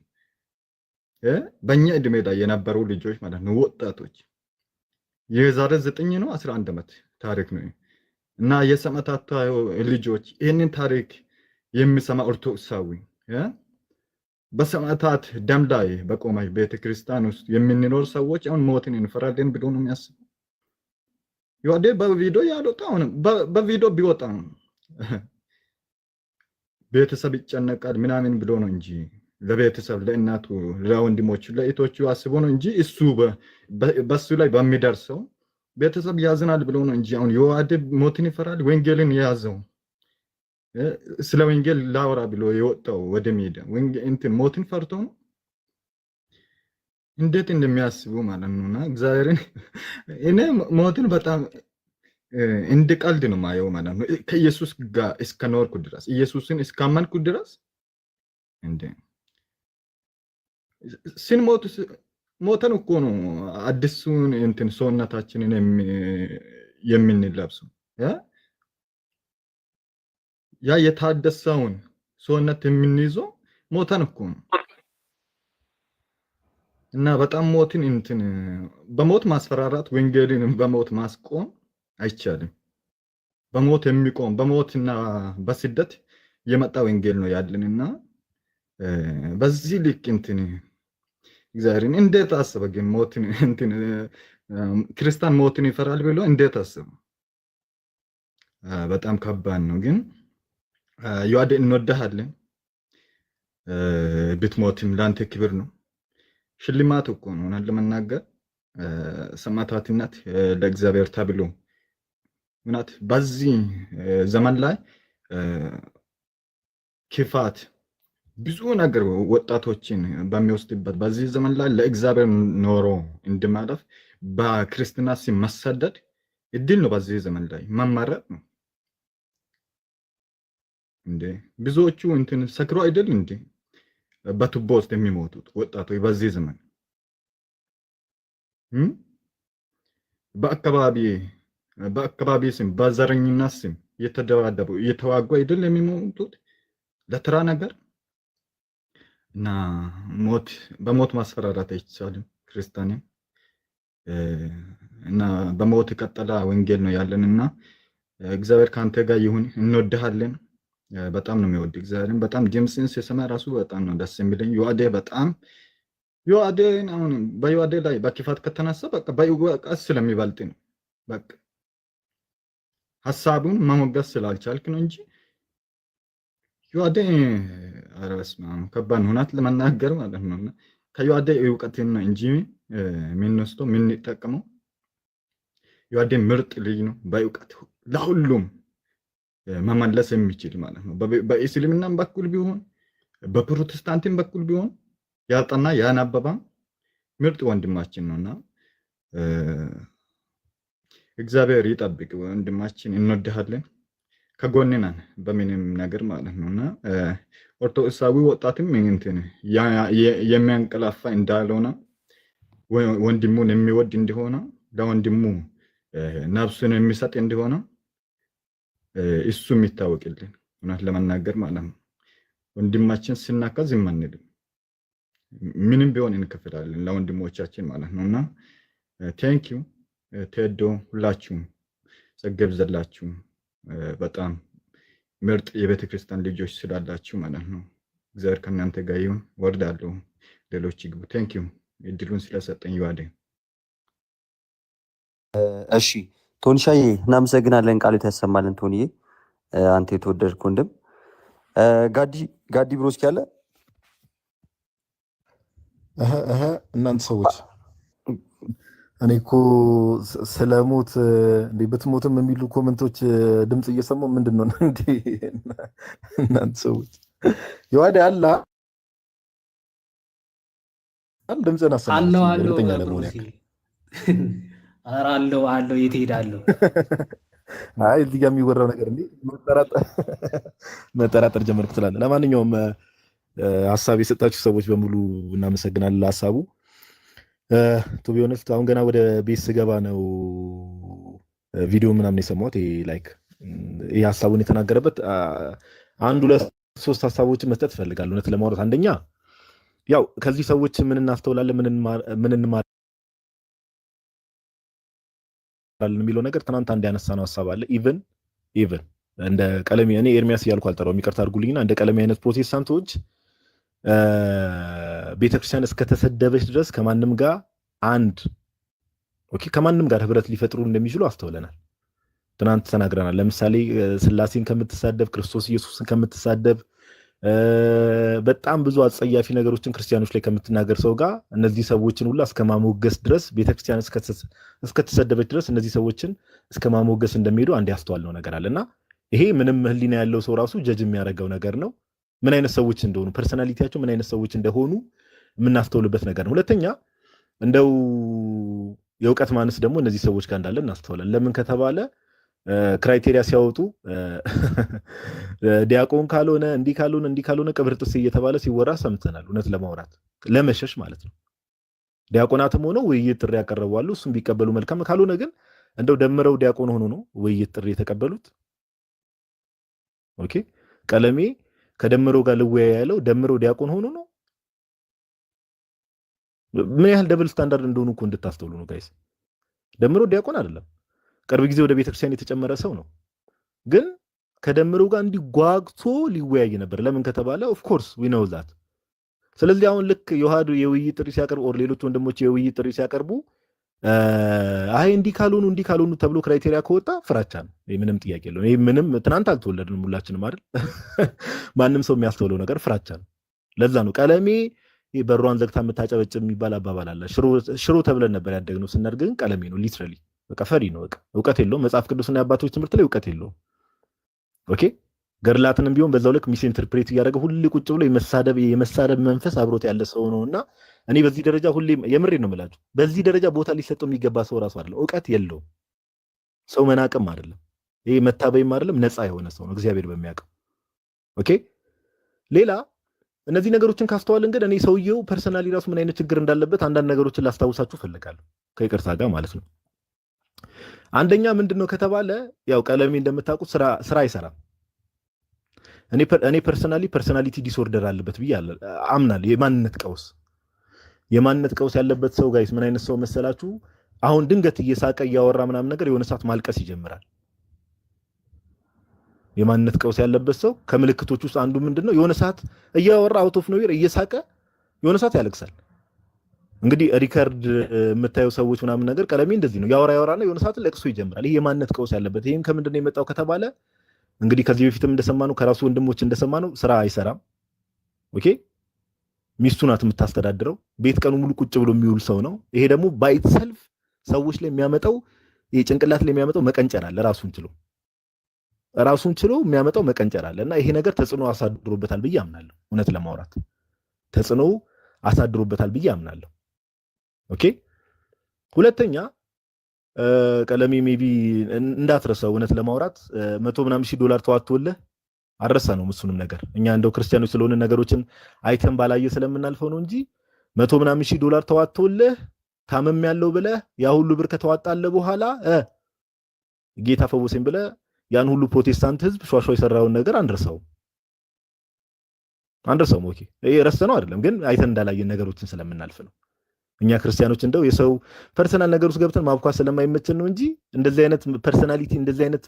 በእኛ እድሜ ላይ የነበሩ ልጆች ማለት ነው፣ ወጣቶች የዛሬ 9 ነው 11 ዓመት ታሪክ ነው እና የሰማዕታት ልጆች ይህንን ታሪክ የሚሰማ ኦርቶዶክሳዊ በሰማዕታት ደም ላይ በቆመች ቤተክርስቲያን ውስጥ የምንኖር ሰዎች አሁን ሞትን እንፈራለን ብሎ ነው የሚያስበው። ይወደ በቪዲዮ ያሉት አሁን በቪዲዮ ቢወጣ ቤተሰብ ይጨነቃል ምናምን ብሎ ነው እንጂ ለቤተሰብ ለእናቱ ለወንድሞቹ ለእህቶቹ አስቦ ነው እንጂ እሱ በሱ ላይ በሚደርሰው ቤተሰብ ያዝናል ብሎ ነው እንጂ አሁን የዋደ ሞትን ይፈራል። ወንጌልን የያዘው ስለ ወንጌል ላወራ ብሎ የወጣው ወደ ሜዳ እንትን ሞትን ፈርቶ ነው እንዴት እንደሚያስቡ ማለት ነውና እግዚአብሔርን እኔ ሞትን በጣም እንደ ቀልድ ነው ማየው ማለት ነው። ከኢየሱስ ጋር እስከኖርኩ ድረስ ኢየሱስን እስካመንኩ ድረስ እንደ ስንሞት ሞተን እኮ ነው አዲሱን እንትን ሰውነታችንን የምንለብሰው። ያ የታደሰውን ሰውነት የምንይዘው ሞተን እኮ ነው። እና በጣም ሞትን እንትን በሞት ማስፈራራት ወንጌልን በሞት ማስቆም አይቻልም። በሞት የሚቆም በሞትና በስደት የመጣ ወንጌል ነው ያለንና በዚህ ልክ እንትን እግዚአብሔርን እንዴት አሰበ? ግን ሞትን እንትን ክርስቲያን ሞትን ይፈራል ብሎ እንዴት አሰበ? በጣም ከባድ ነው። ግን ዮሐዴ እንወድሃለን። ብትሞትም ለአንተ ክብር ነው፣ ሽልማት እኮ ነው። ሆናል ለመናገር ሰማዕታትነት ለእግዚአብሔር ተብሎ ምናት በዚህ ዘመን ላይ ክፋት ብዙ ነገር ወጣቶችን በሚወስድበት በዚህ ዘመን ላይ ለእግዚአብሔር ኖሮ እንድማለፍ በክርስትና ስም መሰደድ እድል ነው። በዚህ ዘመን ላይ መመረጥ ነው እንዴ! ብዙዎቹ እንትን ሰክሮ አይደል እንዴ በቱቦ ውስጥ የሚሞቱት ወጣቶች በዚህ ዘመን በአካባቢ ስም በዘረኝነት ስም እየተደባደቡ እየተዋጉ አይደል የሚሞቱት ለተራ ነገር። እና በሞት ማስፈራራት አይቻልም ክርስቲያንም እና በሞት ቀጠላ ወንጌል ነው ያለንና እግዚአብሔር ካንተ ጋር ይሁን። እንወድሃለን። በጣም ነው የሚወድ እግዚአብሔርን። በጣም ድምፅን ሲሰማ ራሱ በጣም ነው ደስ የሚለኝ። ዮሐዴ በጣም ዮሐዴን አሁን በዮሐዴ ላይ በክፋት ከተነሳ በቃ በይወቃስ ስለሚበልጥ ነው። በቃ ሐሳቡን መሞገስ ስላልቻልክ ነው እንጂ ዮሐዴ ኧረ በስመ አብ ከባድ ነው እውነት ለመናገር ማለት ነው። ከዮሐዴ እውቀትን ነው እንጂ የምንወስደው የምንጠቀመው ዮሐዴ ምርጥ ልጅ ነው። በእውቀት ለሁሉም መመለስ የሚችል ማለት ነው። በእስልምናም በኩል ቢሆን በፕሮቴስታንትም በኩል ቢሆን ያጠና ያነበባ ምርጥ ወንድማችን ነውና እግዚአብሔር ይጠብቅ ወንድማችን። እንወድሃለን፣ ከጎን ነን በምንም ነገር ማለት ነውና ኦርቶዶክሳዊ ወጣትም እንትን የሚያንቀላፋ እንዳልሆነ ወንድሙን የሚወድ እንደሆነ ለወንድሙ ነፍሱን የሚሰጥ እንደሆነ እሱ የሚታወቅልን እውነት ለመናገር ማለት ነው። ወንድማችን ስናካ ዝም አንልም፣ ምንም ቢሆን እንከፍላለን ለወንድሞቻችን ማለት ነውና ቴንኪዩ ቴዶ ሁላችሁም ጸጋ ይብዛላችሁ። በጣም ምርጥ የቤተ ክርስቲያን ልጆች ስላላችሁ ማለት ነው። እግዚአብሔር ከእናንተ ጋር ይሁን። ወርዳለሁ፣ ሌሎች ይግቡ። ቴንኪዩ እድሉን ስለሰጠኝ ዮሐዴ። እሺ ቶኒሻዬ እናመሰግናለን። ቃሉ ያሰማልን ቶኒዬ፣ አንተ የተወደድክ ወንድም። ጋዲ ብሮስኪ ያለ እናንተ ሰዎች እኔ እኮ ስለሞት እንዴ ብትሞትም የሚሉ ኮመንቶች ድምፅ እየሰማሁ ምንድን ነው እንዴ? እናንተ ሰዎች ዮሐዴ አላ ድምፅህን አሰማኝ እርግጠኛ ለመሆን ያክል። ኧረ አለው የት እሄዳለሁ? አይ እዚህ ጋር የሚወራው ነገር እንዴ መጠራጠር ጀመርኩ ትላለህ። ለማንኛውም ሀሳብ የሰጣችሁ ሰዎች በሙሉ እናመሰግናለን ለሀሳቡ። ቱ ቢ ኦነስት አሁን ገና ወደ ቤት ስገባ ነው ቪዲዮ ምናምን የሰማሁት። ላይክ ይህ ሀሳቡን የተናገረበት አንድ ሁለት ሶስት ሀሳቦችን መስጠት እፈልጋለሁ እውነት ለማውራት። አንደኛ ያው ከዚህ ሰዎች ምን እናስተውላለን ምን እንማራለን የሚለው ነገር ትናንት አንድ ያነሳነው ሀሳብ አለ። ኢቨን እንደ ቀለሜ እኔ ኤርሚያስ እያልኩ አልጠራውም ይቅርታ አድርጉልኝና እንደ ቀለሜ አይነት ፕሮቴስታንቶች ቤተክርስቲያን እስከተሰደበች ድረስ ከማንም ጋር ከማንም ጋር ህብረት ሊፈጥሩ እንደሚችሉ አስተውለናል። ትናንት ተናግረናል። ለምሳሌ ስላሴን ከምትሳደብ ክርስቶስ ኢየሱስን ከምትሳደብ በጣም ብዙ አጸያፊ ነገሮችን ክርስቲያኖች ላይ ከምትናገር ሰው ጋር እነዚህ ሰዎችን ሁላ እስከ ማሞገስ ድረስ ቤተክርስቲያን እስከተሰደበች ድረስ እነዚህ ሰዎችን እስከ ማሞገስ እንደሚሄዱ አንድ ያስተዋልነው ነገር አለና ይሄ ምንም ህሊና ያለው ሰው ራሱ ጀጅ የሚያደርገው ነገር ነው። ምን አይነት ሰዎች እንደሆኑ ፐርሰናሊቲያቸው ምን አይነት ሰዎች እንደሆኑ የምናስተውልበት ነገር ነው። ሁለተኛ እንደው የእውቀት ማነስ ደግሞ እነዚህ ሰዎች ጋር እንዳለ እናስተውላለን። ለምን ከተባለ ክራይቴሪያ ሲያወጡ ዲያቆን ካልሆነ እንዲህ ካልሆነ ቅብር ጥስ እየተባለ ሲወራ ሰምተናል። እውነት ለማውራት ለመሸሽ ማለት ነው። ዲያቆናትም ሆነው ውይይት ጥሪ ያቀርባሉ። እሱም ቢቀበሉ መልካም፣ ካልሆነ ግን እንደው ደምረው ዲያቆን ሆኖ ነው ውይይት ጥሪ የተቀበሉት። ኦኬ ቀለሜ ከደምረው ጋር ልወያይ ያለው ደምረው ዲያቆን ሆኖ ነው። ምን ያህል ደብል ስታንዳርድ እንደሆኑ እኮ እንድታስተውሉ ነው ጋይስ። ደምረው ዲያቆን አይደለም፣ ቅርብ ጊዜ ወደ ቤተክርስቲያን የተጨመረ ሰው ነው። ግን ከደምረው ጋር እንዲጓግቶ ሊወያይ ነበር። ለምን ከተባለ ኦፍ ኮርስ ዊ ኖው ዛት። ስለዚህ አሁን ልክ ዮሐዱ የውይይት ጥሪ ሲያቀርቡ ኦር ሌሎች ወንድሞች የውይይት ጥሪ ሲያቀርቡ አይ እንዲህ ካልሆኑ ተብሎ ክራይቴሪያ ከወጣ ፍራቻ ነው። ምንም ጥያቄ የለውም። ይሄ ምንም ትናንት አልተወለድንም ሁላችንም አይደል? ማንም ሰው የሚያስተውለው ነገር ፍራቻ ነው። ለዛ ነው ቀለሜ በሯን ዘግታ የምታጨበጭብ የሚባል አባባል አለ። ሽሮ ተብለን ነበር ያደግነው። ስናድግ ግን ቀለሜ ነው ሊትራሊ በቃ ፈሪ ነው። በቃ እውቀት የለውም። መጽሐፍ ቅዱስና የአባቶች ትምህርት ላይ እውቀት የለውም። ኦኬ ገድላትንም ቢሆን በዛው ልክ ሚስ ኢንተርፕሬት እያደረገ ሁሌ ቁጭ ብሎ የመሳደብ መንፈስ አብሮት ያለ ሰው ነውና እኔ በዚህ ደረጃ ሁሌ የምሬን ነው የምላችሁ፣ በዚህ ደረጃ ቦታ ሊሰጠው የሚገባ ሰው ራሱ አይደለም። እውቀት የለውም። ሰው መናቅም አይደለም፣ ይሄ መታበይም አይደለም። ነፃ የሆነ ሰው ነው እግዚአብሔር በሚያውቀው። ኦኬ ሌላ እነዚህ ነገሮችን ካስተዋልን ግን እኔ ሰውየው ፐርሰናሊ ራሱ ምን አይነት ችግር እንዳለበት አንዳንድ ነገሮችን ላስታውሳችሁ ፈልጋለሁ ከይቅርታ ጋር ማለት ነው። አንደኛ ምንድነው ከተባለ ያው ቀለሜ እንደምታውቁት ስራ አይሰራም። እኔ ፐርሰናሊቲ ዲስኦርደር አለበት ብዬ አምናለሁ። የማንነት ቀውስ ያለበት ሰው ጋይስ ምን አይነት ሰው መሰላችሁ? አሁን ድንገት እየሳቀ እያወራ ምናምን ነገር የሆነ ሰዓት ማልቀስ ይጀምራል። የማንነት ቀውስ ያለበት ሰው ከምልክቶች ውስጥ አንዱ ምንድነው? የሆነ ሰዓት እያወራ አውት ኦፍ ኖዌር እየሳቀ የሆነ ሰዓት ያለቅሳል። እንግዲህ ሪከርድ የምታዩ ሰዎች ምናምን ነገር ቀለሜ እንደዚህ ነው። ያወራና የሆነ ሰዓት ለቅሶ ይጀምራል። ይሄ የማንነት ቀውስ ያለበት። ይሄም ከምንድነው የመጣው ከተባለ እንግዲህ ከዚህ በፊትም እንደሰማነው ከራሱ ወንድሞች እንደሰማነው ስራ አይሰራም። ኦኬ ሚስቱ ናት የምታስተዳድረው። ቤት ቀኑ ሙሉ ቁጭ ብሎ የሚውል ሰው ነው። ይሄ ደግሞ ባይት ሰልፍ ሰዎች ላይ የሚያመጣው ጭንቅላት ላይ የሚያመጣው መቀንጨር አለ። ራሱን ችሎ የሚያመጣው መቀንጨር አለ እና ይሄ ነገር ተጽዕኖ አሳድሮበታል ብዬ አምናለሁ። እውነት ለማውራት ተጽዕኖ አሳድሮበታል ብዬ አምናለሁ። ኦኬ ሁለተኛ ቀለሜ ሜቢ እንዳትረሳው እውነት ለማውራት $100,000 ተዋጥቶልህ አልረሳነውም። እሱንም ነገር እኛ እንደው ክርስቲያኖች ስለሆነ ነገሮችን አይተን ባላየ ስለምናልፈው ነው እንጂ $100,000 ተዋጥቶልህ ታመም ያለው ብለህ ያ ሁሉ ብር ከተዋጣለ በኋላ ጌታ ፈወሰኝ ብለህ ያን ሁሉ ፕሮቴስታንት ህዝብ ሿሿ የሰራውን ነገር አንረሳውም። ኦኬ ይሄ ረስተነው አይደለም፣ ግን አይተን እንዳላየን ነገሮችን ስለምናልፍ ነው። እኛ ክርስቲያኖች እንደው የሰው ፐርሰናል ነገር ውስጥ ገብተን ማብኳት ስለማይመችን ነው እንጂ እንደዚህ አይነት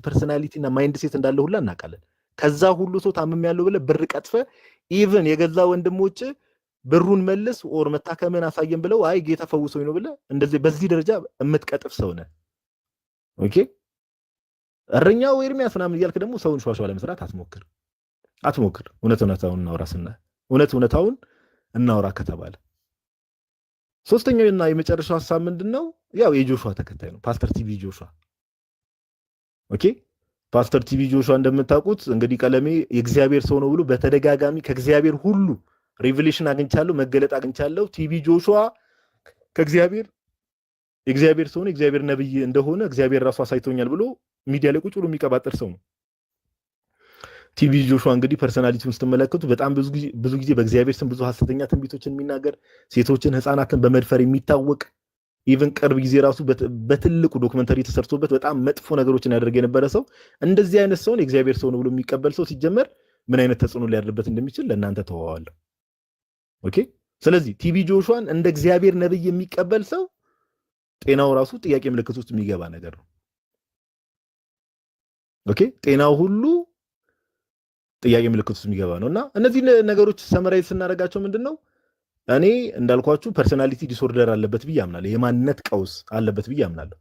ፐርሰናሊቲ እና ማይንድ ሴት እንዳለ ሁላ እናውቃለን። ከዛ ሁሉ ሰው ታምም ያለው ብለህ ብር ቀጥፈ ኢቭን የገዛ ወንድሞች ብሩን መልስ ኦር መታከመን አሳየን ብለው አይ ጌታ ፈውሶኝ ነው ብለህ እንደዚህ በዚህ ደረጃ የምትቀጥፍ ሰው ነህ። ኦኬ እረኛው ኤርሚያስ ምናምን እያልክ ደግሞ ሰውን ሸዋሸዋ ለመስራት አትሞክር። እውነታውን እናውራ ከተባለ ሶስተኛውና የመጨረሻው ሐሳብ ምንድነው? ያው የጆሹዋ ተከታይ ነው ፓስተር ቲቪ ጆሹዋ። ኦኬ ፓስተር ቲቪ ጆሹዋ እንደምታውቁት እንግዲህ ቀለሜ የእግዚአብሔር ሰው ነው ብሎ በተደጋጋሚ ከእግዚአብሔር ሁሉ ሪቪሌሽን አግኝቻለሁ፣ መገለጥ አግኝቻለሁ፣ ቲቪ ጆሹዋ የእግዚአብሔር ሰው ነው፣ የእግዚአብሔር ነብይ እንደሆነ እግዚአብሔር ራሱ አሳይቶኛል ብሎ ሚዲያ ላይ ቁጭ ብሎ የሚቀባጥር ሰው ነው ቲቪ ጆሹዋ። እንግዲህ ፐርሰናሊቲውን ስትመለከቱ በጣም ብዙ ጊዜ በእግዚአብሔር ስም ብዙ ሐሰተኛ ትንቢቶችን የሚናገር፣ ሴቶችን ህፃናትን በመድፈር የሚታወቅ ኢቭን ቅርብ ጊዜ ራሱ በትልቁ ዶክመንተሪ ተሰርቶበት በጣም መጥፎ ነገሮችን ያደርግ የነበረ ሰው እንደዚህ አይነት ሰውን የእግዚአብሔር ሰው ነው ብሎ የሚቀበል ሰው ሲጀመር ምን አይነት ተጽዕኖ ሊያደርበት እንደሚችል ለእናንተ ተዋዋለሁ። ኦኬ ስለዚህ ቲቪ ጆሹዋን እንደ እግዚአብሔር ነብይ የሚቀበል ሰው ጤናው ራሱ ጥያቄ ምልክት ውስጥ የሚገባ ነገር ነው። ኦኬ ጤናው ሁሉ ጥያቄ ምልክት ውስጥ የሚገባ ነውና እነዚህ ነገሮች ሰመራይዝ ስናደርጋቸው ምንድነው እኔ እንዳልኳችሁ ፐርሰናሊቲ ዲስኦርደር አለበት ብዬ አምናለሁ። የማንነት ቀውስ አለበት ብዬ አምናለሁ።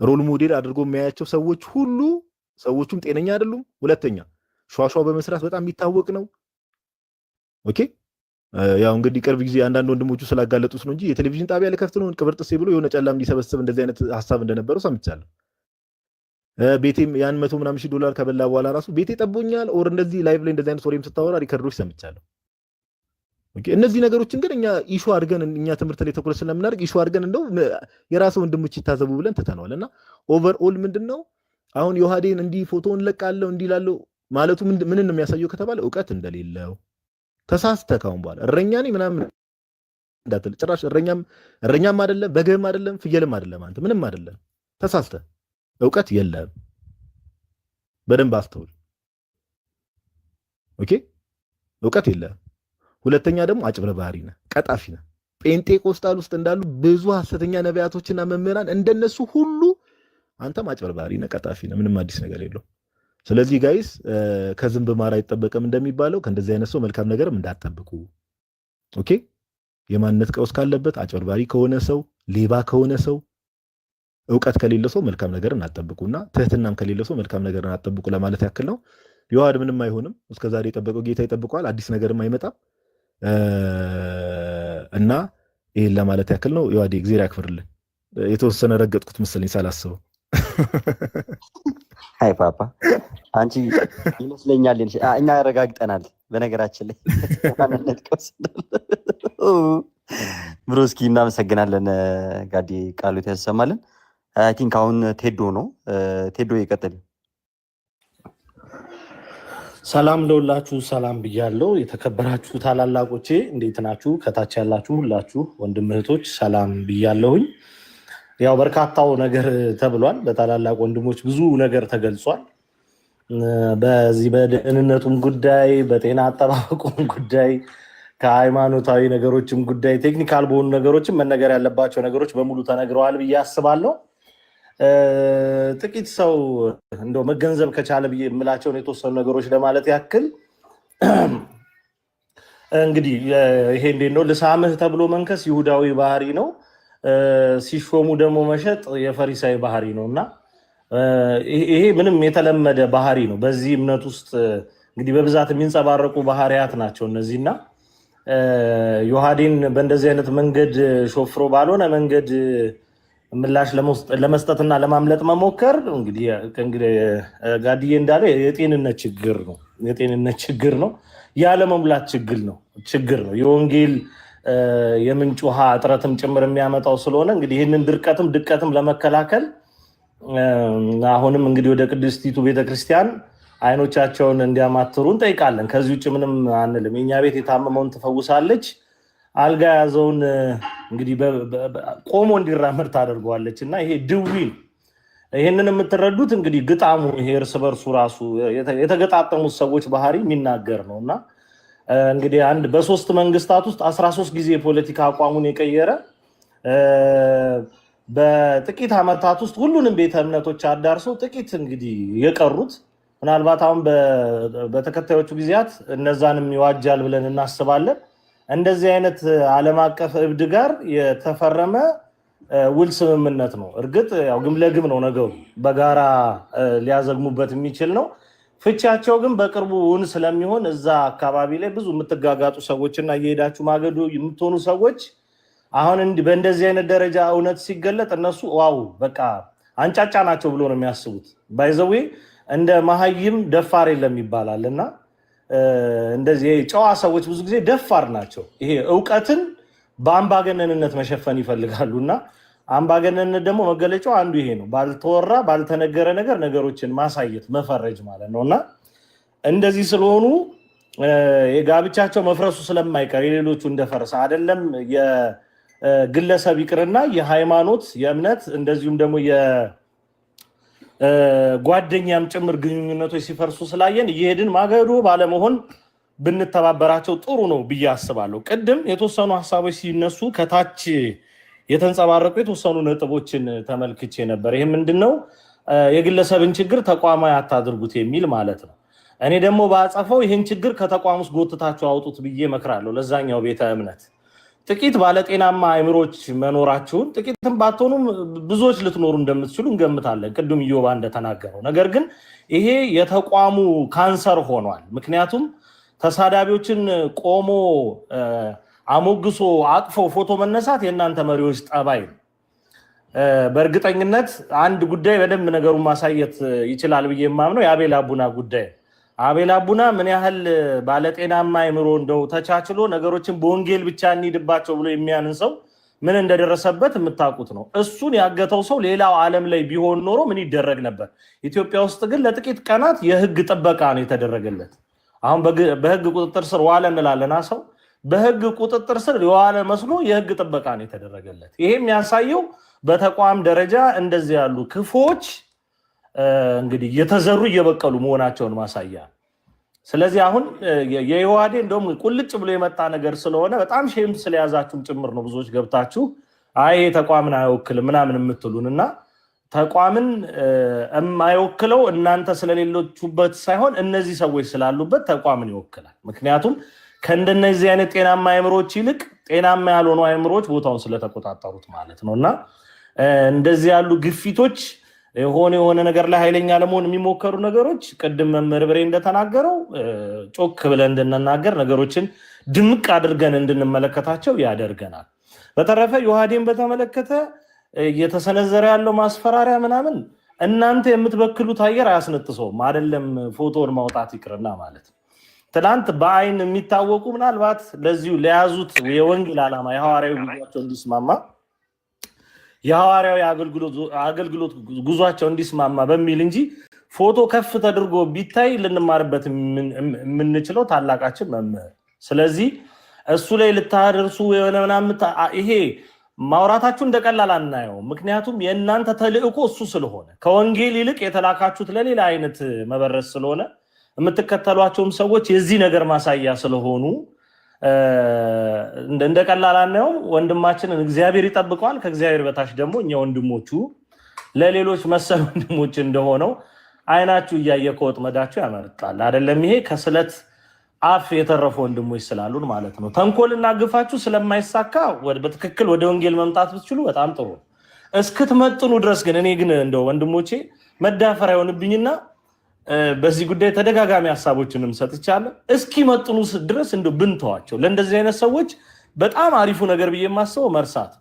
ሮል ሞዴል አድርጎ የሚያያቸው ሰዎች ሁሉ ሰዎቹም ጤነኛ አይደሉም። ሁለተኛ ሸዋሸዋ በመስራት በጣም የሚታወቅ ነው። ኦኬ ያው እንግዲህ ቅርብ ጊዜ አንዳንድ ወንድሞቹ ስላጋለጡት ነው እንጂ የቴሌቪዥን ጣቢያ ለከፍት ነው ቅብር ጥሴ ብሎ የሆነ ጨላም ሊሰበስብ እንደዚህ አይነት ሐሳብ እንደነበረው ሰምቻለሁ። ቤቴም ያን $100,000 ከበላ በኋላ ራሱ ቤቴ ጠቦኛል ኦር እንደዚህ ላይቭ ላይ እንደዚህ አይነት ወሬም ስታወራ ሪከርዶች ሰምቻለሁ። ኦኬ እነዚህ ነገሮችን ግን እኛ ኢሹ አድርገን እኛ ትምህርት ላይ ተኩረት ስለምናደርግ ኢሹ አድርገን እንደው የራሱ ወንድሞች ይታዘቡ ብለን ተተናል እና ኦቨርኦል ምንድነው አሁን ዮሐዴን እንዲህ ፎቶውን ለቃለው እንዲህ ላለው ማለቱ ምን የሚያሳየው ከተባለ ዕውቀት እንደሌለው ተሳስተህ ካሁን በኋላ እረኛ ነኝ ምናምን እንዳትል። ጭራሽ እረኛም አይደለም በግህም አይደለም ፍየልም አይደለም አንተ ምንም አይደለም። ተሳስተህ ዕውቀት የለም። በደንብ አስተውል። ኦኬ ዕውቀት የለም። ሁለተኛ ደግሞ አጭበርባሪ ነህ፣ ቀጣፊ ነህ። ጴንጤቆስጣል ውስጥ እንዳሉ ብዙ ሐሰተኛ ነቢያቶችና መምህራን እንደነሱ ሁሉ አንተም አጭበርባሪ ነህ፣ ቀጣፊ ነህ። ምንም አዲስ ነገር የለውም። ስለዚህ ጋይስ ከዝንብ ማር አይጠበቅም እንደሚባለው ከእንደዚህ አይነት ሰው መልካም ነገርም እንዳትጠብቁ። ኦኬ የማንነት ቀውስ ካለበት አጭበርባሪ ከሆነ ሰው ሌባ ከሆነ ሰው ዕውቀት ከሌለ ሰው መልካም ነገርን አትጠብቁና ትህትናም ከሌለ ሰው መልካም ነገርን አትጠብቁ ለማለት ያክል ነው። ዮሐድ ምንም አይሆንም። እስከዛሬ የጠበቀው ጌታ ይጠብቀዋል። አዲስ ነገርም አይመጣም እና ይሄን ለማለት ያክል ነው። ዮሐድ እግዚአብሔር ያክብርልን። የተወሰነ ረገጥኩት መሰለኝ ሳላስበው። አይ ፓፓ አንቺ ይመስለኛል እኛ ያረጋግጠናል። በነገራችን ላይ ማንነት ቀውስ ብሮስኪ እናመሰግናለን። ጋዲ ቃሉት ያሰማልን። አይ ቲንክ አሁን ቴዶ ነው። ቴዶ ይቀጥል። ሰላም ለሁላችሁ፣ ሰላም ብያለሁ። የተከበራችሁ ታላላቆቼ እንዴት ናችሁ? ከታች ያላችሁ ሁላችሁ ወንድም እህቶች ሰላም ብያለሁኝ። ያው በርካታው ነገር ተብሏል። በታላላቅ ወንድሞች ብዙ ነገር ተገልጿል። በዚህ በደህንነቱም ጉዳይ፣ በጤና አጠባበቁም ጉዳይ፣ ከሃይማኖታዊ ነገሮችም ጉዳይ፣ ቴክኒካል በሆኑ ነገሮችም መነገር ያለባቸው ነገሮች በሙሉ ተነግረዋል ብዬ አስባለሁ። ጥቂት ሰው እንደው መገንዘብ ከቻለ ብዬ የምላቸውን የተወሰኑ ነገሮች ለማለት ያክል እንግዲህ ይሄ እንዴት ነው ልሳምህ ተብሎ መንከስ ይሁዳዊ ባህሪ ነው። ሲሾሙ ደግሞ መሸጥ የፈሪሳዊ ባህሪ ነው እና ይሄ ምንም የተለመደ ባህሪ ነው። በዚህ እምነት ውስጥ እንግዲህ በብዛት የሚንጸባረቁ ባህሪያት ናቸው እነዚህና ዮሐዴን በእንደዚህ አይነት መንገድ ሾፍሮ ባልሆነ መንገድ ምላሽ ለመስጠትና ለማምለጥ መሞከር እንግዲህ ጋድዬ እንዳለው የጤንነት ችግር ነው። ያለመሙላት ችግር ነው። የወንጌል የምንጭ ውሃ እጥረትም ጭምር የሚያመጣው ስለሆነ እንግዲህ ይህንን ድቀትም ለመከላከል አሁንም እንግዲህ ወደ ቅድስቲቱ ቤተክርስቲያን አይኖቻቸውን እንዲያማትሩ እንጠይቃለን። ከዚህ ውጭ ምንም አንልም። የኛ ቤት የታመመውን ትፈውሳለች፣ አልጋ ያዘውን እንግዲህ ቆሞ እንዲራመድ ታደርገዋለች እና ይሄ ድዊ ይሄንን የምትረዱት እንግዲህ ግጣሙ ይሄ እርስ በርሱ ራሱ የተገጣጠሙት ሰዎች ባህሪ የሚናገር ነው እና እንግዲህ አንድ በሶስት መንግስታት ውስጥ 13 ጊዜ የፖለቲካ አቋሙን የቀየረ በጥቂት ዓመታት ውስጥ ሁሉንም ቤተ እምነቶች አዳርሰው ጥቂት እንግዲህ የቀሩት ምናልባት አሁን በተከታዮቹ ጊዜያት እነዛንም ይዋጃል ብለን እናስባለን። እንደዚህ አይነት ዓለም አቀፍ እብድ ጋር የተፈረመ ውል ስምምነት ነው። እርግጥ ያው ግም ለግም ነው ነገሩ፣ በጋራ ሊያዘግሙበት የሚችል ነው። ፍቻቸው ግን በቅርቡ እውን ስለሚሆን እዛ አካባቢ ላይ ብዙ የምትጋጋጡ ሰዎችና እየሄዳችሁ ማገዶ የምትሆኑ ሰዎች አሁን በእንደዚህ አይነት ደረጃ እውነት ሲገለጥ እነሱ ዋው በቃ አንጫጫ ናቸው ብሎ ነው የሚያስቡት። ባይዘዌ እንደ መሀይም ደፋር የለም ይባላል እና እንደዚህ ጨዋ ሰዎች ብዙ ጊዜ ደፋር ናቸው። ይሄ ዕውቀትን በአምባገነንነት መሸፈን ይፈልጋሉ እና አምባገነንነት ደግሞ መገለጫው አንዱ ይሄ ነው። ባልተወራ ባልተነገረ ነገር ነገሮችን ማሳየት መፈረጅ ማለት ነው እና እንደዚህ ስለሆኑ የጋብቻቸው መፍረሱ ስለማይቀር የሌሎቹ እንደፈረሰ አይደለም የግለሰብ ይቅርና የሃይማኖት የእምነት እንደዚሁም ደግሞ ጓደኛም ጭምር ግንኙነቶች ሲፈርሱ ስላየን እየሄድን ማገዶ ባለመሆን ብንተባበራቸው ጥሩ ነው ብዬ አስባለሁ። ቅድም የተወሰኑ ሀሳቦች ሲነሱ ከታች የተንጸባረቁ የተወሰኑ ነጥቦችን ተመልክቼ ነበር። ይሄ ምንድነው የግለሰብን ችግር ተቋማዊ አታድርጉት የሚል ማለት ነው። እኔ ደግሞ ባጸፈው ይህን ችግር ከተቋም ውስጥ ጎትታችሁ አውጡት ብዬ እመክራለሁ። ለዛኛው ቤተ እምነት ጥቂት ባለጤናማ አእምሮች መኖራችሁን ጥቂትም ባትሆኑም ብዙዎች ልትኖሩ እንደምትችሉ እንገምታለን፣ ቅድም ኢዮባ እንደተናገረው። ነገር ግን ይሄ የተቋሙ ካንሰር ሆኗል። ምክንያቱም ተሳዳቢዎችን ቆሞ አሞግሶ አቅፎ ፎቶ መነሳት የእናንተ መሪዎች ጠባይ ነው። በእርግጠኝነት አንድ ጉዳይ በደንብ ነገሩን ማሳየት ይችላል ብዬ የማምነው የአቤል አቡና ጉዳይ። አቤል አቡና ምን ያህል ባለጤናማ አእምሮ እንደው ተቻችሎ ነገሮችን በወንጌል ብቻ እንሂድባቸው ብሎ የሚያንን ሰው ምን እንደደረሰበት የምታውቁት ነው። እሱን ያገተው ሰው ሌላው ዓለም ላይ ቢሆን ኖሮ ምን ይደረግ ነበር? ኢትዮጵያ ውስጥ ግን ለጥቂት ቀናት የህግ ጥበቃ ነው የተደረገለት። አሁን በህግ ቁጥጥር ስር ዋለ እንላለን። ሰው በህግ ቁጥጥር ስር የዋለ መስሎ የህግ ጥበቃ ነው የተደረገለት። ይሄ የሚያሳየው በተቋም ደረጃ እንደዚህ ያሉ ክፎች እንግዲህ እየተዘሩ እየበቀሉ መሆናቸውን ማሳያ። ስለዚህ አሁን የዮሐዴ እንደውም ቁልጭ ብሎ የመጣ ነገር ስለሆነ በጣም ሼም ስለያዛችሁም ጭምር ነው ብዙዎች ገብታችሁ አይ ተቋምን አይወክልም ምናምን የምትሉንና ተቋምን የማይወክለው እናንተ ስለሌሎችሁበት ሳይሆን እነዚህ ሰዎች ስላሉበት ተቋምን ይወክላል። ምክንያቱም ከእንደነዚህ አይነት ጤናማ አእምሮች ይልቅ ጤናማ ያልሆኑ አእምሮች ቦታውን ስለተቆጣጠሩት ማለት ነውና እንደዚህ ያሉ ግፊቶች የሆነ ነገር ላይ ኃይለኛ ለመሆን የሚሞከሩ ነገሮች ቅድም መምህር ብሬ እንደተናገረው ጮክ ብለን እንድንናገር ነገሮችን ድምቅ አድርገን እንድንመለከታቸው ያደርገናል። በተረፈ ዮሐዴን በተመለከተ እየተሰነዘረ ያለው ማስፈራሪያ ምናምን እናንተ የምትበክሉት አየር አያስነጥሰውም አይደለም ፎቶን ማውጣት ይቅርና ማለት ነው። ትናንት በአይን የሚታወቁ ምናልባት ለዚሁ ለያዙት የወንጌል ዓላማ የሐዋርያዊ ጉዟቸው እንዲስማማ የሐዋርያዊ አገልግሎት ጉዟቸው እንዲስማማ በሚል እንጂ ፎቶ ከፍ ተደርጎ ቢታይ ልንማርበት የምንችለው ታላቃችን መምህር። ስለዚህ እሱ ላይ ልታደርሱ የሆነ ምናምን ይሄ ማውራታችሁ እንደቀላል አናየው። ምክንያቱም የእናንተ ተልእኮ እሱ ስለሆነ ከወንጌል ይልቅ የተላካችሁት ለሌላ አይነት መበረስ ስለሆነ የምትከተሏቸውም ሰዎች የዚህ ነገር ማሳያ ስለሆኑ እንደቀላል አናየው። ወንድማችንን እግዚአብሔር ይጠብቀዋል። ከእግዚአብሔር በታች ደግሞ እኛ ወንድሞቹ ለሌሎች መሰል ወንድሞች እንደሆነው አይናችሁ እያየ ከወጥመዳችሁ ያመልጣል። አይደለም ይሄ ከስለት አፍ የተረፉ ወንድሞች ስላሉን ማለት ነው። ተንኮልና ግፋችሁ ስለማይሳካ በትክክል ወደ ወንጌል መምጣት ብትችሉ በጣም ጥሩ እስክትመጥኑ ድረስ ግን እኔ ግን እንደው ወንድሞቼ መዳፈር አይሆንብኝና በዚህ ጉዳይ ተደጋጋሚ ሐሳቦችንም ሰጥቻለሁ። እስኪመጥኑ ድረስ እንደው ብንተዋቸው ለእንደዚህ አይነት ሰዎች በጣም አሪፉ ነገር ብዬ የማስበው መርሳት።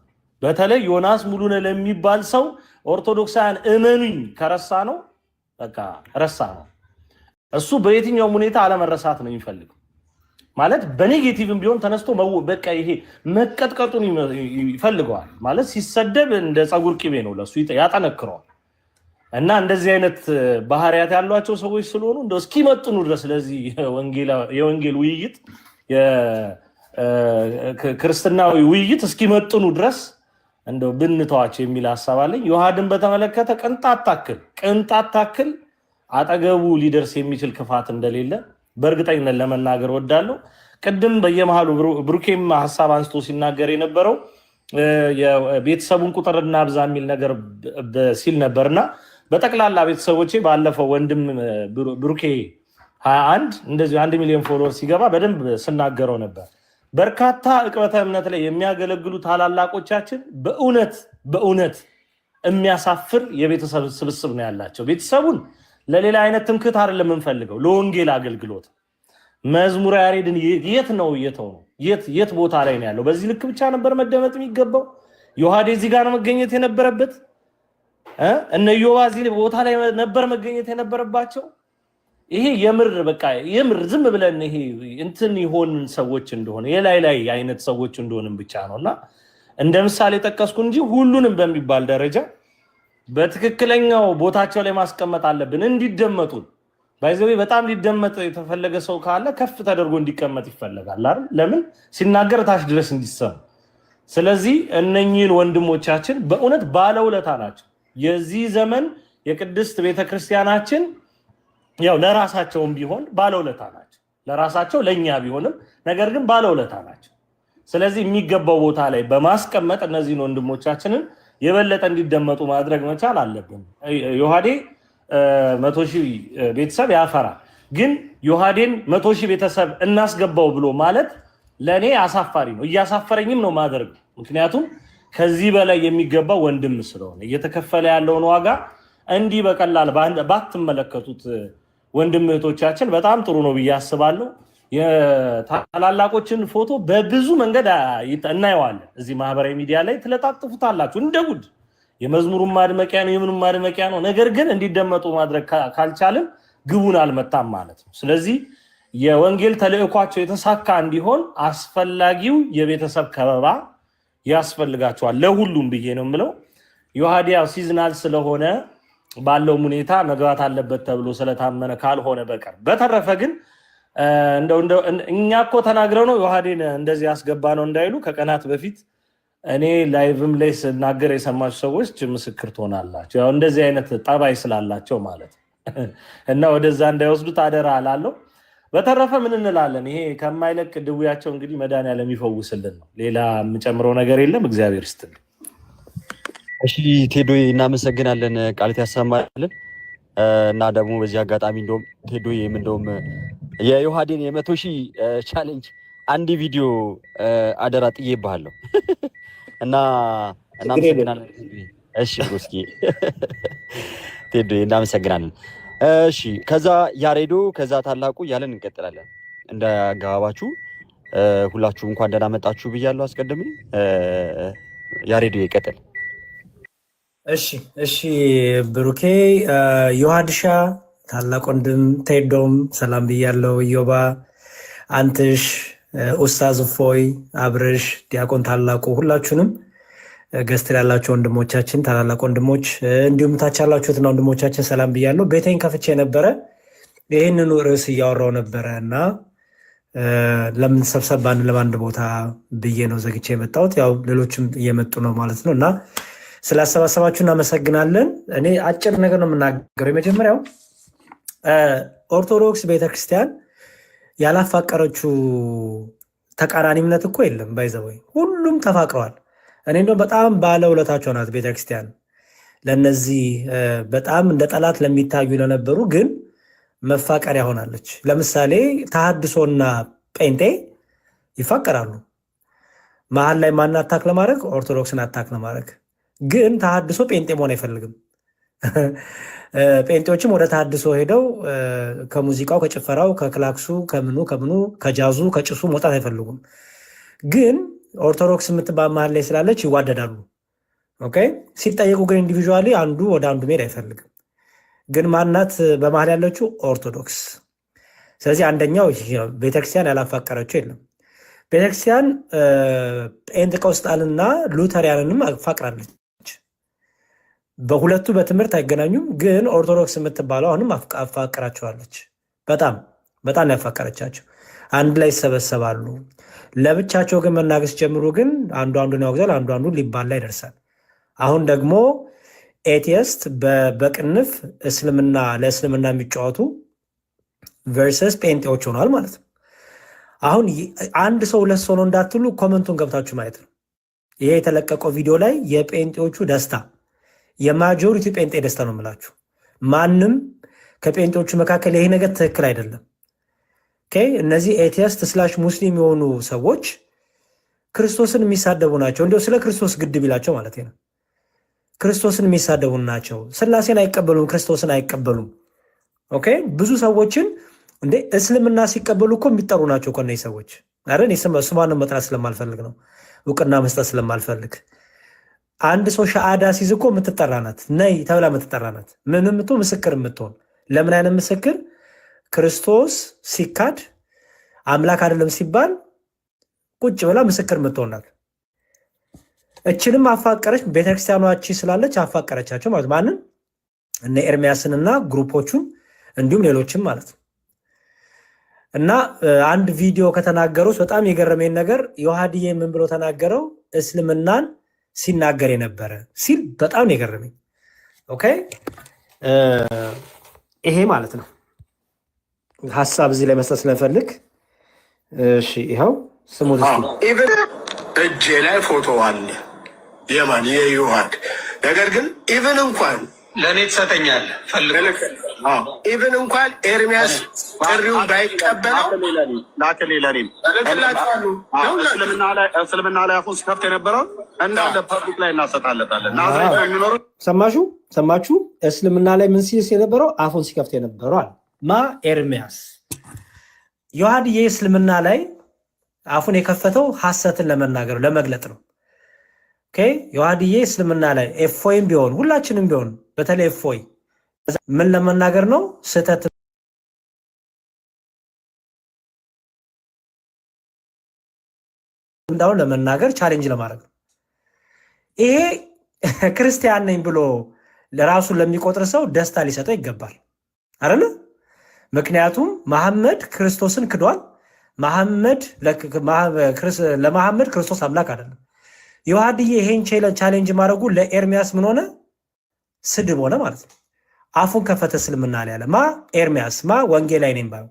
በተለይ ዮናስ ሙሉነህ ለሚባል ሰው ኦርቶዶክሳውያን እመኑኝ ከረሳ ነው በቃ ረሳ ነው። እሱ በየትኛውም ሁኔታ አለመረሳት ነው የሚፈልገው። ማለት በኔጌቲቭም ቢሆን ተነስቶ በቃ ይሄ መቀጥቀጡን ይፈልገዋል። ማለት ሲሰደብ እንደ ፀጉር ቅቤ ነው ለሱ ያጠነክረዋል። እና እንደዚህ አይነት ባህሪያት ያሏቸው ሰዎች ስለሆኑ እንደው እስኪመጥኑ ድረስ ለዚህ የወንጌል ውይይት የክርስትናዊ ውይይት እስኪመጥኑ ድረስ እንደው ብንተዋቸው የሚል ሐሳብ አለኝ። ዮሐድን በተመለከተ ቅንጣት ታክል አጠገቡ ሊደርስ የሚችል ክፋት እንደሌለ በእርግጠኝነት ለመናገር ወዳለሁ። ቅድም በየመሃሉ ብሩኬም ሐሳብ አንስቶ ሲናገር የነበረው የቤተሰቡን ቁጥር እናብዛ የሚል ነገር ሲል ነበርና በጠቅላላ ቤተሰቦቼ ባለፈው ወንድም ብሩኬ 21 እንደዚህ 1 ሚሊዮን ፎሎወር ሲገባ በደንብ ስናገረው ነበር። በርካታ ዕቅበተ እምነት ላይ የሚያገለግሉ ታላላቆቻችን በእውነት የሚያሳፍር የቤተሰብ ስብስብ ነው ያላቸው። ቤተሰቡን ለሌላ አይነት ትምክህት አይደለም የምንፈልገው፣ ለወንጌል አገልግሎት። መዝሙረ ያሬድን የት ነው የት ቦታ ላይ ነው ያለው? በዚህ ልክ ብቻ ነበር መደመጥ የሚገባው? ዮሐዴ እዚህ ጋር መገኘት የነበረበት? እነ ዮባ እዚህ ቦታ ላይ ነበር መገኘት የነበረባቸው? ይሄ የምር ዝም ብለን ይሄ እንትን ይሆን ሰዎች እንደሆነ የላይ አይነት ሰዎች እንደሆነም ብቻ ነውና እንደ ምሳሌ ጠቀስኩ እንጂ ሁሉንም በሚባል ደረጃ በትክክለኛው ቦታቸው ላይ ማስቀመጥ አለብን እንዲደመጡ። ባይዘው በጣም ሊደመጥ የተፈለገ ሰው ካለ ከፍ ተደርጎ እንዲቀመጥ ይፈልጋል አይደል? ለምን ሲናገር ታች ድረስ እንዲሰማ። ስለዚህ እነኚህን ወንድሞቻችን በእውነት ባለውለታ ናቸው። የዚህ ዘመን የቅድስት ቤተክርስቲያናችን ያው ለራሳቸውም ቢሆን ባለውለታ ናቸው። ለራሳቸው ለኛ ቢሆንም ነገር ግን ባለውለታ ናቸው። ስለዚህ የሚገባው ቦታ ላይ በማስቀመጥ እነዚህን ወንድሞቻችንን የበለጠ እንዲደመጡ ማድረግ መቻል አለብን። ዮሐዴ 100,000 ቤተሰብ ያፈራል። ግን ዮሐዴን 100,000 ቤተሰብ እናስገባው ብሎ ማለት ለኔ አሳፋሪ ነው። እያሳፈረኝም ነው ማድረግ። ምክንያቱም ከዚህ በላይ የሚገባው ወንድም ስለሆነ እየተከፈለ ያለውን ዋጋ እንዲህ በቀላል ባትመለከቱት ወንድም እህቶቻችን በጣም ጥሩ ነው ብዬ አስባለሁ። የታላላቆችን ፎቶ በብዙ መንገድ እናየዋለን። እዚህ ማህበራዊ ሚዲያ ላይ ትለጣጥፉታላችሁ እንደ ጉድ። የመዝሙሩን ማድመቂያ ነው፣ የምኑን ማድመቂያ ነው። ነገር ግን እንዲደመጡ ማድረግ ካልቻልን ግቡን አልመታም ማለት ነው። ስለዚህ የወንጌል ተልእኳቸው የተሳካ እንዲሆን አስፈላጊው የቤተሰብ ከበባ፣ ያስፈልጋቸዋል። ለሁሉም ብዬ ነው የምለው። ዮሐዲያ ሲዝናል ስለሆነ ባለው ሁኔታ መግባት አለበት ተብሎ ስለታመነ ካልሆነ በቀር በተረፈ ግን እንደው እኛ እኮ ተናግረው ነው ዮሐዴን እንደዚህ ያስገባ ነው እንዳይሉ ከቀናት በፊት እኔ ላይቭም ላይ ስናገር የሰማችሁ ሰዎች ምስክር ትሆናላችሁ። ያው እንደዚህ አይነት ጠባይ ስላላቸው ማለት እና ወደዛ እንዳይወስዱት አደራ አላለሁ። በተረፈ ምን እንላለን? ይሄ ከማይለቅ ድውያቸው እንግዲህ መድኃኒዓለም ይፈውስልን ነው። ሌላ የምጨምረው ነገር የለም። እግዚአብሔር ይስጥልን። እሺ ቴዶዬ እናመሰግናለን፣ ቃልት ያሰማልን እና ደግሞ በዚህ አጋጣሚ እንደውም ቴዶዬም እንደውም የዮሐዴን የ100,000 ቻሌንጅ አንድ ቪዲዮ አደራ ጥዬብሃለሁ እና እናመሰግናለን። እሺ ብሩስኪ ቴዶዬ እናመሰግናለን። እሺ ከዛ ያሬዶ ከዛ ታላቁ እያለን እንቀጥላለን። እንደ አገባባችሁ ሁላችሁ እንኳን ደህና መጣችሁ ብያለሁ። አስቀድሜ ያሬዶ ይቀጥል። እሺ ብሩኬ ዮሐድሻ ታላቅ ወንድም ቴዶም ሰላም ብያለሁ። ኢዮባ አንትሽ ኡስታዝ ፎይ አብርሽ ዲያቆን ታላቁ ሁላችሁንም ገስት ያላችሁ ወንድሞቻችን ታላላቅ ወንድሞች እንዲሁም ታች ያላችሁትና ወንድሞቻችን ሰላም ብያለሁ። ቤቴን ከፍቼ ነበረ ይህንኑ ርዕስ እያወራው ነበረ እና ለምን ሰብሰብ ለአንድ ቦታ ብዬ ነው ዘግቼ የመጣሁት። ያው ሌሎችም እየመጡ ነው ማለት ነው እና ስላሰባሰባችሁ እናመሰግናለን። እኔ አጭር ነገር ነው የምናገረው። የመጀመሪያው ኦርቶዶክስ ቤተክርስቲያን ያላፋቀረችው ተቃራኒ እምነት እኮ የለም። ባይዘወይ ሁሉም ተፋቅረዋል። እኔ እንደው በጣም ባለውለታቸው ናት ቤተክርስቲያን ለነዚህ በጣም እንደ ጠላት ለሚታዩ ለነበሩ ግን መፋቀሪያ ሆናለች። ለምሳሌ ተሐድሶና ጴንጤ ይፋቀራሉ። መሀል ላይ ማን አታክ ለማድረግ ኦርቶዶክስን አታክ ለማድረግ ግን ተሐድሶ ጴንጤ መሆን አይፈልግም። ጴንጤዎችም ወደ ተሐድሶ ሄደው ከሙዚቃው ከጭፈራው ከክላክሱ ከምኑ ከጃዙ ከጭሱ መውጣት አይፈልጉም። ግን ኦርቶዶክስ የምትባል መሀል ላይ ስላለች ይዋደዳሉ። ኦኬ ሲጠየቁ ግን ኢንዲቪዥዋሊ አንዱ ወደ አንዱ መሄድ አይፈልግም። ግን ማናት በመሀል ያለችው ኦርቶዶክስ። ስለዚህ አንደኛው ቤተክርስቲያን ያላፋቀረችው የለም። ቤተክርስቲያን ጴንጤቆስጣልና ሉተሪያንንም አፋቅራለች። በሁለቱ በትምህርት አይገናኙም። ግን ኦርቶዶክስ የምትባለው አሁንም አፋቅራቸዋለች። በጣም ያፋቀረቻቸው አንድ ላይ ይሰበሰባሉ። ለብቻቸው ግን መናገስ ጀምሩ ግን አንዱ አንዱን ያወግዛል፣ አንዱ አንዱ ሊባላ ይደርሳል። አሁን ደግሞ ኤቲስት በቅንፍ እስልምና ለእስልምና የሚጫወቱ ቨርሰስ ጴንጤዎች ሆኗል ማለት ነው። አሁን አንድ ሰው ሁለት ሰው ነው እንዳትሉ ኮመንቱን ገብታችሁ ማየት ነው። ይሄ የተለቀቀው ቪዲዮ ላይ የጴንጤዎቹ ደስታ የማጆሪቲ ጴንጤ ደስታ ነው የምላችሁ። ማንም ከጴንጤዎቹ መካከል ይሄ ነገር ትክክል አይደለም። እነዚህ ኤቲስት ስላሽ ሙስሊም የሆኑ ሰዎች ክርስቶስን የሚሳደቡ ናቸው። እንዲያው ስለ ክርስቶስ ግድ ቢላቸው ማለት ነው። ክርስቶስን የሚሳደቡ ናቸው። ስላሴን አይቀበሉም፣ ክርስቶስን አይቀበሉም። ኦኬ ብዙ ሰዎችን እንዴ እስልምና ሲቀበሉ እኮ የሚጠሩ ናቸው እኮ እነዚህ ሰዎች አይደል? ስሟንም መጥራት ስለማልፈልግ ነው፣ እውቅና መስጠት ስለማልፈልግ። አንድ ሰው ሻሃዳ ሲይዝ እኮ የምትጠራ ናት፣ ነይ ተብላ የምትጠራ ናት። ምንም ምስክር የምትሆን ለምን አይነት ምስክር? ክርስቶስ ሲካድ አምላክ አይደለም ሲባል ቁጭ ብላ ምስክር የምትሆን ናት። እችንም አፋቀረች። ቤተክርስቲያኗ ስላለች አፋቀረቻቸው ማለት ማንን? እነ ኤርሚያስንና ግሩፖቹን እንዲሁም ሌሎችም ማለት ነው። እና አንድ ቪዲዮ ከተናገሩት በጣም የገረመኝ ነገር ዮሐድዬ ምን ብሎ ተናገረው? እስልምናን ሲናገር የነበረ ሲል በጣም የገረመኝ። ኦኬ ይሄ ማለት ነው ሀሳብ እዚህ ላይ መስጠት ስለፈልግ እሺ፣ ይኸው ስሙት እስኪ። እጄ ላይ ፎቶ አለ የማን የዮሐድ። ነገር ግን ኢቭን እንኳን ለእኔ ትሰጠኛለህ ፈልግ ኢቭን እንኳን ኤርሚያስ ጥሪውን ባይቀበለው ላከሌ ለኔም እስልምና ላይ አፉን ሲከፍት የነበረው እንዳለ ፐብሊክ ላይ እናሰጣለታለን። ናዝሬት ነው የሚኖሩት። ሰማችሁ? እስልምና ላይ ምን ሲል የነበረው አፉን ሲከፍት የነበረው አለ ማ ኤርሚያስ። ዮሐድዬ እስልምና ላይ አፉን የከፈተው ሐሰትን ለመናገር ለመግለጥ ነው። ኦኬ ዮሐድዬ እስልምና ላይ ኤፎይም ቢሆን ሁላችንም ቢሆን በተለይ ኤፎይ ምን ለመናገር ነው? ስህተት እንዳው ለመናገር ቻሌንጅ ለማድረግ ነው። ይሄ ክርስቲያን ነኝ ብሎ ለራሱ ለሚቆጥር ሰው ደስታ ሊሰጠው ይገባል አይደል? ምክንያቱም መሐመድ ክርስቶስን ክዷል። ለመሐመድ ክርስቶስ አምላክ አይደለም። ዮሐድዬ ይሄን ቻሌንጅ ማድረጉ ለኤርሚያስ ምን ሆነ? ስድብ ሆነ ማለት ነው። አፉን ከፈተ እስልምና ላይ ያለ ማ ኤርሚያስ ማ ወንጌላዊ ነኝ ባዩ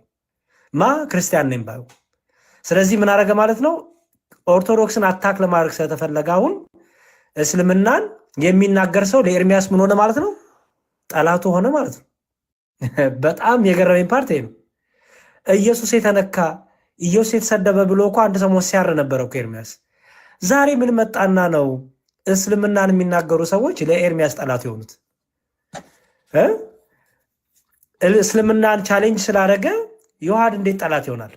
ማ ክርስቲያን ነኝ ባዩ። ስለዚህ ምን አደረገ ማለት ነው? ኦርቶዶክስን አታክ ለማድረግ ስለተፈለገ አሁን እስልምናን የሚናገር ሰው ለኤርሚያስ ምን ሆነ ማለት ነው? ጠላቱ ሆነ ማለት ነው። በጣም የገረመኝ ፓርት ነው። ኢየሱስ የተነካ ኢየሱስ የተሰደበ ብሎ እኮ አንድ ሰሞን ሲያር ነበረ እኮ ኤርሚያስ። ዛሬ ምን መጣና ነው እስልምናን የሚናገሩ ሰዎች ለኤርሚያስ ጠላት የሆኑት? እስልምናን ቻሌንጅ ስላደረገ ዮሐድ እንዴት ጠላት ይሆናል?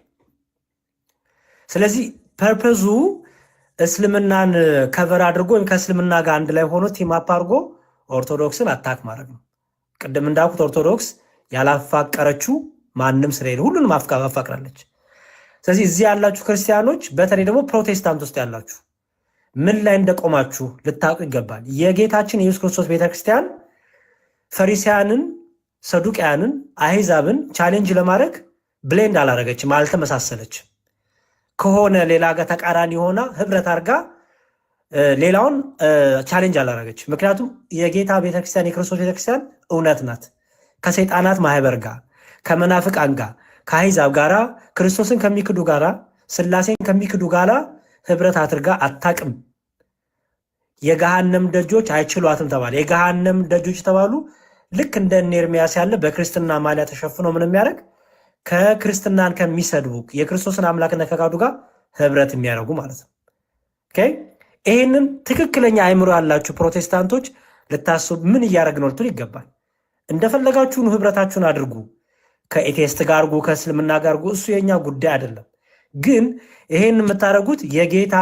ስለዚህ ፐርፐዙ እስልምናን ከቨር አድርጎ ወይም ከእስልምና ጋር አንድ ላይ ሆኖ ቲማፕ አድርጎ ኦርቶዶክስን አታክ ማድረግ ነው። ቅድም እንዳልኩት ኦርቶዶክስ ያላፋቀረችው ማንም ስለሌለ ሁሉንም አፋቅራለች። ስለዚህ እዚህ ያላችሁ ክርስቲያኖች፣ በተለይ ደግሞ ፕሮቴስታንት ውስጥ ያላችሁ ምን ላይ እንደቆማችሁ ልታውቁ ይገባል። የጌታችን የኢየሱስ ክርስቶስ ቤተክርስቲያን ፈሪሳውያንን፣ ሰዱቃውያንን፣ አሕዛብን ቻሌንጅ ለማድረግ ብሌንድ አላረገችም፣ አልተመሳሰለችም። ከሆነ ሌላ ጋር ተቃራኒ ሆና ህብረት አድርጋ ሌላውን ቻሌንጅ አላረገችም። ምክንያቱም የጌታ ቤተክርስቲያን የክርስቶስ ቤተክርስቲያን እውነት ናት። ከሰይጣናት ማህበር ጋር፣ ከመናፍቃን ጋር፣ ከአሕዛብ ጋራ፣ ክርስቶስን ከሚክዱ ጋራ፣ ስላሴን ከሚክዱ ጋራ ህብረት አድርጋ አታቅም። የገሃነም ደጆች አይችሏትም ተባለ። የገሃነም ደጆች ተባሉ ልክ እንደ ኤርሚያስ ያለ በክርስትና ማሊያ ተሸፍኖ ምን የሚያደርግ ከክርስትናን ከሚሰድቡ የክርስቶስን አምላክነት ከካዱ ጋር ህብረት የሚያደርጉ ማለት ነው። ይህንን ትክክለኛ አእምሮ ያላችሁ ፕሮቴስታንቶች ልታስቡ ምን እያደረግ ነው ልትሉ ይገባል። እንደፈለጋችሁን ህብረታችሁን አድርጉ፣ ከኤቴስት ጋር አድርጉ፣ ከእስልምና ጋር አድርጉ። እሱ የኛ ጉዳይ አይደለም። ግን ይሄን የምታደርጉት የጌታ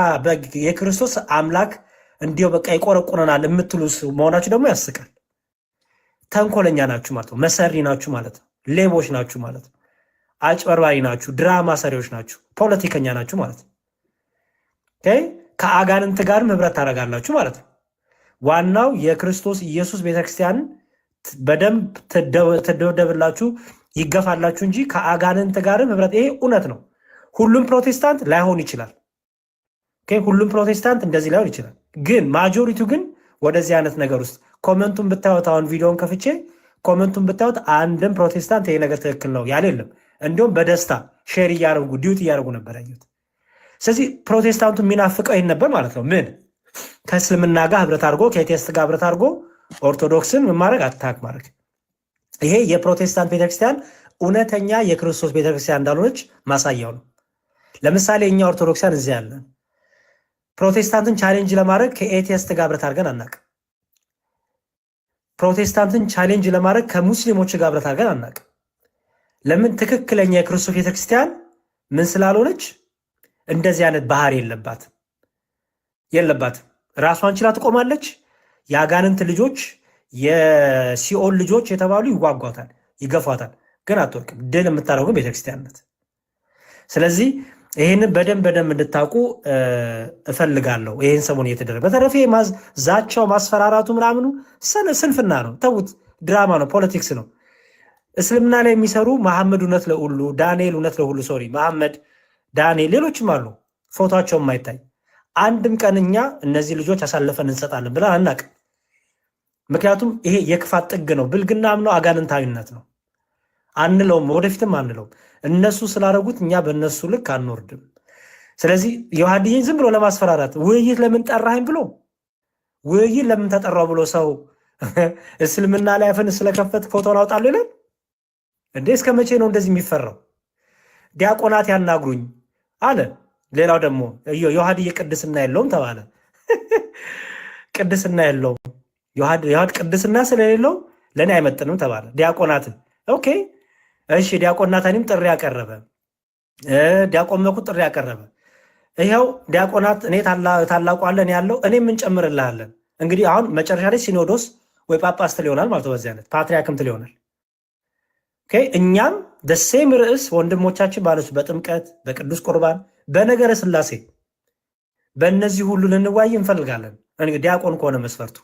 የክርስቶስ አምላክ እንዲሁ በቃ ይቆረቁረናል የምትሉ መሆናችሁ ደግሞ ያስቃል። ተንኮለኛ ናችሁ ማለት ነው። መሰሪ ናችሁ ማለት ነው። ሌቦች ናችሁ ማለት ነው። አጭበርባሪ ናችሁ። ድራማ ሰሪዎች ናችሁ። ፖለቲከኛ ናችሁ ማለት ነው። ከአጋንንት ጋርም ህብረት ታደርጋላችሁ ማለት ነው። ዋናው የክርስቶስ ኢየሱስ ቤተክርስቲያን በደንብ ትደበደብላችሁ ይገፋላችሁ እንጂ ከአጋንንት ጋርም ህብረት፣ ይሄ እውነት ነው። ሁሉም ፕሮቴስታንት ላይሆን ይችላል። ሁሉም ፕሮቴስታንት እንደዚህ ላይሆን ይችላል። ግን ማጆሪቲው ግን ወደዚህ አይነት ነገር ውስጥ ኮመንቱን ብታዩት፣ አሁን ቪዲዮን ከፍቼ ኮመንቱን ብታዩት አንድም ፕሮቴስታንት ይሄ ነገር ትክክል ነው ያለ የለም። እንዲሁም በደስታ ሼር እያደረጉ ዲዩት እያደረጉ ነበር ያዩት። ስለዚህ ፕሮቴስታንቱ የሚናፍቀው ይህን ነበር ማለት ነው። ምን ከእስልምና ጋር ህብረት አድርጎ ከኤቴስት ጋር ህብረት አድርጎ ኦርቶዶክስን ምን ማድረግ አታክ ማድረግ። ይሄ የፕሮቴስታንት ቤተክርስቲያን እውነተኛ የክርስቶስ ቤተክርስቲያን እንዳልሆነች ማሳያው ነው። ለምሳሌ እኛ ኦርቶዶክሳን እዚህ ያለን ፕሮቴስታንትን ቻሌንጅ ለማድረግ ከኤቴስት ጋር ህብረት አድርገን አናውቅም። ፕሮቴስታንትን ቻሌንጅ ለማድረግ ከሙስሊሞች ጋር ህብረት አድርገን አናውቅም። ለምን? ትክክለኛ የክርስቶስ ቤተክርስቲያን ምን ስላልሆነች እንደዚህ አይነት ባህሪ የለባትም። ራሷን ችላ ትቆማለች። የአጋንንት ልጆች የሲኦል ልጆች የተባሉ ይዋጓታል፣ ይገፏታል፣ ግን አትወርቅም። ድል የምታደርገው ቤተክርስቲያን ናት። ስለዚህ ይህንን በደንብ እንድታውቁ እፈልጋለሁ። ይህን ሰሞን እየተደረገ በተረፈ ዛቻው ማስፈራራቱ ምናምኑ ስንፍና ነው። ተዉት፣ ድራማ ነው፣ ፖለቲክስ ነው። እስልምና ላይ የሚሰሩ መሐመድ እውነት ለሁሉ ዳንኤል እውነት ለሁሉ መሐመድ ዳንኤል ሌሎችም አሉ፣ ፎቶቸው የማይታይ አንድም ቀን እኛ እነዚህ ልጆች አሳልፈን እንሰጣለን ብለን አናውቅም። ምክንያቱም ይሄ የክፋት ጥግ ነው፣ ብልግናም ነው፣ አጋንንታዊነት ነው። አንለውም፣ ወደፊትም አንለውም። እነሱ ስላደረጉት እኛ በእነሱ ልክ አንወርድም። ስለዚህ ዮሐድዬን ዝም ብሎ ለማስፈራራት ውይይት ለምን ጠራኸኝ ብሎ ውይይት ለምን ተጠራው ብሎ ሰው እስልምና ላይ አፍን ስለከፈት ፎቶን አውጣለሁ ይላል እንዴ? እስከ መቼ ነው እንደዚህ የሚፈራው? ዲያቆናት ያናግሩኝ አለ። ሌላው ደግሞ ዮሐድዬ ቅድስና የለውም ተባለ። ቅድስና የለውም ዮሐድ ቅድስና ስለሌለው ለእኔ አይመጥንም ተባለ። ዲያቆናትን ኦኬ እሺ፣ ዲያቆን ናታኒም ጥሪ ያቀረበ፣ ዲያቆን መኩ ጥሪ ያቀረበ። ይኸው ዲያቆናት እኔ ታላቋለን ያለው እኔ እንጨምርልሃለን። እንግዲህ አሁን መጨረሻ ላይ ሲኖዶስ ወይ ጳጳስ ትል ይሆናል ማለት በዚህ አይነት ፓትሪያርክም ትል ይሆናል። እኛም ደሴም ርዕስ ወንድሞቻችን ባለች በጥምቀት በቅዱስ ቁርባን በነገረ ስላሴ በእነዚህ ሁሉ ልንዋይ እንፈልጋለን። ዲያቆን ከሆነ መስፈርቱ።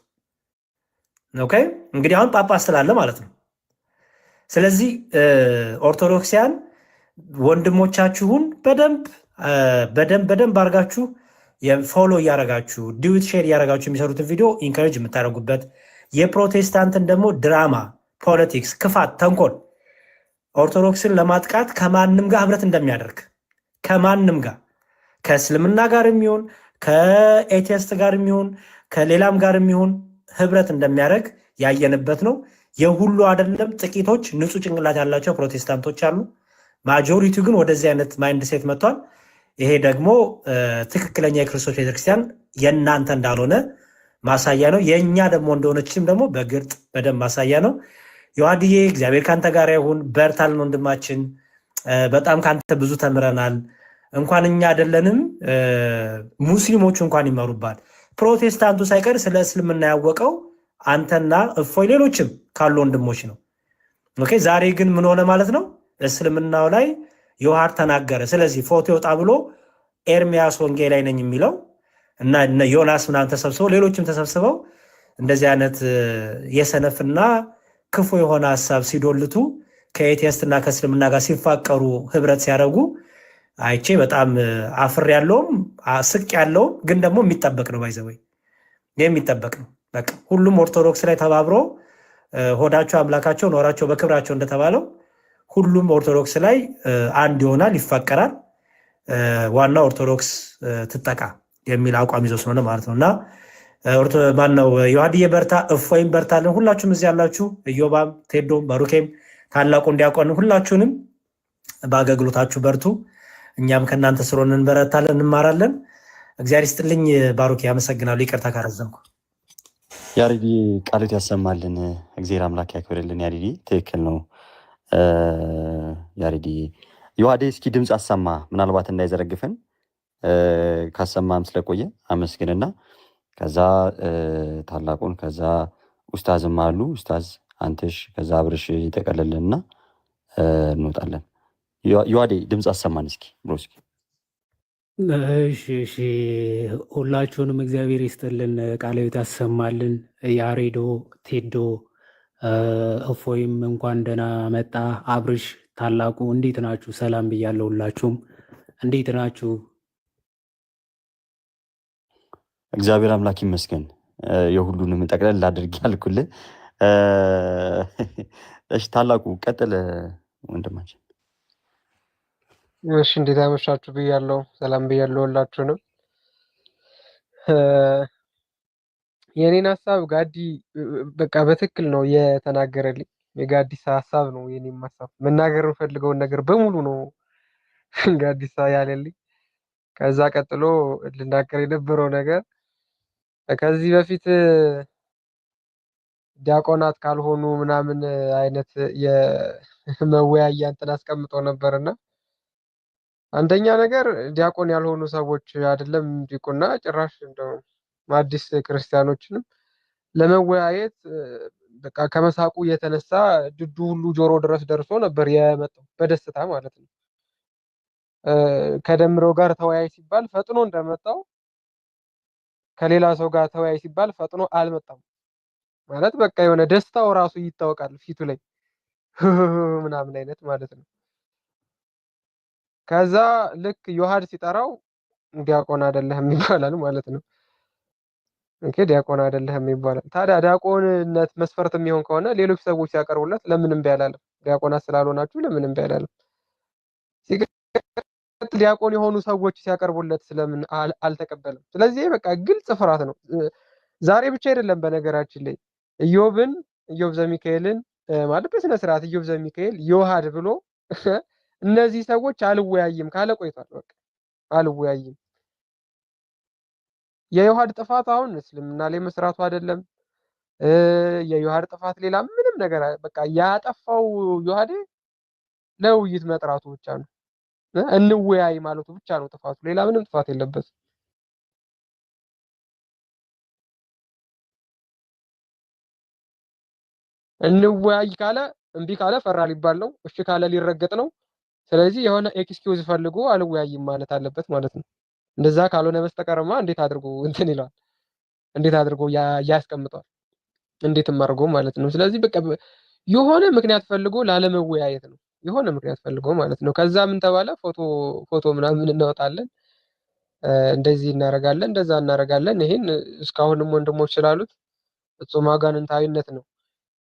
ኦኬ እንግዲህ አሁን ጳጳስ ስላለ ማለት ነው። ስለዚህ ኦርቶዶክሲያን ወንድሞቻችሁን በደንብ አድርጋችሁ ፎሎ እያደረጋችሁ ዲዊት ሼር እያደረጋችሁ የሚሰሩትን ቪዲዮ ኢንካሬጅ የምታደርጉበት፣ የፕሮቴስታንትን ደግሞ ድራማ፣ ፖለቲክስ፣ ክፋት፣ ተንኮል ኦርቶዶክስን ለማጥቃት ከማንም ጋር ህብረት እንደሚያደርግ ከማንም ጋር ከእስልምና ጋር የሚሆን ከኤቴስት ጋር የሚሆን ከሌላም ጋር የሚሆን ህብረት እንደሚያደርግ ያየንበት ነው። የሁሉ አይደለም፣ ጥቂቶች ንጹህ ጭንቅላት ያላቸው ፕሮቴስታንቶች አሉ። ማጆሪቲው ግን ወደዚህ አይነት ማይንድ ሴት መጥቷል። ይሄ ደግሞ ትክክለኛ የክርስቶስ ቤተክርስቲያን የእናንተ እንዳልሆነ ማሳያ ነው። የእኛ ደግሞ እንደሆነችም ደግሞ በግልጥ በደንብ ማሳያ ነው። ዮሐድዬ እግዚአብሔር ካንተ ጋር ይሁን፣ በርታልን ወንድማችን። በጣም ካንተ ብዙ ተምረናል። እንኳን እኛ አይደለንም ሙስሊሞቹ እንኳን ይመሩባል። ፕሮቴስታንቱ ሳይቀር ስለ እስልምና ያወቀው አንተና እፎይ ሌሎችም ካሉ ወንድሞች ነው። ኦኬ ዛሬ ግን ምን ሆነ ማለት ነው? እስልምናው ላይ ዮሐድ ተናገረ። ስለዚህ ፎቶ ይወጣ ብሎ ኤርሚያስ ወንጌል ላይ ነኝ የሚለው እና ዮናስ ምናምን ተሰብስበው ሌሎችም ተሰብስበው እንደዚህ አይነት የሰነፍና ክፉ የሆነ ሀሳብ ሲዶልቱ ከኤቲስትና ከእስልምና ጋር ሲፋቀሩ ህብረት ሲያደርጉ አይቼ በጣም አፍር ያለውም ስቅ ያለውም ግን ደግሞ የሚጠበቅ ነው። ባይዘወይ የሚጠበቅ ነው። በቃ ሁሉም ኦርቶዶክስ ላይ ተባብሮ ሆዳቸው አምላካቸው ኖራቸው በክብራቸው እንደተባለው ሁሉም ኦርቶዶክስ ላይ አንድ ይሆናል፣ ይፋቀራል። ዋና ኦርቶዶክስ ትጠቃ የሚል አቋም ይዘው ስለሆነ ማለት ነው። እና ማነው ዮሐድዬ በርታ፣ እፎይም በርታለን። ሁላችሁም እዚህ ያላችሁ ኢዮባም፣ ቴዶም፣ ባሩኬም ታላቁ እንዲያቆን ሁላችሁንም በአገልግሎታችሁ በርቱ። እኛም ከእናንተ ስለሆነ እንበረታለን፣ እንማራለን። እግዚአብሔር ይስጥልኝ። ባሩኬ አመሰግናለሁ። ይቅርታ ካረዘምኩ። ያሬዲ ቃሉት ያሰማልን፣ እግዚአብሔር አምላክ ያክብርልን። ያሬዲ ትክክል ነው። ያሬዲ ዮሐዴ እስኪ ድምፅ አሰማ፣ ምናልባት እንዳይዘረግፈን ካሰማም ስለቆየ አመስግንና ከዛ ታላቁን ከዛ ኡስታዝም አሉ ኡስታዝ አንተሽ ከዛ አብርሽ ይጠቀልልንና እንወጣለን። ዮሐዴ ድምፅ አሰማን እስኪ ብሎ እስኪ። እሺ ሁላችሁንም እግዚአብሔር ይስጥልን፣ ቃለ ሕይወት ያሰማልን። ያሬዶ ቴዶ እፎይም እንኳን ደህና መጣ። አብርሽ ታላቁ እንዴት ናችሁ? ሰላም ብያለሁ። ሁላችሁም እንዴት ናችሁ? እግዚአብሔር አምላክ ይመስገን። የሁሉንም ጠቅለል ላድርግ ያልኩልህ። እሺ ታላቁ ቀጥል ወንድማችን። እሺ እንዴት አመሻችሁ ብያለሁ። ሰላም ብያለሁ ሁላችሁንም። የኔን ሀሳብ ጋዲ በቃ በትክክል ነው የተናገረልኝ። የጋዲሳ ሀሳብ ነው የኔም ሀሳብ። መናገር የምፈልገውን ነገር በሙሉ ነው ጋዲሳ ያለልኝ። ከዛ ቀጥሎ ልናገር የነበረው ነገር ከዚህ በፊት ዲያቆናት ካልሆኑ ምናምን አይነት የመወያያ እንትን አስቀምጦ ነበርና አንደኛ ነገር ዲያቆን ያልሆኑ ሰዎች አይደለም ዲቁና ጭራሽ እንደው አዲስ ክርስቲያኖችንም ለመወያየት በቃ ከመሳቁ የተነሳ ድዱ ሁሉ ጆሮ ድረስ ደርሶ ነበር የመጣው በደስታ ማለት ነው። ከደምረው ጋር ተወያይ ሲባል ፈጥኖ እንደመጣው ከሌላ ሰው ጋር ተወያይ ሲባል ፈጥኖ አልመጣም ማለት በቃ የሆነ ደስታው ራሱ ይታወቃል ፊቱ ላይ ምናምን አይነት ማለት ነው። ከዛ ልክ ዮሐድ ሲጠራው ዲያቆን አይደለህም ይባላል ማለት ነው። ኦኬ ዲያቆን አይደለህም ይባላል። ታዲያ ዲያቆንነት መስፈርት የሚሆን ከሆነ ሌሎች ሰዎች ሲያቀርቡለት ለምን እምቢ አላለም? ዲያቆናት ስላልሆናችሁ ለምን እምቢ አላለም? ሲቀጥል ዲያቆን የሆኑ ሰዎች ሲያቀርቡለት ስለምን አልተቀበለም? ስለዚህ በቃ ግልጽ ፍርሃት ነው። ዛሬ ብቻ አይደለም በነገራችን ላይ ኢዮብ ዘሚካኤልን ማለት በስነ ስርዓት ኢዮብ ዘሚካኤል ዮሐድ ብሎ እነዚህ ሰዎች አልወያይም ካለ ቆይቷል። በቃ አልወያይም። የዮሐድ ጥፋት አሁን እስልምና ላይ መስራቱ አይደለም። የዮሐድ ጥፋት ሌላ ምንም ነገር በቃ ያጠፋው ዮሐድ ለውይይት መጥራቱ ብቻ ነው። እንወያይ ማለቱ ብቻ ነው ጥፋቱ። ሌላ ምንም ጥፋት የለበትም። እንወያይ ካለ እምቢ ካለ ፈራ ሊባል ነው። እሺ ካለ ሊረገጥ ነው። ስለዚህ የሆነ ኤክስኪውዝ ፈልጎ አልወያይም ማለት አለበት ማለት ነው። እንደዛ ካልሆነ በስተቀርማ እንዴት አድርጎ እንትን ይላል? እንዴት አድርጎ ያስቀምጧል? እንዴትም አድርጎ ማለት ነው። ስለዚህ በቃ የሆነ ምክንያት ፈልጎ ላለመወያየት ነው። የሆነ ምክንያት ፈልጎ ማለት ነው። ከዛ ምን ተባለ? ፎቶ ምናምን እናወጣለን፣ እንደዚህ እናደርጋለን፣ እንደዛ እናደርጋለን። ይሄን እስካሁንም ወንድሞች ስላሉት ፍጹም አጋንንታዊነት ነው።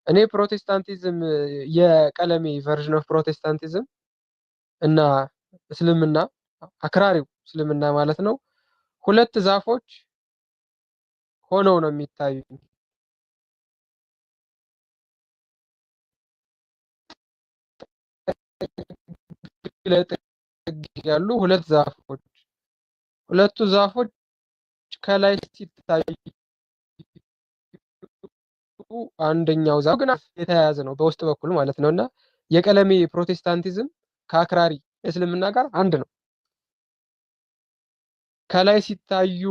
እኔ ፕሮቴስታንቲዝም የቀለሜ ቨርዥን ኦፍ ፕሮቴስታንቲዝም እና እስልምና አክራሪው እስልምና ማለት ነው ሁለት ዛፎች ሆነው ነው የሚታዩ። ያሉ ሁለት ዛፎች፣ ሁለቱ ዛፎች ከላይ ሲታዩ አንደኛው ዛፍ ግን የተያያዘ ነው በውስጥ በኩል ማለት ነው። እና የቀለሜ ፕሮቴስታንቲዝም ከአክራሪ እስልምና ጋር አንድ ነው። ከላይ ሲታዩ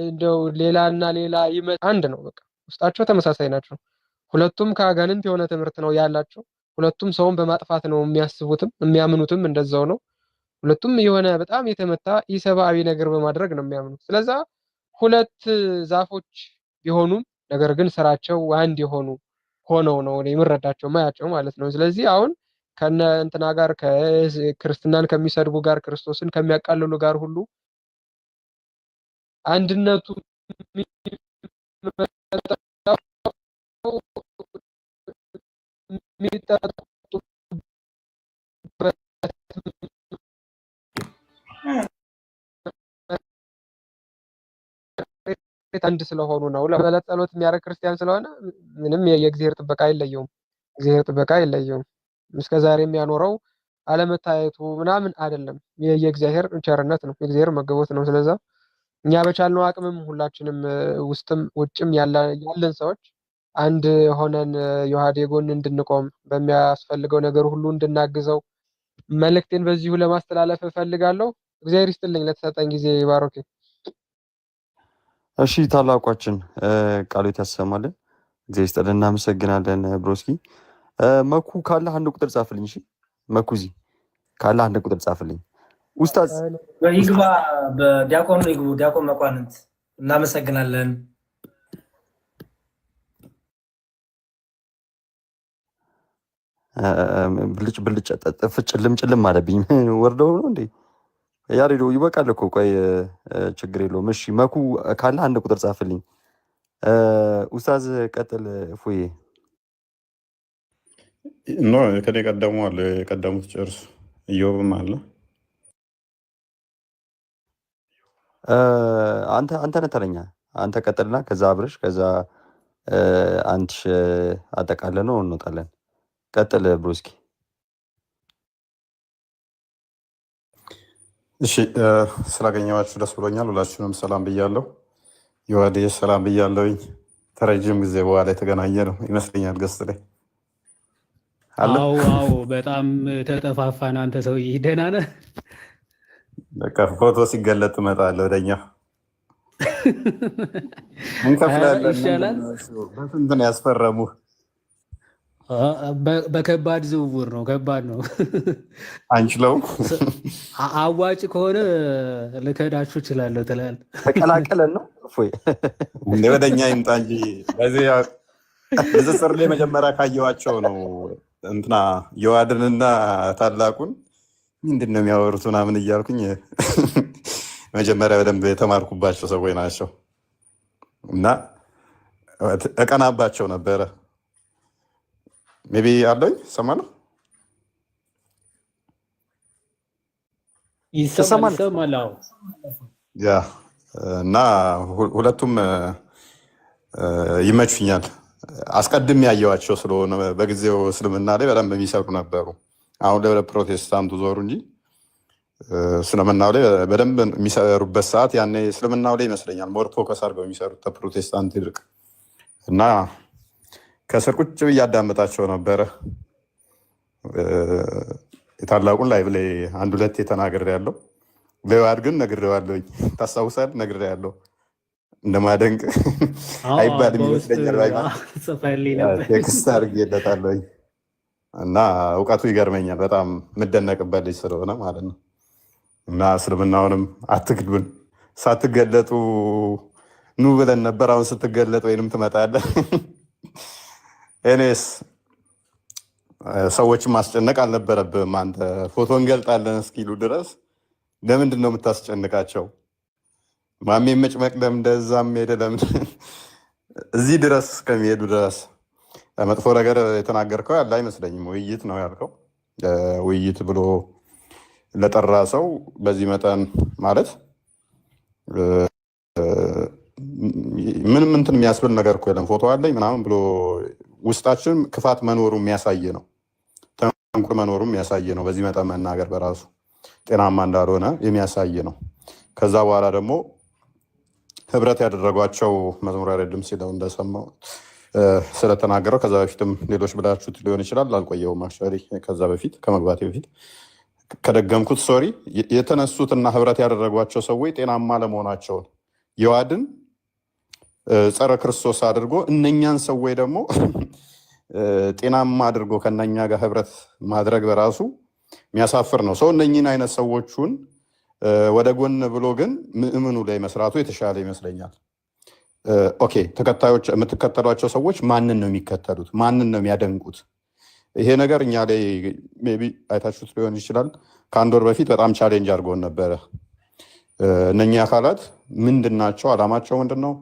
እንደው ሌላና ሌላ አንድ ነው። በቃ ውስጣቸው ተመሳሳይ ናቸው። ሁለቱም ከአጋንንት የሆነ ትምህርት ነው ያላቸው። ሁለቱም ሰውን በማጥፋት ነው የሚያስቡትም የሚያምኑትም እንደዛው ነው። ሁለቱም የሆነ በጣም የተመታ ኢሰብአዊ ነገር በማድረግ ነው የሚያምኑት። ስለዛ ሁለት ዛፎች ቢሆኑም ነገር ግን ስራቸው አንድ የሆኑ ሆነው ነው የምረዳቸው ማያቸው ማለት ነው። ስለዚህ አሁን ከነ እንትና ጋር ክርስትናን ከሚሰድቡ ጋር ክርስቶስን ከሚያቃልሉ ጋር ሁሉ አንድነቱ አንድ ስለሆኑ ነው። ለዕለት ጸሎት የሚያደርግ ክርስቲያን ስለሆነ ምንም የእግዚአብሔር ጥበቃ አይለየውም። እግዚአብሔር ጥበቃ አይለየውም። እስከዛሬ የሚያኖረው አለመታየቱ ምናምን አይደለም። የእግዚአብሔር ቸርነት ነው፣ የእግዚአብሔር መገቦት ነው። ስለዛ እኛ በቻልነው አቅምም ሁላችንም ውስጥም ውጭም ያለን ሰዎች አንድ ሆነን የውሃዴ ጎን እንድንቆም በሚያስፈልገው ነገር ሁሉ እንድናግዘው መልእክቴን በዚሁ ለማስተላለፍ እፈልጋለሁ። እግዚአብሔር ይስጥልኝ ለተሰጠኝ ጊዜ ባሮኬ። እሺ ታላቋችን ቃሎት ያሰማልን። እግዚአብሔር ይስጥልን። እናመሰግናለን ብሮስኪ። መኩ ካለ አንድ ቁጥር ጻፍልኝ። እሺ መኩዚ ካለ አንድ ቁጥር ጻፍልኝ። ኡስታዝ ይግባ፣ በዲያቆኑ ይግቡ። ዲያቆን መኳንንት እናመሰግናለን። ብልጭ ብልጭ ጭልም ጭልም አለብኝ። ወርደው ነው እንዴ? ያሬዶ ይበቃል እኮ። ቆይ ችግር የለውም። እሺ መኩ ካለ አንድ ቁጥር ጻፍልኝ። ኡስታዝ ቀጥል። ፉዬ ኖ ከኔ ቀደሙ አለ፣ የቀደሙት ጨርሱ። እዮብም አለ። አንተ ነህ ተረኛ። አንተ ቀጥልና ከዛ አብረሽ ከዛ አንቺ አጠቃለ ነው እንወጣለን። ቀጥል ብሩስኪ። እሺ ስላገኘኋችሁ ደስ ብሎኛል። ሁላችሁንም ሰላም ብያለሁ። የዋዴ ሰላም ብያለሁኝ። ተረጅም ጊዜ በኋላ የተገናኘ ነው ይመስለኛል ገስት ላይ አለ። አዎ በጣም ተጠፋፋን። አንተ ሰውዬ ደህና ነህ? በቃ ፎቶ ሲገለጥ እመጣለሁ ወደኛ። እንከፍላለን። ይሻላል። በስንት ነው ያስፈረሙ? በከባድ ዝውውር ነው። ከባድ ነው። አንችለውም። አዋጭ ከሆነ ልከዳችሁ እችላለሁ ትላለህ። ተቀላቀለን ነው እፎይ እንደ ወደኛ ይምጣ እንጂ በዚህ ንጽጽር ላይ መጀመሪያ ካየኋቸው ነው እንትና የዋድንና ታላቁን ምንድን ነው የሚያወሩት ምናምን እያልኩኝ መጀመሪያ በደንብ የተማርኩባቸው ሰዎች ናቸው እና እቀናባቸው ነበረ። ሜቢ አለኝ ሰማነው ይሰማል። ያ እና ሁለቱም ይመቹኛል። አስቀድሜ ያየኋቸው ስለሆነ በጊዜው እስልምና ላይ በደንብ የሚሰሩ ነበሩ። አሁን ላይ ወደ ፕሮቴስታንቱ ዞሩ እንጂ እስልምናው ላይ በደንብ የሚሰሩበት ሰዓት ያኔ እስልምናው ላይ ይመስለኛል ሞር ፎከስ አድርገው የሚሰሩት ከፕሮቴስታንት ይልቅ እና ከስር ቁጭ ብዬ አዳምጣቸው ነበረ። የታላቁን ላይ ብላይ አንድ ሁለት የተናግሬያለሁ። ለዋድ ግን ነግሬዋለሁኝ። ታስታውሳለህ? ነግሬያለሁ እንደማደንቅ አይባልም ይመስለኛል። ቴክስት አድርጌለታለሁኝ እና እውቀቱ ይገርመኛል። በጣም የምደነቅበት ልጅ ስለሆነ ማለት ነው። እና እስልምናውንም አትክዱን፣ ሳትገለጡ ኑ ብለን ነበር። አሁን ስትገለጥ ወይንም ትመጣለህ። እኔስ ሰዎችን ማስጨነቅ አልነበረብህም። አንተ ፎቶ እንገልጣለን እስኪሉ ድረስ ለምንድን ነው የምታስጨንቃቸው? ማሜ መጭመቅ ለምን እንደዛም ሄደ? ለምን እዚህ ድረስ እስከሚሄዱ ድረስ መጥፎ ነገር የተናገርከው ያለ አይመስለኝም። ውይይት ነው ያልከው። ውይይት ብሎ ለጠራ ሰው በዚህ መጠን ማለት ምንም እንትን የሚያስብል ነገር እኮ የለም። ፎቶ አለኝ ምናምን ብሎ ውስጣችን ክፋት መኖሩ የሚያሳይ ነው፣ ተንኩል መኖሩ የሚያሳይ ነው። በዚህ መጠን መናገር በራሱ ጤናማ እንዳልሆነ የሚያሳይ ነው። ከዛ በኋላ ደግሞ ህብረት ያደረጓቸው መዝሙር ያሬድም ሲለው እንደሰማው ስለተናገረው ከዛ በፊትም ሌሎች ብላችሁት ሊሆን ይችላል። አልቆየውም አክቹዋሊ ከዛ በፊት ከመግባቴ በፊት ከደገምኩት ሶሪ የተነሱትና ህብረት ያደረጓቸው ሰዎች ጤናማ ለመሆናቸውን የዋድን ጸረ ክርስቶስ አድርጎ እነኛን ሰዎች ደግሞ ጤናማ አድርጎ ከነኛ ጋር ህብረት ማድረግ በራሱ የሚያሳፍር ነው። ሰው እነኝን አይነት ሰዎቹን ወደ ጎን ብሎ ግን ምእምኑ ላይ መስራቱ የተሻለ ይመስለኛል። ኦኬ ተከታዮች የምትከተሏቸው ሰዎች ማንን ነው የሚከተሉት? ማንን ነው የሚያደንቁት? ይሄ ነገር እኛ ላይ ሜይ ቢ አይታችሁት ሊሆን ይችላል። ከአንድ ወር በፊት በጣም ቻሌንጅ አድርጎን ነበረ። እነኚህ አካላት ምንድን ናቸው? አላማቸው ምንድን ነው?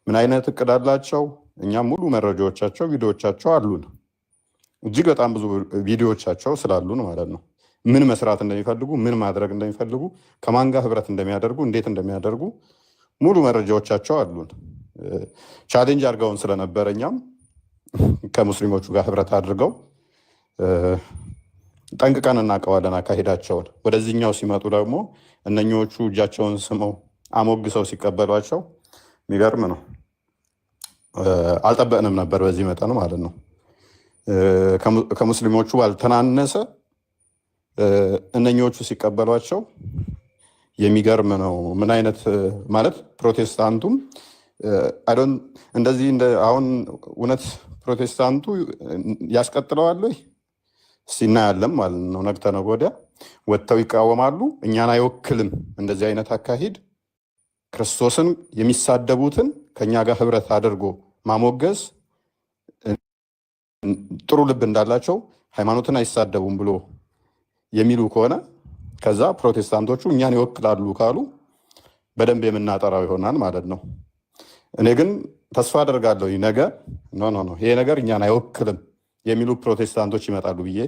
ምን አይነት እቅድ አላቸው? እኛም ሙሉ መረጃዎቻቸው ቪዲዮዎቻቸው አሉን። እጅግ በጣም ብዙ ቪዲዮዎቻቸው ስላሉን ማለት ነው። ምን መስራት እንደሚፈልጉ፣ ምን ማድረግ እንደሚፈልጉ፣ ከማን ጋር ህብረት እንደሚያደርጉ፣ እንዴት እንደሚያደርጉ ሙሉ መረጃዎቻቸው አሉን። ቻሌንጅ አድርገውን ስለነበረ እኛም ከሙስሊሞቹ ጋር ህብረት አድርገው ጠንቅቀን እናውቀዋለን አካሄዳቸውን። ወደዚህኛው ሲመጡ ደግሞ እነኞቹ እጃቸውን ስመው አሞግሰው ሲቀበሏቸው የሚገርም ነው። አልጠበቅንም ነበር በዚህ መጠን ማለት ነው። ከሙስሊሞቹ ባልተናነሰ እነኞቹ ሲቀበሏቸው የሚገርም ነው። ምን አይነት ማለት ፕሮቴስታንቱም እንደዚህ አሁን እውነት ፕሮቴስታንቱ ያስቀጥለዋል ወይ ሲናያለም ማለት ነው። ነገ ተነገ ወዲያ ወጥተው ይቃወማሉ። እኛን አይወክልም እንደዚህ አይነት አካሄድ። ክርስቶስን የሚሳደቡትን ከኛ ጋር ህብረት አድርጎ ማሞገዝ ጥሩ ልብ እንዳላቸው ሃይማኖትን አይሳደቡም ብሎ የሚሉ ከሆነ ከዛ ፕሮቴስታንቶቹ እኛን ይወክላሉ ካሉ በደንብ የምናጠራው ይሆናል ማለት ነው። እኔ ግን ተስፋ አደርጋለሁ ነገ ኖ ይሄ ነገር እኛን አይወክልም የሚሉ ፕሮቴስታንቶች ይመጣሉ ብዬ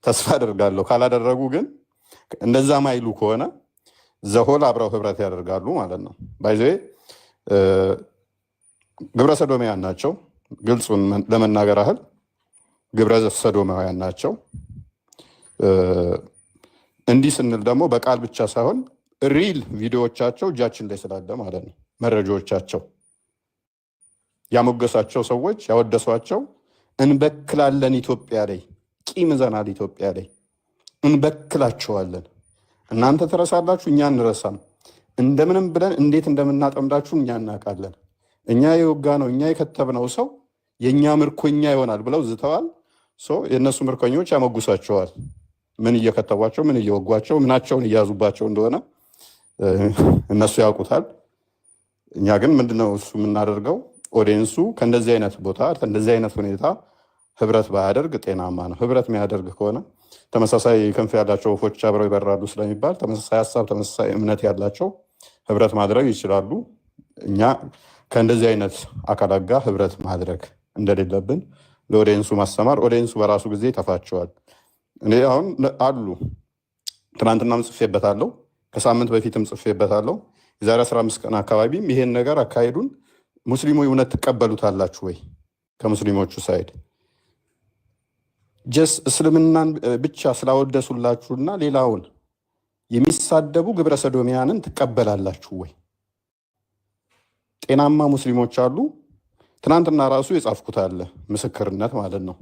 ተስፋ አደርጋለሁ። ካላደረጉ ግን እንደዛ ማይሉ ከሆነ ዘሆል አብረው ህብረት ያደርጋሉ ማለት ነው። ባይዘ ግብረ ሰዶማውያን ናቸው። ግልጹን ለመናገር ያህል ግብረ ሰዶማውያን ናቸው። እንዲህ ስንል ደግሞ በቃል ብቻ ሳይሆን ሪል ቪዲዮዎቻቸው እጃችን ላይ ስላለ ማለት ነው። መረጃዎቻቸው ያሞገሳቸው ሰዎች ያወደሷቸው እንበክላለን ኢትዮጵያ ላይ ቂም ይዘናል፣ ኢትዮጵያ ላይ እንበክላቸዋለን። እናንተ ትረሳላችሁ፣ እኛ እንረሳም። እንደምንም ብለን እንዴት እንደምናጠምዳችሁ እኛ እናውቃለን። እኛ የወጋ ነው እኛ የከተብነው ሰው የእኛ ምርኮኛ ይሆናል ብለው ዝተዋል። የእነሱ ምርኮኞች ያሞግሷቸዋል። ምን እየከተቧቸው፣ ምን እየወጓቸው፣ ምናቸውን እያዙባቸው እንደሆነ እነሱ ያውቁታል። እኛ ግን ምንድነው እሱ የምናደርገው? ኦዲየንሱ ከእንደዚህ አይነት ቦታ ከእንደዚህ አይነት ሁኔታ ህብረት ባያደርግ ጤናማ ነው። ህብረት የሚያደርግ ከሆነ ተመሳሳይ ክንፍ ያላቸው ወፎች አብረው ይበራሉ ስለሚባል ተመሳሳይ ሀሳብ፣ ተመሳሳይ እምነት ያላቸው ህብረት ማድረግ ይችላሉ። እኛ ከእንደዚህ አይነት አካላት ጋር ህብረት ማድረግ እንደሌለብን ለኦዲየንሱ ማስተማር፣ ኦዲየንሱ በራሱ ጊዜ ይተፋቸዋል። እኔ አሁን አሉ ትናንትናም ጽፌበታለሁ፣ ከሳምንት በፊትም ጽፌበታለሁ። የዛሬ 15 ቀን አካባቢም ይሄን ነገር አካሄዱን ሙስሊሙ እውነት ትቀበሉታላችሁ ወይ? ከሙስሊሞቹ ሳይድ ጀስ እስልምናን ብቻ ስላወደሱላችሁና ሌላውን የሚሳደቡ ግብረ ሰዶሚያንን ትቀበላላችሁ ወይ? ጤናማ ሙስሊሞች አሉ። ትናንትና ራሱ የጻፍኩት አለ ምስክርነት ማለት ነው።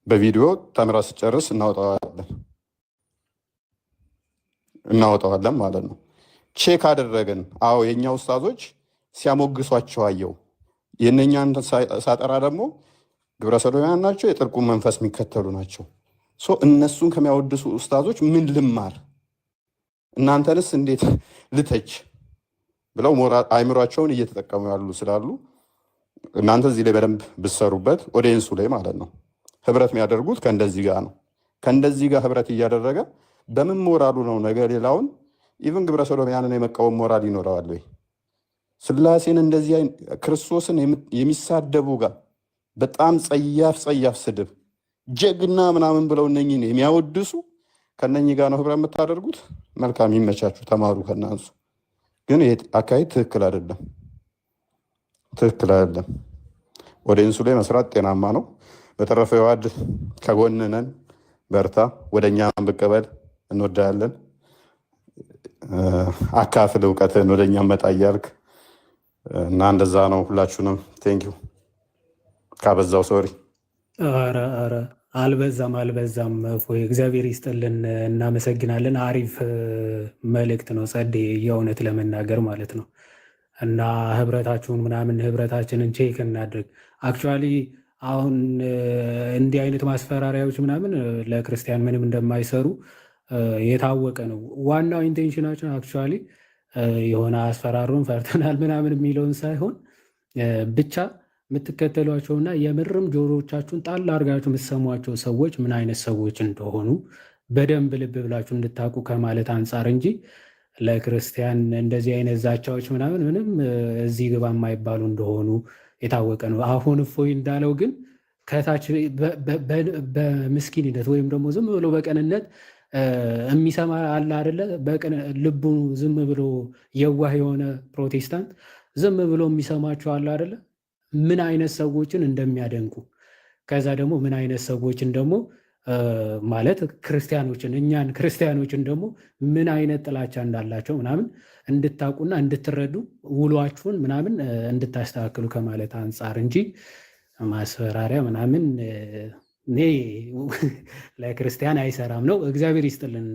በቪዲዮ ተምራ ስጨርስ እናወጣዋለን ማለት ነው። ቼክ አደረግን። አዎ የእኛ ኡስታዞች ሲያሞግሷቸው አየው። የእነኛን ሳጠራ ደግሞ ግብረ ሰዶሚያን ናቸው፣ የጥርቁን መንፈስ የሚከተሉ ናቸው። እነሱን ከሚያወድሱ ኡስታዞች ምን ልማር? እናንተንስ እንዴት ልተች? ብለው አይምሯቸውን እየተጠቀሙ ያሉ ስላሉ እናንተ እዚህ ላይ በደንብ ብሰሩበት ኦዲየንሱ ላይ ማለት ነው። ህብረት የሚያደርጉት ከእንደዚህ ጋር ነው። ከእንደዚህ ጋር ህብረት እያደረገ በምን ሞራሉ ነው ነገ ሌላውን ኢቭን ግብረ ሰዶምያንን የመቃወም ሞራል ይኖረዋል ወይ? ስላሴን እንደዚህ ክርስቶስን የሚሳደቡ ጋር በጣም ጸያፍ ስድብ ጀግና ምናምን ብለው እነኝን የሚያወድሱ ከነኚህ ጋር ነው ህብረት የምታደርጉት። መልካም ይመቻችሁ፣ ተማሩ ከናንሱ። ግን ይሄ አካሄድ ትክክል አይደለም፣ ትክክል አይደለም። ኦዲየንሱ ላይ መስራት ጤናማ ነው። በተረፈ ዮሐድ ከጎንነን፣ በርታ፣ ወደኛ ብቀበል እንወዳለን። አካፍል እውቀትን ወደኛ መጣ እያልክ እና እንደዛ ነው። ሁላችሁንም ቴንኪዩ። ካበዛው ሶሪ። ኧረ አልበዛም። እፎይ እግዚአብሔር ይስጥልን፣ እናመሰግናለን። አሪፍ መልእክት ነው ጸዴ፣ የእውነት ለመናገር ማለት ነው። እና ህብረታችንን ቼክ እናድርግ። አክቹዋሊ አሁን እንዲህ አይነት ማስፈራሪያዎች ምናምን ለክርስቲያን ምንም እንደማይሰሩ የታወቀ ነው። ዋናው ኢንቴንሽናችን አክቹዋሊ የሆነ አስፈራሩን ፈርተናል ምናምን የሚለውን ሳይሆን ብቻ የምትከተሏቸውና የምርም ጆሮቻችሁን ጣል አድርጋችሁ የምትሰሟቸው ሰዎች ምን አይነት ሰዎች እንደሆኑ በደንብ ልብ ብላችሁ እንድታውቁ ከማለት አንጻር እንጂ ለክርስቲያን እንደዚህ አይነት ዛቻዎች ምናምን ምንም እዚህ ግባ የማይባሉ እንደሆኑ የታወቀ ነው። አሁን እፎይ እንዳለው ግን ከታች በምስኪንነት ወይም ደግሞ ዝም ብሎ በቀንነት የሚሰማ አለ አይደለ? ልቡ ዝም ብሎ የዋህ የሆነ ፕሮቴስታንት ዝም ብሎ የሚሰማቸው አለ አይደለ? ምን አይነት ሰዎችን እንደሚያደንቁ ከዛ ደግሞ ምን አይነት ሰዎችን ደግሞ ማለት እኛን ክርስቲያኖችን ደግሞ ምን አይነት ጥላቻ እንዳላቸው ምናምን እንድታውቁና እንድትረዱ ውሏችሁን ምናምን እንድታስተካክሉ ከማለት አንጻር እንጂ ማስፈራሪያ ምናምን እኔ ለክርስቲያን አይሰራም ነው። እግዚአብሔር ይስጥልን።